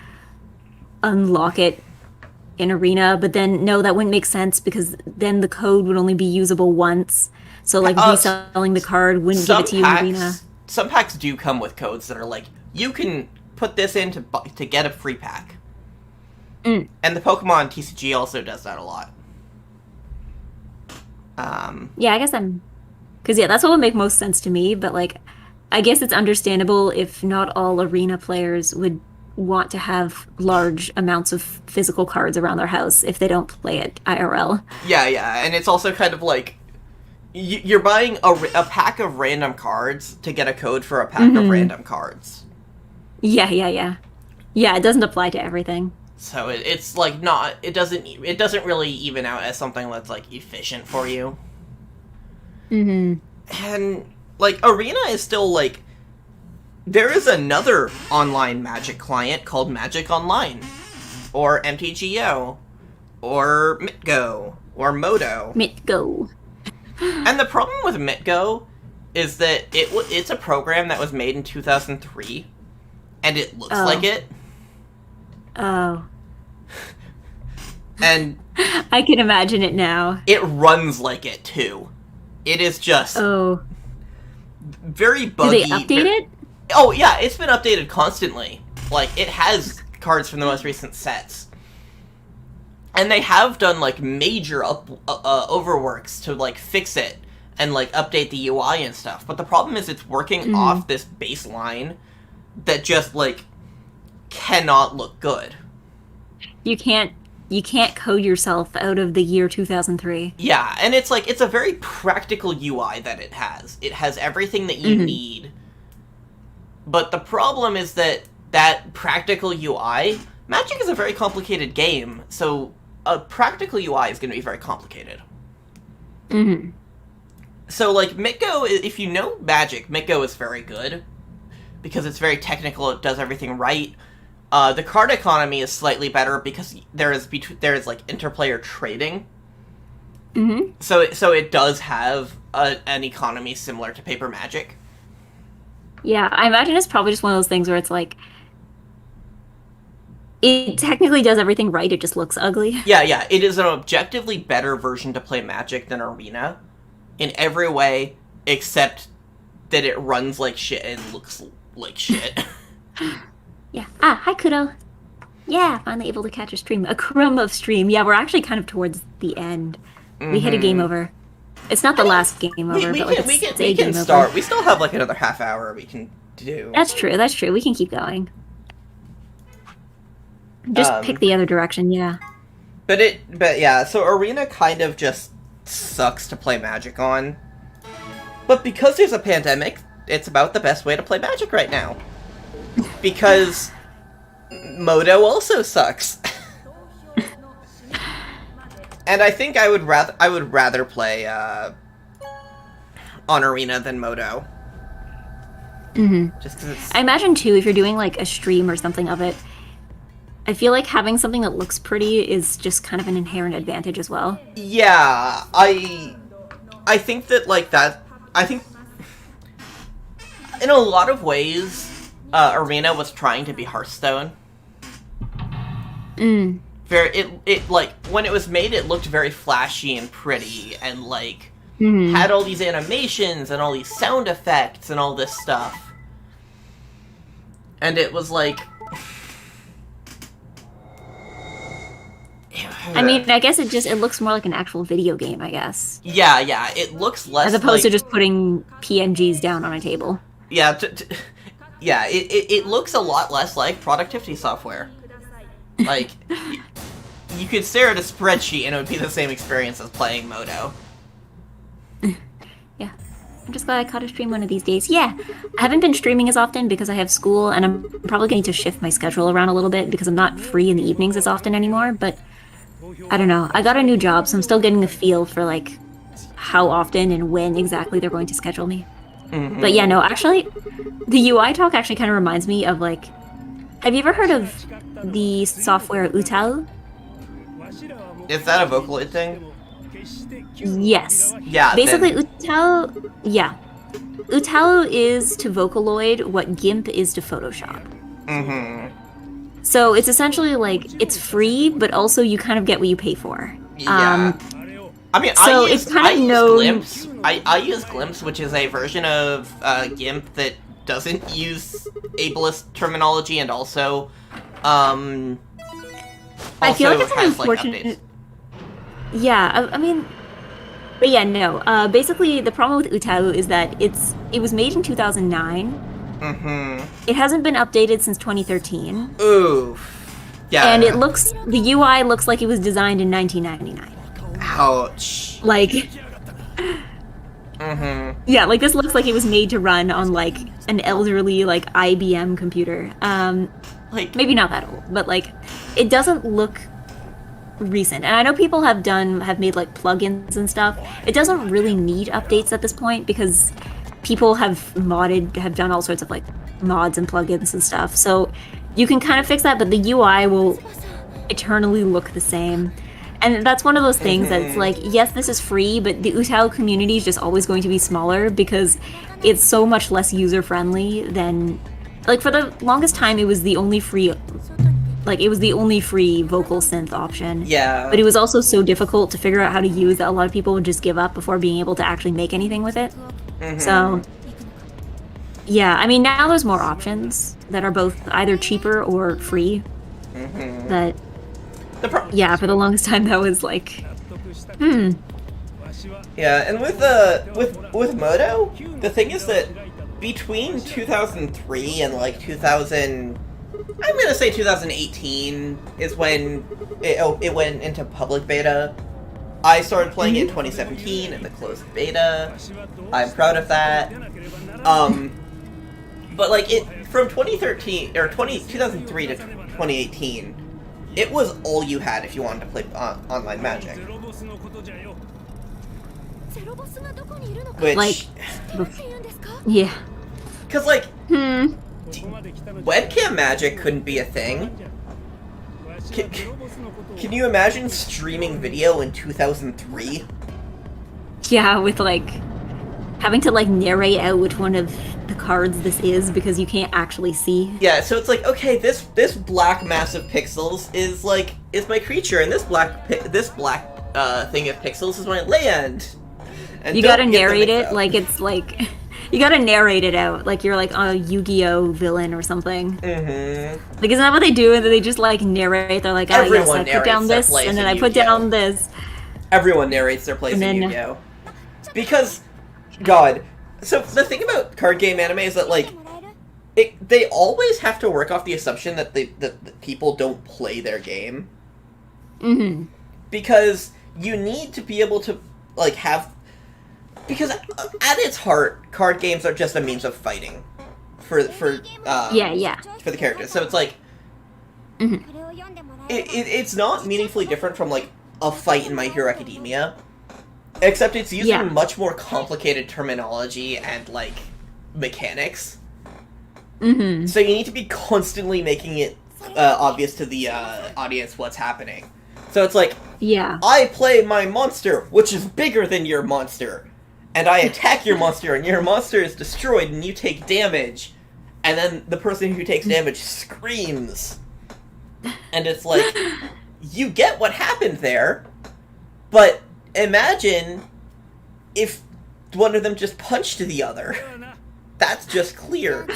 unlock it in Arena, but then, no, that wouldn't make sense, because then the code would only be usable once. So, like, reselling the card wouldn't give it to you in Arena. Some packs do come with codes that are like, you can put this in to get a free pack. And the Pokemon TCG also does that a lot. Yeah, I guess because, that's what would make most sense to me, but, like, I guess it's understandable if not all Arena players would want to have large amounts of physical cards around their house if they don't play it IRL. Yeah, and it's also kind of like, you're buying a pack of random cards to get a code for a pack of random cards. Yeah. Yeah, it doesn't apply to everything. So it's like it doesn't really even out as something that's, like, efficient for you. And, like, Arena is still, like, there is another online Magic client called Magic Online, or MTGO, or MitGo, or Modo. MitGo. And the problem with MitGo is that it's a program that was made in 2003, and it looks like it. Oh. And I can imagine it now. It runs like it, too. It is just very buggy. Do they update it? Oh, yeah, it's been updated constantly. Like, it has cards from the most recent sets. And they have done, like, major overworks to, like, fix it and, like, update the UI and stuff. But the problem is it's working off this baseline that just, like, cannot look good. You can't code yourself out of the year 2003. Yeah, and it's, like, it's a very practical UI that it has. It has everything that you need. But the problem is that practical UI... Magic is a very complicated game, so a practical UI is going to be very complicated. So, like, MitGo, if you know Magic, MitGo is very good. Because it's very technical, it does everything right. The card economy is slightly better because there is like interplayer trading. Mm-hmm. So it does have an economy similar to Paper Magic. Yeah, I imagine it's probably just one of those things where it's like it technically does everything right, it just looks ugly. Yeah, it is an objectively better version to play Magic than Arena in every way except that it runs like shit and looks like shit. Yeah. Ah, hi Kudo. Yeah, finally able to catch a stream. A crumb of stream. Yeah, we're actually kind of towards the end. We hit a game over. It's not the last game over, but like we it's a can game start. over. We still have like another half hour we can do. That's true. We can keep going. Just pick the other direction, yeah. But yeah, so Arena kind of just sucks to play Magic on. But because there's a pandemic, it's about the best way to play Magic right now. Because Moto also sucks. And I think I would rather play on Arena than Moto. Mm-hmm. Just because it's... I imagine too, if you're doing like a stream or something of it, I feel like having something that looks pretty is just kind of an inherent advantage as well. Yeah, I think that like that. I think in a lot of ways, Arena was trying to be Hearthstone. It like when it was made, it looked very flashy and pretty, and like had all these animations and all these sound effects and all this stuff. And it was like, I mean, I guess it looks more like an actual video game, I guess. Yeah, it looks less as opposed to like, just putting PNGs down on a table. Yeah, yeah, it looks a lot less like productivity software. Like, you could stare at a spreadsheet and it would be the same experience as playing Moto. Yeah. I'm just glad I caught a stream one of these days. Yeah, I haven't been streaming as often because I have school, and I'm probably going to shift my schedule around a little bit because I'm not free in the evenings as often anymore, but I don't know. I got a new job, so I'm still getting a feel for, like, how often and when exactly they're going to schedule me. But yeah, no, actually, the UI talk actually kind of reminds me of, like, have you ever heard of the software Utau? Is that a Vocaloid thing? Yes. Yeah. Basically, Utau... Yeah. Utau is to Vocaloid what GIMP is to Photoshop. So it's essentially, like, it's free, but also you kind of get what you pay for. Yeah. I mean, so I use Glimpse. I use Glimpse, which is a version of GIMP that doesn't use ableist terminology and also I feel like it's an unfortunate... Like, yeah, I mean... But yeah, no. Basically, the problem with Utau is that it was made in 2009. It hasn't been updated since 2013. Oof. Yeah. And the UI looks like it was designed in 1999. Ouch. Like... Yeah, like this looks like it was made to run on like an elderly like IBM computer. Like maybe not that old, but like it doesn't look recent. And I know people have made like plugins and stuff. It doesn't really need updates at this point because people have done all sorts of like mods and plugins and stuff. So you can kind of fix that, but the UI will eternally look the same. And that's one of those things that's like, yes, this is free, but the Utau community is just always going to be smaller because it's so much less user-friendly than... Like, for the longest time, it was the only free... Like, it was the only free vocal synth option. Yeah. But it was also so difficult to figure out how to use that a lot of people would just give up before being able to actually make anything with it. So... Yeah, I mean, now there's more options that are both either cheaper or free. But... yeah, for the longest time that was like, Yeah, and with Moto, the thing is that between 2003 and like 2000, I'm gonna say 2018 is when it went into public beta. I started playing it in 2017 in the closed beta. I'm proud of that. But like from 2013 or 2003 to 2018. It was all you had if you wanted to play online Magic. Which... Like... Yeah. Because, like... Webcam magic couldn't be a thing. Can you imagine streaming video in 2003? Yeah, with like having to like narrate out which one of the cards this is because you can't actually see. Yeah, so it's like, okay, this black mass of pixels is my creature, and this black thing of pixels is my land. And you gotta narrate it like it's like you gotta narrate it out like you're like a Yu-Gi-Oh villain or something. Mm-hmm. Like, isn't that what they do? And they just like narrate. They're like, oh yes, I put down this, and then I put down this. Everyone narrates their plays in Yu-Gi-Oh. Because, God, so the thing about card game anime is that like, they always have to work off the assumption that that people don't play their game. Mm-hmm. Because you need to be able to like have. Because at its heart, card games are just a means of fighting for the characters. So it's like, it's not meaningfully different from like a fight in My Hero Academia, except it's using much more complicated terminology and like mechanics. Mm-hmm. So you need to be constantly making it obvious to the audience what's happening. So it's like, I play my monster, which is bigger than your monster. And I attack your monster, and your monster is destroyed, and you take damage. And then the person who takes damage screams. And it's like, you get what happened there, but imagine if one of them just punched the other. That's just clear.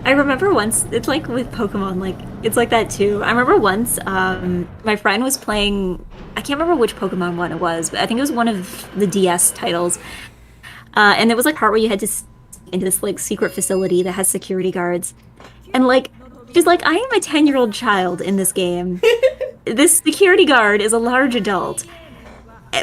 I remember once, it's like with Pokemon, like, it's like that too. I remember once, my friend was playing, I can't remember which Pokemon one it was, but I think it was one of the DS titles. And there was like a part where you had to into this like secret facility that has security guards. And like, she's like, I am a 10-year-old child in this game. This security guard is a large adult.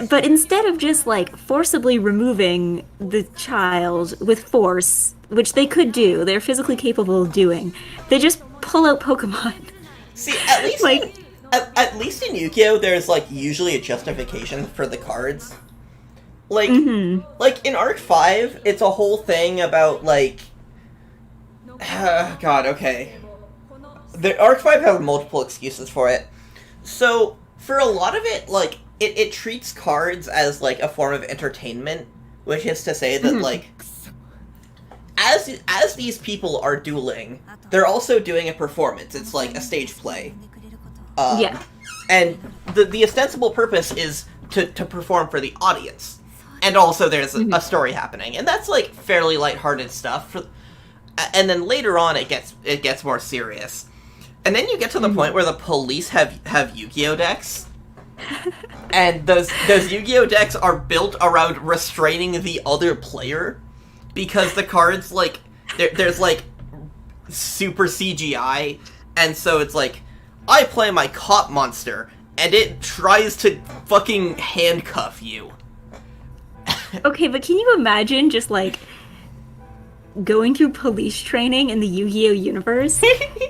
But instead of just like forcibly removing the child with force, which they could do, they're physically capable of doing, they just pull out Pokemon. See, at least like at least in Yu-Gi-Oh, there's like usually a justification for the cards. Like, like in Arc 5, it's a whole thing about like, God, okay. The Arc 5 has multiple excuses for it. So for a lot of it, like it treats cards as like a form of entertainment, which is to say that like as these people are dueling, they're also doing a performance. It's like a stage play. And the ostensible purpose is to perform for the audience. And also there's a story happening. And that's like fairly lighthearted stuff. And then later on it gets more serious. And then you get to the point where the police have Yu-Gi-Oh decks. And those Yu-Gi-Oh decks are built around restraining the other player. Because the cards, like, there's like super CGI. And so it's like, I play my cop monster, and it tries to fucking handcuff you. Okay, but can you imagine just, like, going through police training in the Yu-Gi-Oh universe,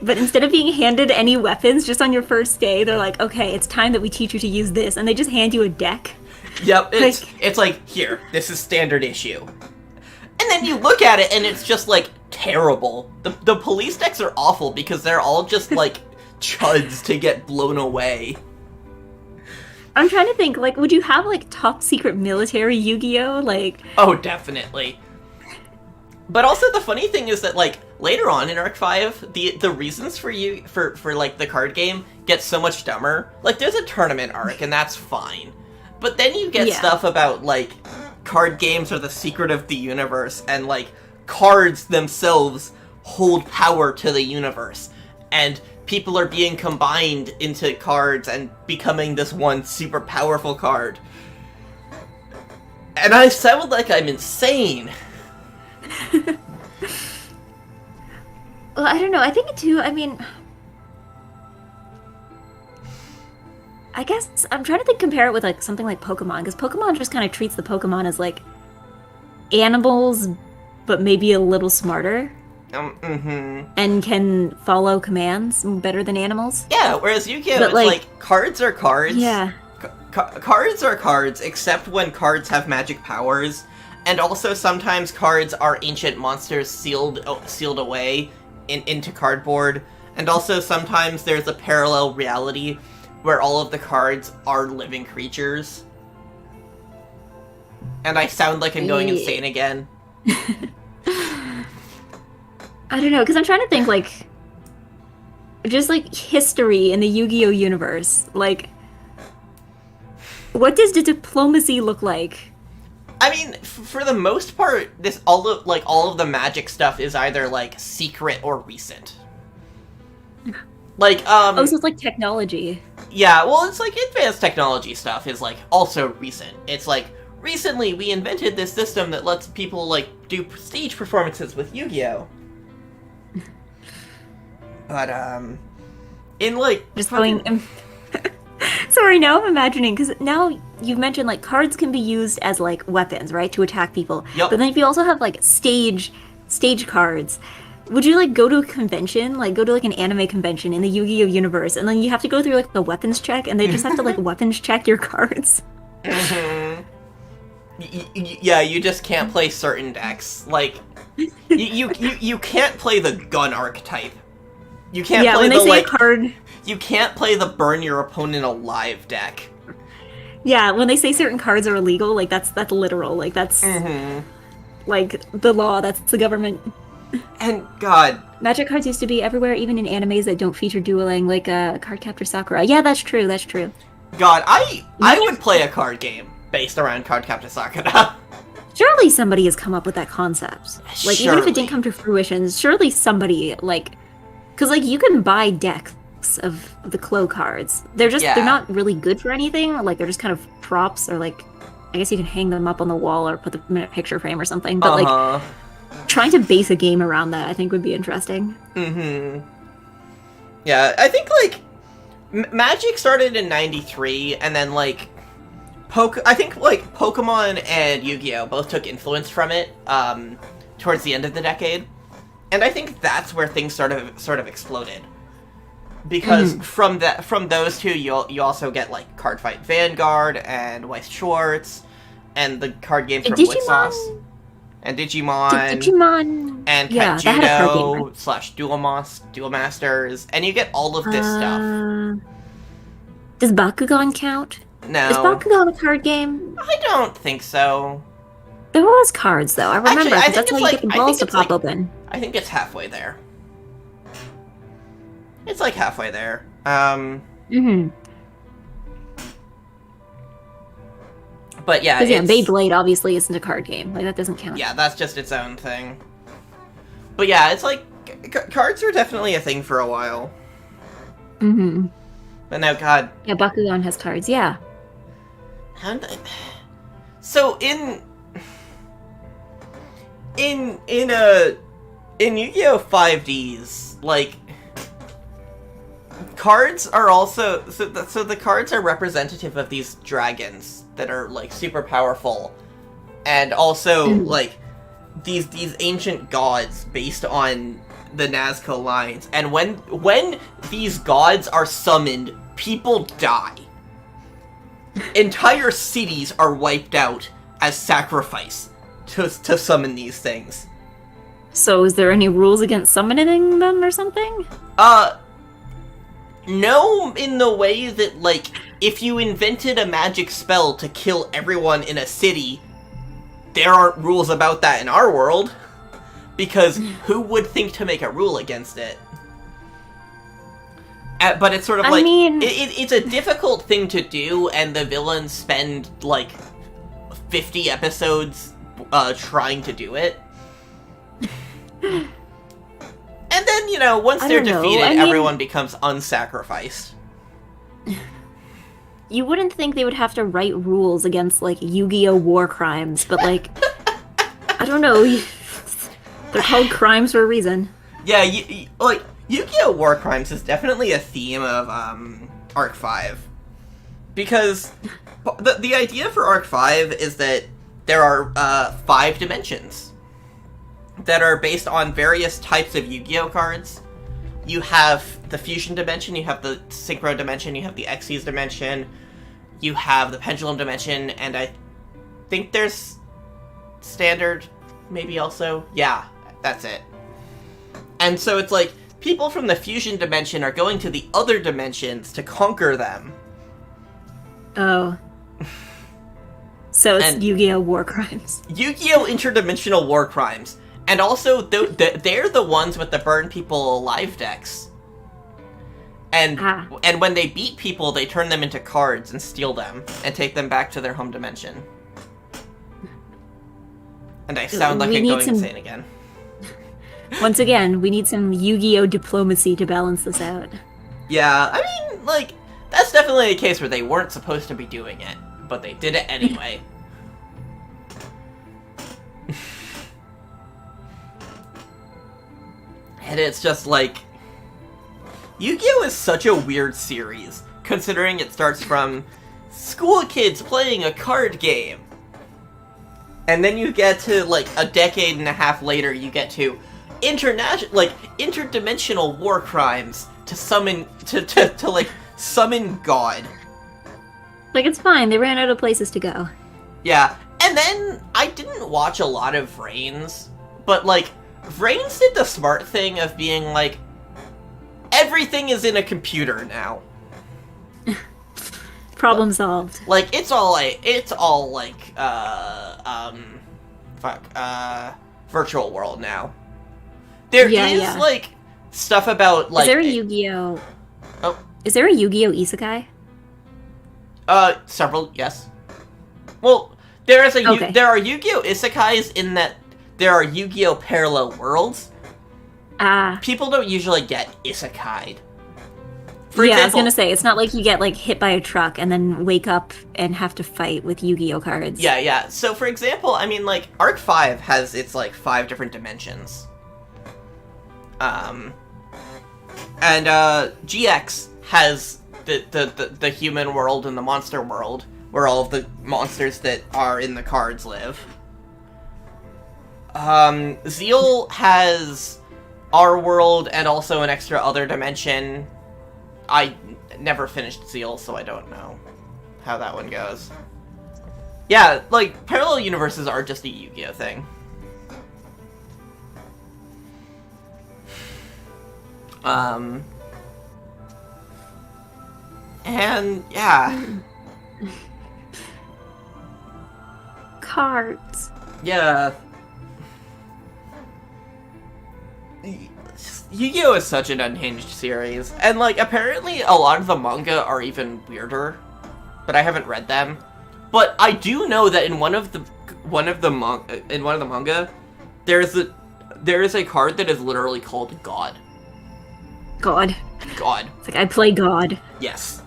but instead of being handed any weapons just on your first day, they're like, okay, it's time that we teach you to use this, and they just hand you a deck? Yep, it's like, here, this is standard issue. And then you look at it, and it's just, like, terrible. The police decks are awful, because they're all just, like, chuds to get blown away. I'm trying to think, like, would you have, like, top secret military Yu-Gi-Oh? Like... Oh, definitely. But also the funny thing is that, like, later on in Arc 5, the reasons for like, the card game get so much dumber. Like, there's a tournament arc, and that's fine. But then you get stuff about, like, card games are the secret of the universe, and, like, cards themselves hold power to the universe. And people are being combined into cards and becoming this one super powerful card. And I sound like I'm insane. Well, I don't know. I think too. I mean, I guess I'm trying to compare it with like something like Pokemon, because Pokemon just kind of treats the Pokemon as like animals, but maybe a little smarter. And can follow commands better than animals. Yeah, whereas Yu-Gi-Oh, it's like cards are cards. Yeah. Cards are cards, except when cards have magic powers, And also sometimes cards are ancient monsters sealed away into cardboard. And also sometimes there's a parallel reality where all of the cards are living creatures. And I sound like I'm going insane again. I don't know, because I'm trying to think, like, just, like, history in the Yu-Gi-Oh! Universe. Like, what does the diplomacy look like? I mean, for the most part, all of the Magic stuff is either, like, secret or recent. Like, Oh, so it's like technology. Yeah, well, it's like advanced technology stuff is, like, also recent. It's like, recently we invented this system that lets people, like, do stage performances with Yu-Gi-Oh! But, in, like... Just going... Sorry, now I'm imagining, because now you've mentioned, like, cards can be used as, like, weapons, right, to attack people. Yep. But then if you also have, like, stage cards, would you, like, go to a convention, like, go to, like, an anime convention in the Yu-Gi-Oh! Universe, and then you have to go through, like, the weapons check, and they just have to, like, weapons check your cards? Mm-hmm. Yeah, you just can't play certain decks. Like, you can't play the gun archetype. You can't play when they the, say like... a card... You can't play the burn your opponent alive deck. Yeah, when they say certain cards are illegal, like, that's literal. Like, that's, like, the law, that's the government. And, God... Magic cards used to be everywhere, even in animes that don't feature dueling, like, Cardcaptor Sakura. Yeah, that's true, that's true. God, I would play a card game based around Cardcaptor Sakura. Surely somebody has come up with that concept. Like, even if it didn't come to fruition, surely somebody, like... Because, like, you can buy decks of the Clo cards. They're just, they're not really good for anything. Like, they're just kind of props, or, like, I guess you can hang them up on the wall or put them in a picture frame or something. But, like, trying to base a game around that, I think, would be interesting. Mm-hmm. Yeah, I think, like, Magic started in 93, and then, like, I think, like, Pokemon and Yu-Gi-Oh! Both took influence from it, towards the end of the decade. And I think that's where things sort of exploded. Because from those two, you also get, like, Cardfight Vanguard and Weiss Schwartz, and the card games from Wixos, and Digimon, and Cat Judo / Duel Masters, and you get all of this stuff. Does Bakugan count? No. Is Bakugan a card game? I don't think so. There was cards, though. I remember, because that's how you get the balls to pop open. I think it's halfway there. It's, like, halfway there. But yeah, because Beyblade obviously isn't a card game. Like, that doesn't count. Yeah, that's just its own thing. But yeah, it's like cards were definitely a thing for a while. But now, God. Yeah, Bakugan has cards. Yeah. So in Yu-Gi-Oh! 5Ds, like, cards are also so the cards are representative of these dragons that are, like, super powerful, and also like these ancient gods based on the Nazca lines. And when these gods are summoned, people die. Entire cities are wiped out as sacrifice to summon these things. So is there any rules against summoning them or something? No, in the way that, like, if you invented a magic spell to kill everyone in a city, there aren't rules about that in our world. Because who would think to make a rule against it? But it's sort of like, it's a difficult thing to do, and the villains spend, like, 50 episodes trying to do it. And then, you know, once they're defeated, everyone becomes unsacrificed. You wouldn't think they would have to write rules against, like, Yu-Gi-Oh! War crimes, but, like, I don't know. They're called crimes for a reason. Yeah, like, Yu-Gi-Oh! War crimes is definitely a theme of Arc 5. Because the idea for Arc 5 is that there are 5 dimensions that are based on various types of Yu-Gi-Oh! Cards. You have the Fusion Dimension, you have the Synchro Dimension, you have the Xyz Dimension, you have the Pendulum Dimension, and I think there's standard, maybe also? Yeah, that's it. And so it's like, people from the fusion dimension are going to the other dimensions to conquer them. Oh. So it's Yu-Gi-Oh! War Crimes. Yu-Gi-Oh! Interdimensional war crimes. And also, they're the ones with the burn people alive decks. And when they beat people, they turn them into cards and steal them, and take them back to their home dimension. And I sound like I'm going insane again. Once again, we need some Yu-Gi-Oh! Diplomacy to balance this out. Yeah, I mean, like, that's definitely a case where they weren't supposed to be doing it, but they did it anyway. And it's just like, Yu-Gi-Oh! Is such a weird series, considering it starts from school kids playing a card game. And then you get to, like, a decade and a half later, you get to interdimensional war crimes to summon, to summon God. Like, it's fine, they ran out of places to go. Yeah, and then I didn't watch a lot of Vrains, but, like, Vrains did the smart thing of being like, everything is in a computer now. Problem solved. Like, it's all virtual world now. There is like, stuff about, like... Is there a Yu-Gi-Oh? Oh. Is there a Yu-Gi-Oh! Isekai? Several, yes. Well, there are Yu-Gi-Oh! Isekais in that there are Yu-Gi-Oh! Parallel worlds. People don't usually get isekai'd. For example, I was gonna say, it's not like you get, like, hit by a truck and then wake up and have to fight with Yu-Gi-Oh! Cards. Yeah. So, for example, I mean, like, Arc 5 has its, like, 5 different dimensions. And, GX has the human world and the monster world, where all of the monsters that are in the cards live. Zeal has our world and also an extra other dimension. I never finished Zeal, so I don't know how that one goes. Yeah, like, parallel universes are just a Yu-Gi-Oh! Thing. And, yeah. Cards. Yeah. Yu-Gi-Oh! Is such an unhinged series, and, like, apparently a lot of the manga are even weirder, but I haven't read them. But I do know that in one of the manga, there is a card that is literally called God. God. God. It's like, I play God. Yes.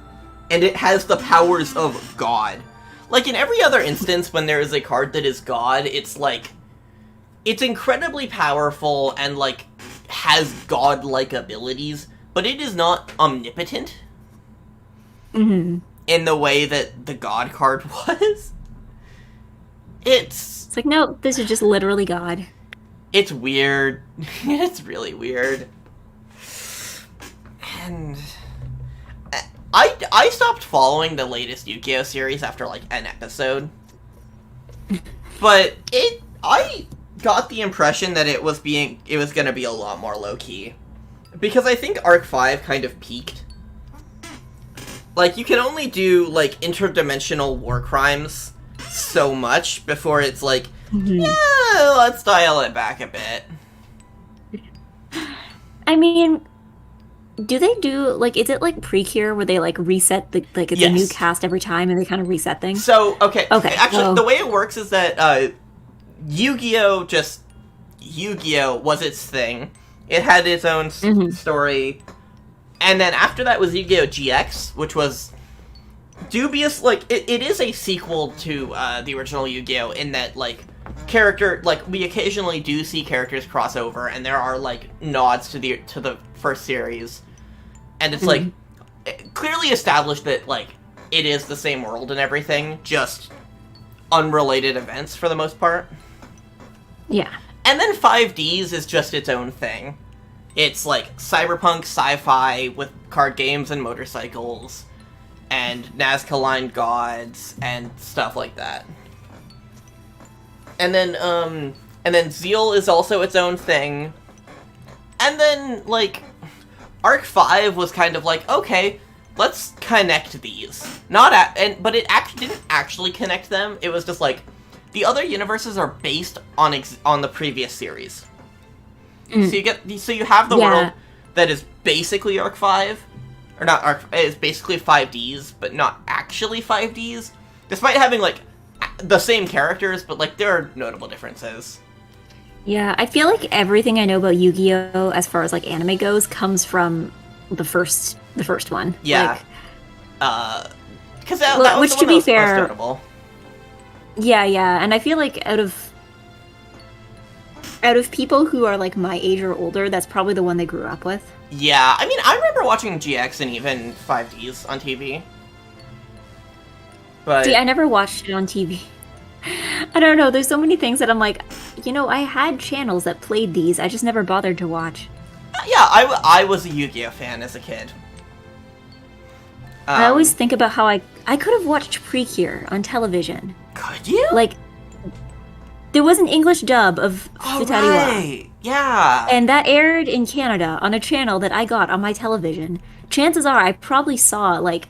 And it has the powers of God. Like, in every other instance when there is a card that is God, it's like, it's incredibly powerful and, like, has god-like abilities, but it is not omnipotent. Mm-hmm. In the way that the God card was. It's like, no, this is just literally God. It's weird. It's really weird. And I stopped following the latest Yu-Gi-Oh! Series after, like, an episode. But I got the impression that it was gonna be a lot more low-key. Because I think Arc 5 kind of peaked. Like, you can only do, like, interdimensional war crimes so much before it's like, yeah, let's dial it back a bit. I mean, do they do, like, is it like Precure where they, like, reset the, like, it's a new cast every time and they kind of reset things? So, okay. Actually, the way it works is that, Yu-Gi-Oh! Was its thing. It had its own story. And then after that was Yu-Gi-Oh! GX, which was dubious. Like, it is a sequel to, the original Yu-Gi-Oh! In that, like, we occasionally do see characters cross over, and there are, like, nods to the first series. And it's, like, clearly established that, like, it is the same world and everything, just unrelated events for the most part. Yeah. And then 5Ds is just its own thing. It's, like, cyberpunk sci-fi with card games and motorcycles, and Nazca-line gods, and stuff like that. and then Zeal is also its own thing. And then, like, Arc 5 was kind of like, okay, let's connect these. But it didn't actually connect them. It was just like, the other universes are based on the previous series. So you have the world that is basically Arc 5, or not Arc, it's basically 5Ds, but not actually 5Ds, despite having, like, the same characters, but, like, there are notable differences. Yeah, I feel like everything I know about Yu-Gi-Oh! As far as, like, anime goes comes from the first one. Yeah. Like, because that was which, the to one be that was fair, most notable. Yeah, and I feel like out of people who are, like, my age or older, that's probably the one they grew up with. Yeah, I mean, I remember watching GX and even 5Ds on TV. But See, I never watched it on TV. I don't know, there's so many things that I'm like, I had channels that played these, I just never bothered to watch. yeah, I was a Yu-Gi-Oh fan as a kid. I always think about how I could have watched Precure on television. Could you? Like, there was an English dub of Futariwa. Right. Yeah. And that aired in Canada on a channel that I got on my television. Chances are I probably saw, like,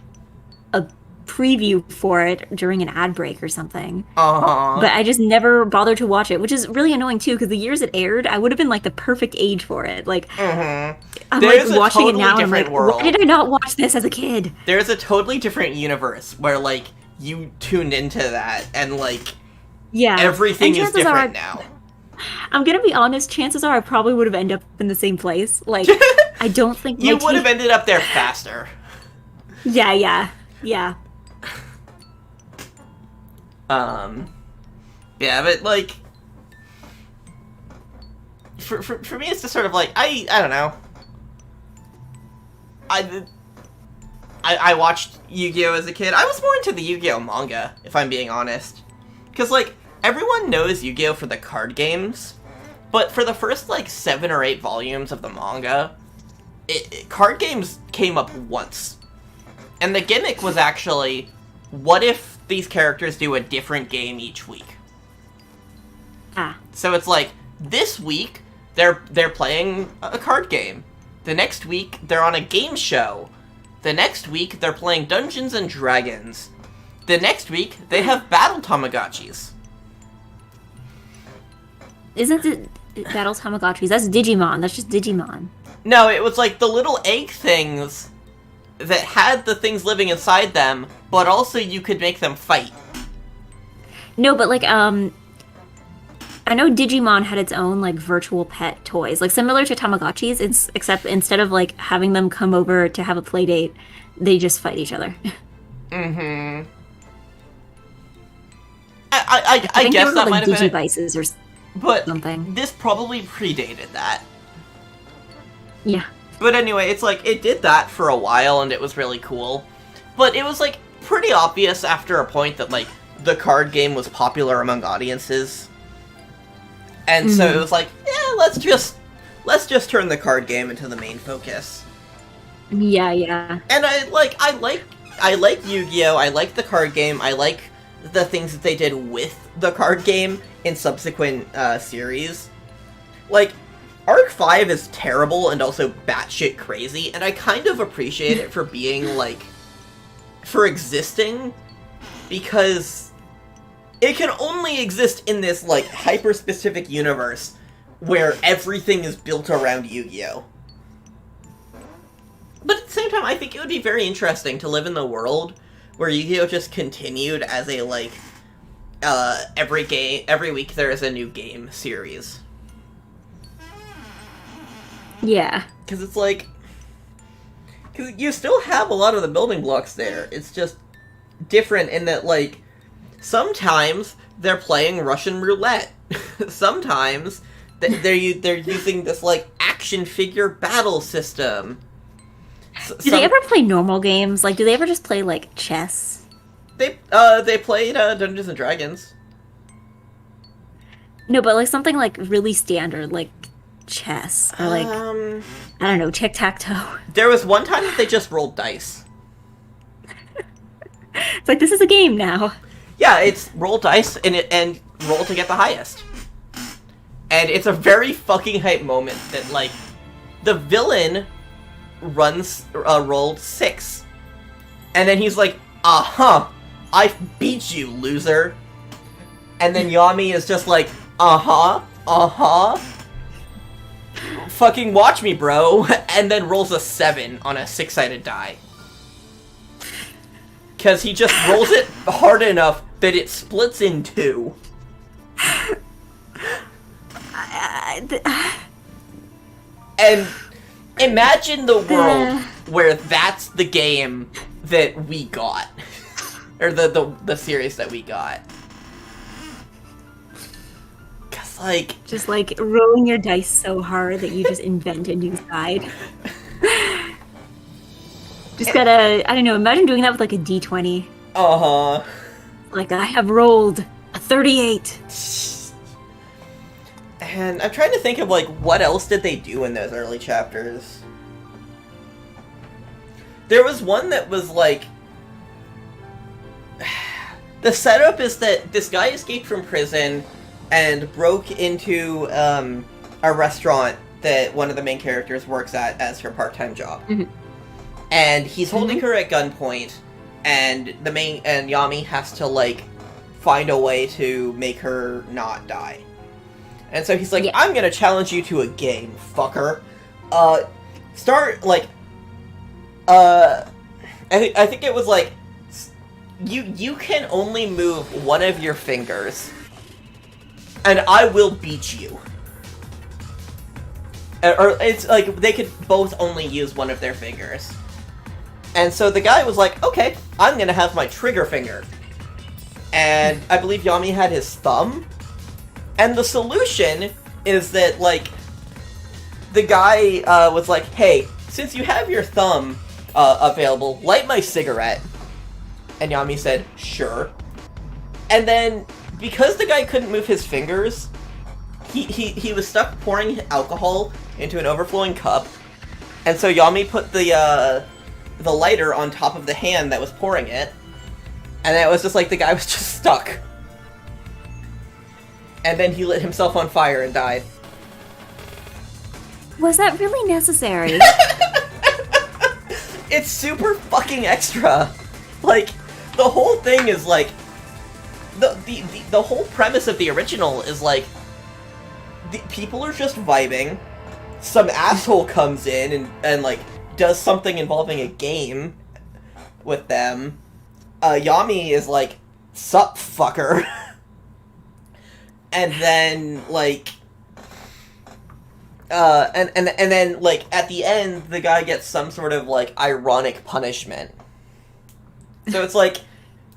a preview for it during an ad break or something. But I just never bothered to watch it, which is really annoying too, because the years it aired, I would have been, like, the perfect age for it. Like, I'm There's like watching totally it now and I'm like, world. why did I not watch this as a kid? There's a totally different universe where, like, you tuned into that and, like, Yeah. everything is different now. I'm gonna be honest, chances are I probably would have ended up in the same place. Like, I don't think You would have ended up there faster. Yeah. Yeah, but, like, for me, it's just sort of like, I don't know. I watched Yu-Gi-Oh! As a kid. I was more into the Yu-Gi-Oh! Manga, if I'm being honest. Because, like, everyone knows Yu-Gi-Oh! For the card games, but for the first, like, 7 or 8 volumes of the manga, card games came up once. And the gimmick was actually, what if these characters do a different game each week? So it's like, this week, they're playing a card game. The next week, they're on a game show. The next week, they're playing Dungeons and Dragons. The next week, they have Battle Tamagotchis. Isn't it Battle Tamagotchis? That's Digimon. That's just Digimon. No, it was like the little egg things that had the things living inside them, but also you could make them fight. No, but, like, I know Digimon had its own, like, virtual pet toys, like, similar to Tamagotchis, except instead of, like, having them come over to have a play date, they just fight each other. Mm-hmm. I I think guess they were that called, might like, have been Digivices or but something. This probably predated that. Yeah. But anyway, it's like, it did that for a while, and it was really cool. But it was, like, pretty obvious after a point that, like, the card game was popular among audiences. And so it was like, yeah, let's just turn the card game into the main focus. Yeah. And I like Yu-Gi-Oh! I like the card game. I like the things that they did with the card game in subsequent series. Like, Arc 5 is terrible and also batshit crazy, and I kind of appreciate it for being, like, for existing, because it can only exist in this, like, hyper-specific universe where everything is built around Yu-Gi-Oh! But at the same time, I think it would be very interesting to live in the world where Yu-Gi-Oh! Just continued as a, like, every week there is a new game series. Yeah. Because it's like, because you still have a lot of the building blocks there. It's just different in that, like, sometimes they're playing Russian roulette. Sometimes they're using this, like, action figure battle system. Do they ever play normal games? Like, do they ever just play, like, chess? They played Dungeons and Dragons. No, but, like, something, like, really standard, like chess. Or, like, I don't know, tic-tac-toe. There was one time that they just rolled dice. It's like, this is a game now. Yeah, it's roll dice, and roll to get the highest. And it's a very fucking hype moment that, like, the villain rolled 6. And then he's like, uh-huh, I beat you, loser. And then Yami is just like, uh-huh, uh-huh. Fucking watch me, bro. And then rolls a 7 on a 6-sided die. Because he just rolls it hard enough that it splits in 2. And imagine the world where that's the game that we got. Or the series that we got. Cause, like... Just, like, rolling your dice so hard that you just invent a new side. Just gotta, I don't know, imagine doing that with, like, a D20. Uh-huh. Like, I have rolled a 38. And I'm trying to think of, like, what else did they do in those early chapters? There was one that was, like... The setup is that this guy escaped from prison and broke into a restaurant that one of the main characters works at as her part-time job. Mm-hmm. And he's holding her at gunpoint, and Yami has to, like, find a way to make her not die. And so he's like, I'm gonna challenge you to a game, fucker. I think it was like, you can only move one of your fingers, and I will beat you. Or it's like, they could both only use one of their fingers. And so the guy was like, okay, I'm gonna have my trigger finger. And I believe Yami had his thumb. And the solution is that, like, the guy was like, hey, since you have your thumb available, light my cigarette. And Yami said, sure. And then, because the guy couldn't move his fingers, he was stuck pouring alcohol into an overflowing cup. And so Yami put the lighter on top of the hand that was pouring it. And it was just like the guy was just stuck. And then he lit himself on fire and died. Was that really necessary? It's super fucking extra. Like, the whole thing is like... The whole premise of the original is like... people are just vibing. Some asshole comes in and like, does something involving a game with them. Yami is like, sup, fucker. And then, like... and then, like, at the end, the guy gets some sort of, like, ironic punishment. So it's like,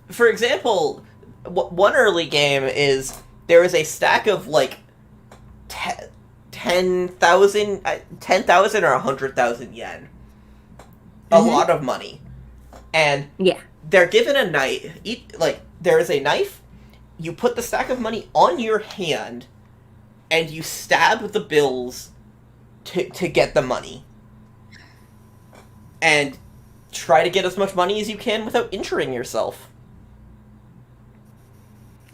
for example, one early game is, there is a stack of, like, 10,000 or 100,000 yen. A lot of money. And they're given a knife. There is a knife, you put the stack of money on your hand, and you stab the bills to get the money. And try to get as much money as you can without injuring yourself.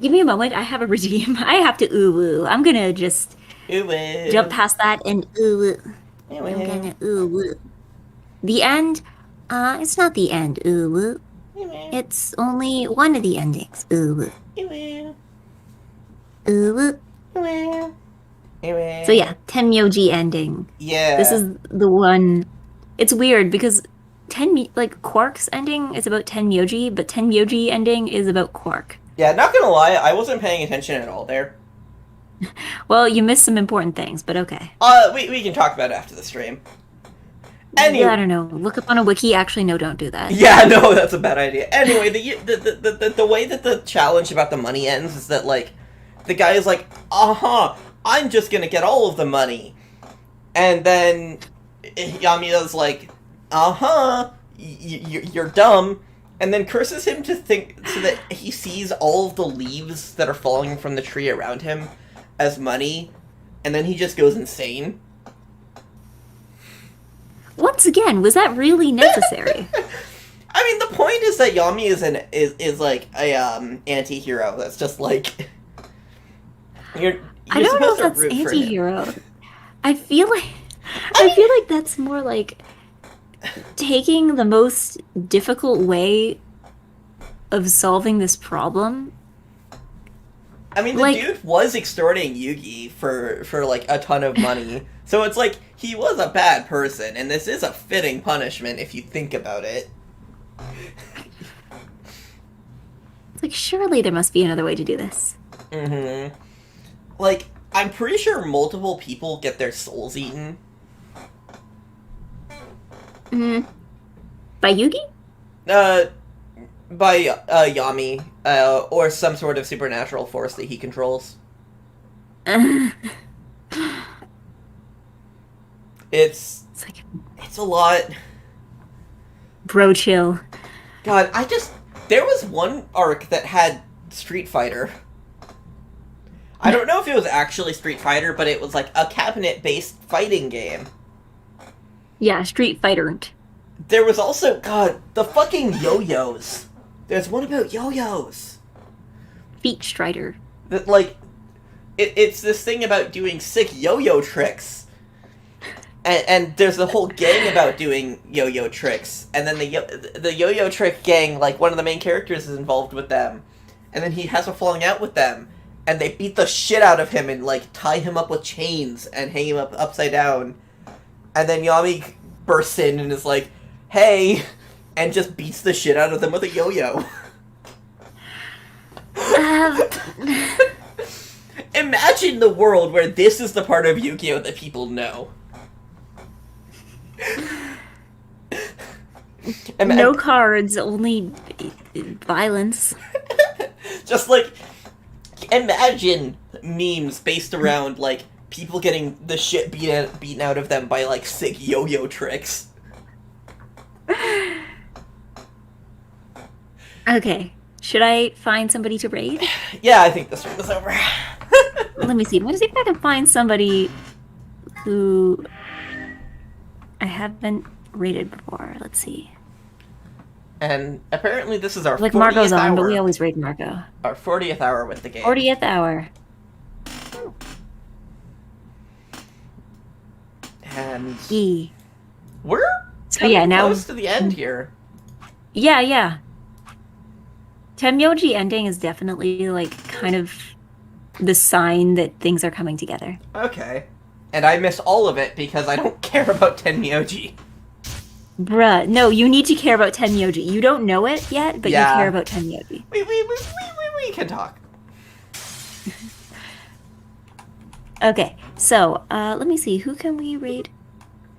Give me a moment, I have a redeem. I have to ooh-woo. I'm gonna just jump past that and ooh-woo. I'm gonna ooh-woo. The end? It's not the end, ooh-woo. It's only one of the endings, ooh-woo. Ooh-woo. So yeah, Tenmyoji ending. Yeah. This is the one. It's weird because Quark's ending is about Tenmyoji, but Tenmyoji ending is about Quark. Yeah, not gonna lie, I wasn't paying attention at all there. Well, you missed some important things, but okay. We can talk about it after the stream. Anyway, I don't know. Look up on a wiki. Actually, no, don't do that. Yeah, no, that's a bad idea. Anyway, the way that the challenge about the money ends is that, like, the guy is like, I'm just gonna get all of the money. And then Yamida's like, you're dumb. And then curses him to think, so that he sees all of the leaves that are falling from the tree around him as money. And then he just goes insane. Once again, was that really necessary? I mean, the point is that Yami is like a anti-hero that's just like You're I you're don't know supposed if to that's root for him. anti-hero. I feel like I I mean, feel like that's more like taking the most difficult way of solving this problem. the Like, dude was extorting Yugi for like a ton of money. So it's like he was a bad person, and this is a fitting punishment if you think about it. it's like surely there must be another way to do this. Mm-hmm. Like, I'm pretty sure multiple people get their souls eaten. Mm. By Yugi? Uh, by Yami, or some sort of supernatural force that he controls. It's It's like, it's a lot. bro, chill. God, there was one arc that had Street Fighter. I don't know if it was actually Street Fighter, but it was like a cabinet-based fighting game. Yeah, Street Fighter. There was also, God, the fucking yo-yos. There's one about yo-yos. Feet Strider. That, like, it's this thing about doing sick yo-yo tricks. And there's a whole gang about doing yo-yo tricks. And then the yo-yo trick gang, like, one of the main characters is involved with them. And then he has a falling out with them. And they beat the shit out of him and, like, tie him up with chains and hang him up upside down. And then Yami bursts in and is like, hey, and just beats the shit out of them with a yo-yo. Imagine the world where this is the part of Yu-Gi-Oh! That people know. No cards, only violence. Just, like, imagine memes based around, like, people getting the shit beaten out of them by, like, sick yo-yo tricks. Okay. Should I find somebody to raid? Yeah, I think this one is over. Let me see. Let me see if I can find somebody who I haven't raided before. Let's see. And apparently this is our Like 40th Margot's on, hour. but we always raid Margot. Our 40th hour with the game. 40th hour. And E. we're So coming yeah, now close to the end here. yeah. Tenmyoji ending is definitely like kind of the sign that things are coming together. Okay. And I miss all of it because I don't care about Tenmyoji. Bruh, no, you need to care about Tenmyoji. You don't know it yet, but Yeah. you care about Tenmyoji. We can talk. Okay, so let me see. Who can we raid?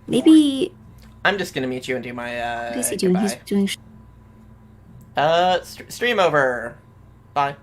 Maybe. I'm just gonna mute you and do my What is he doing? goodbye. He's doing. Stream over. Bye.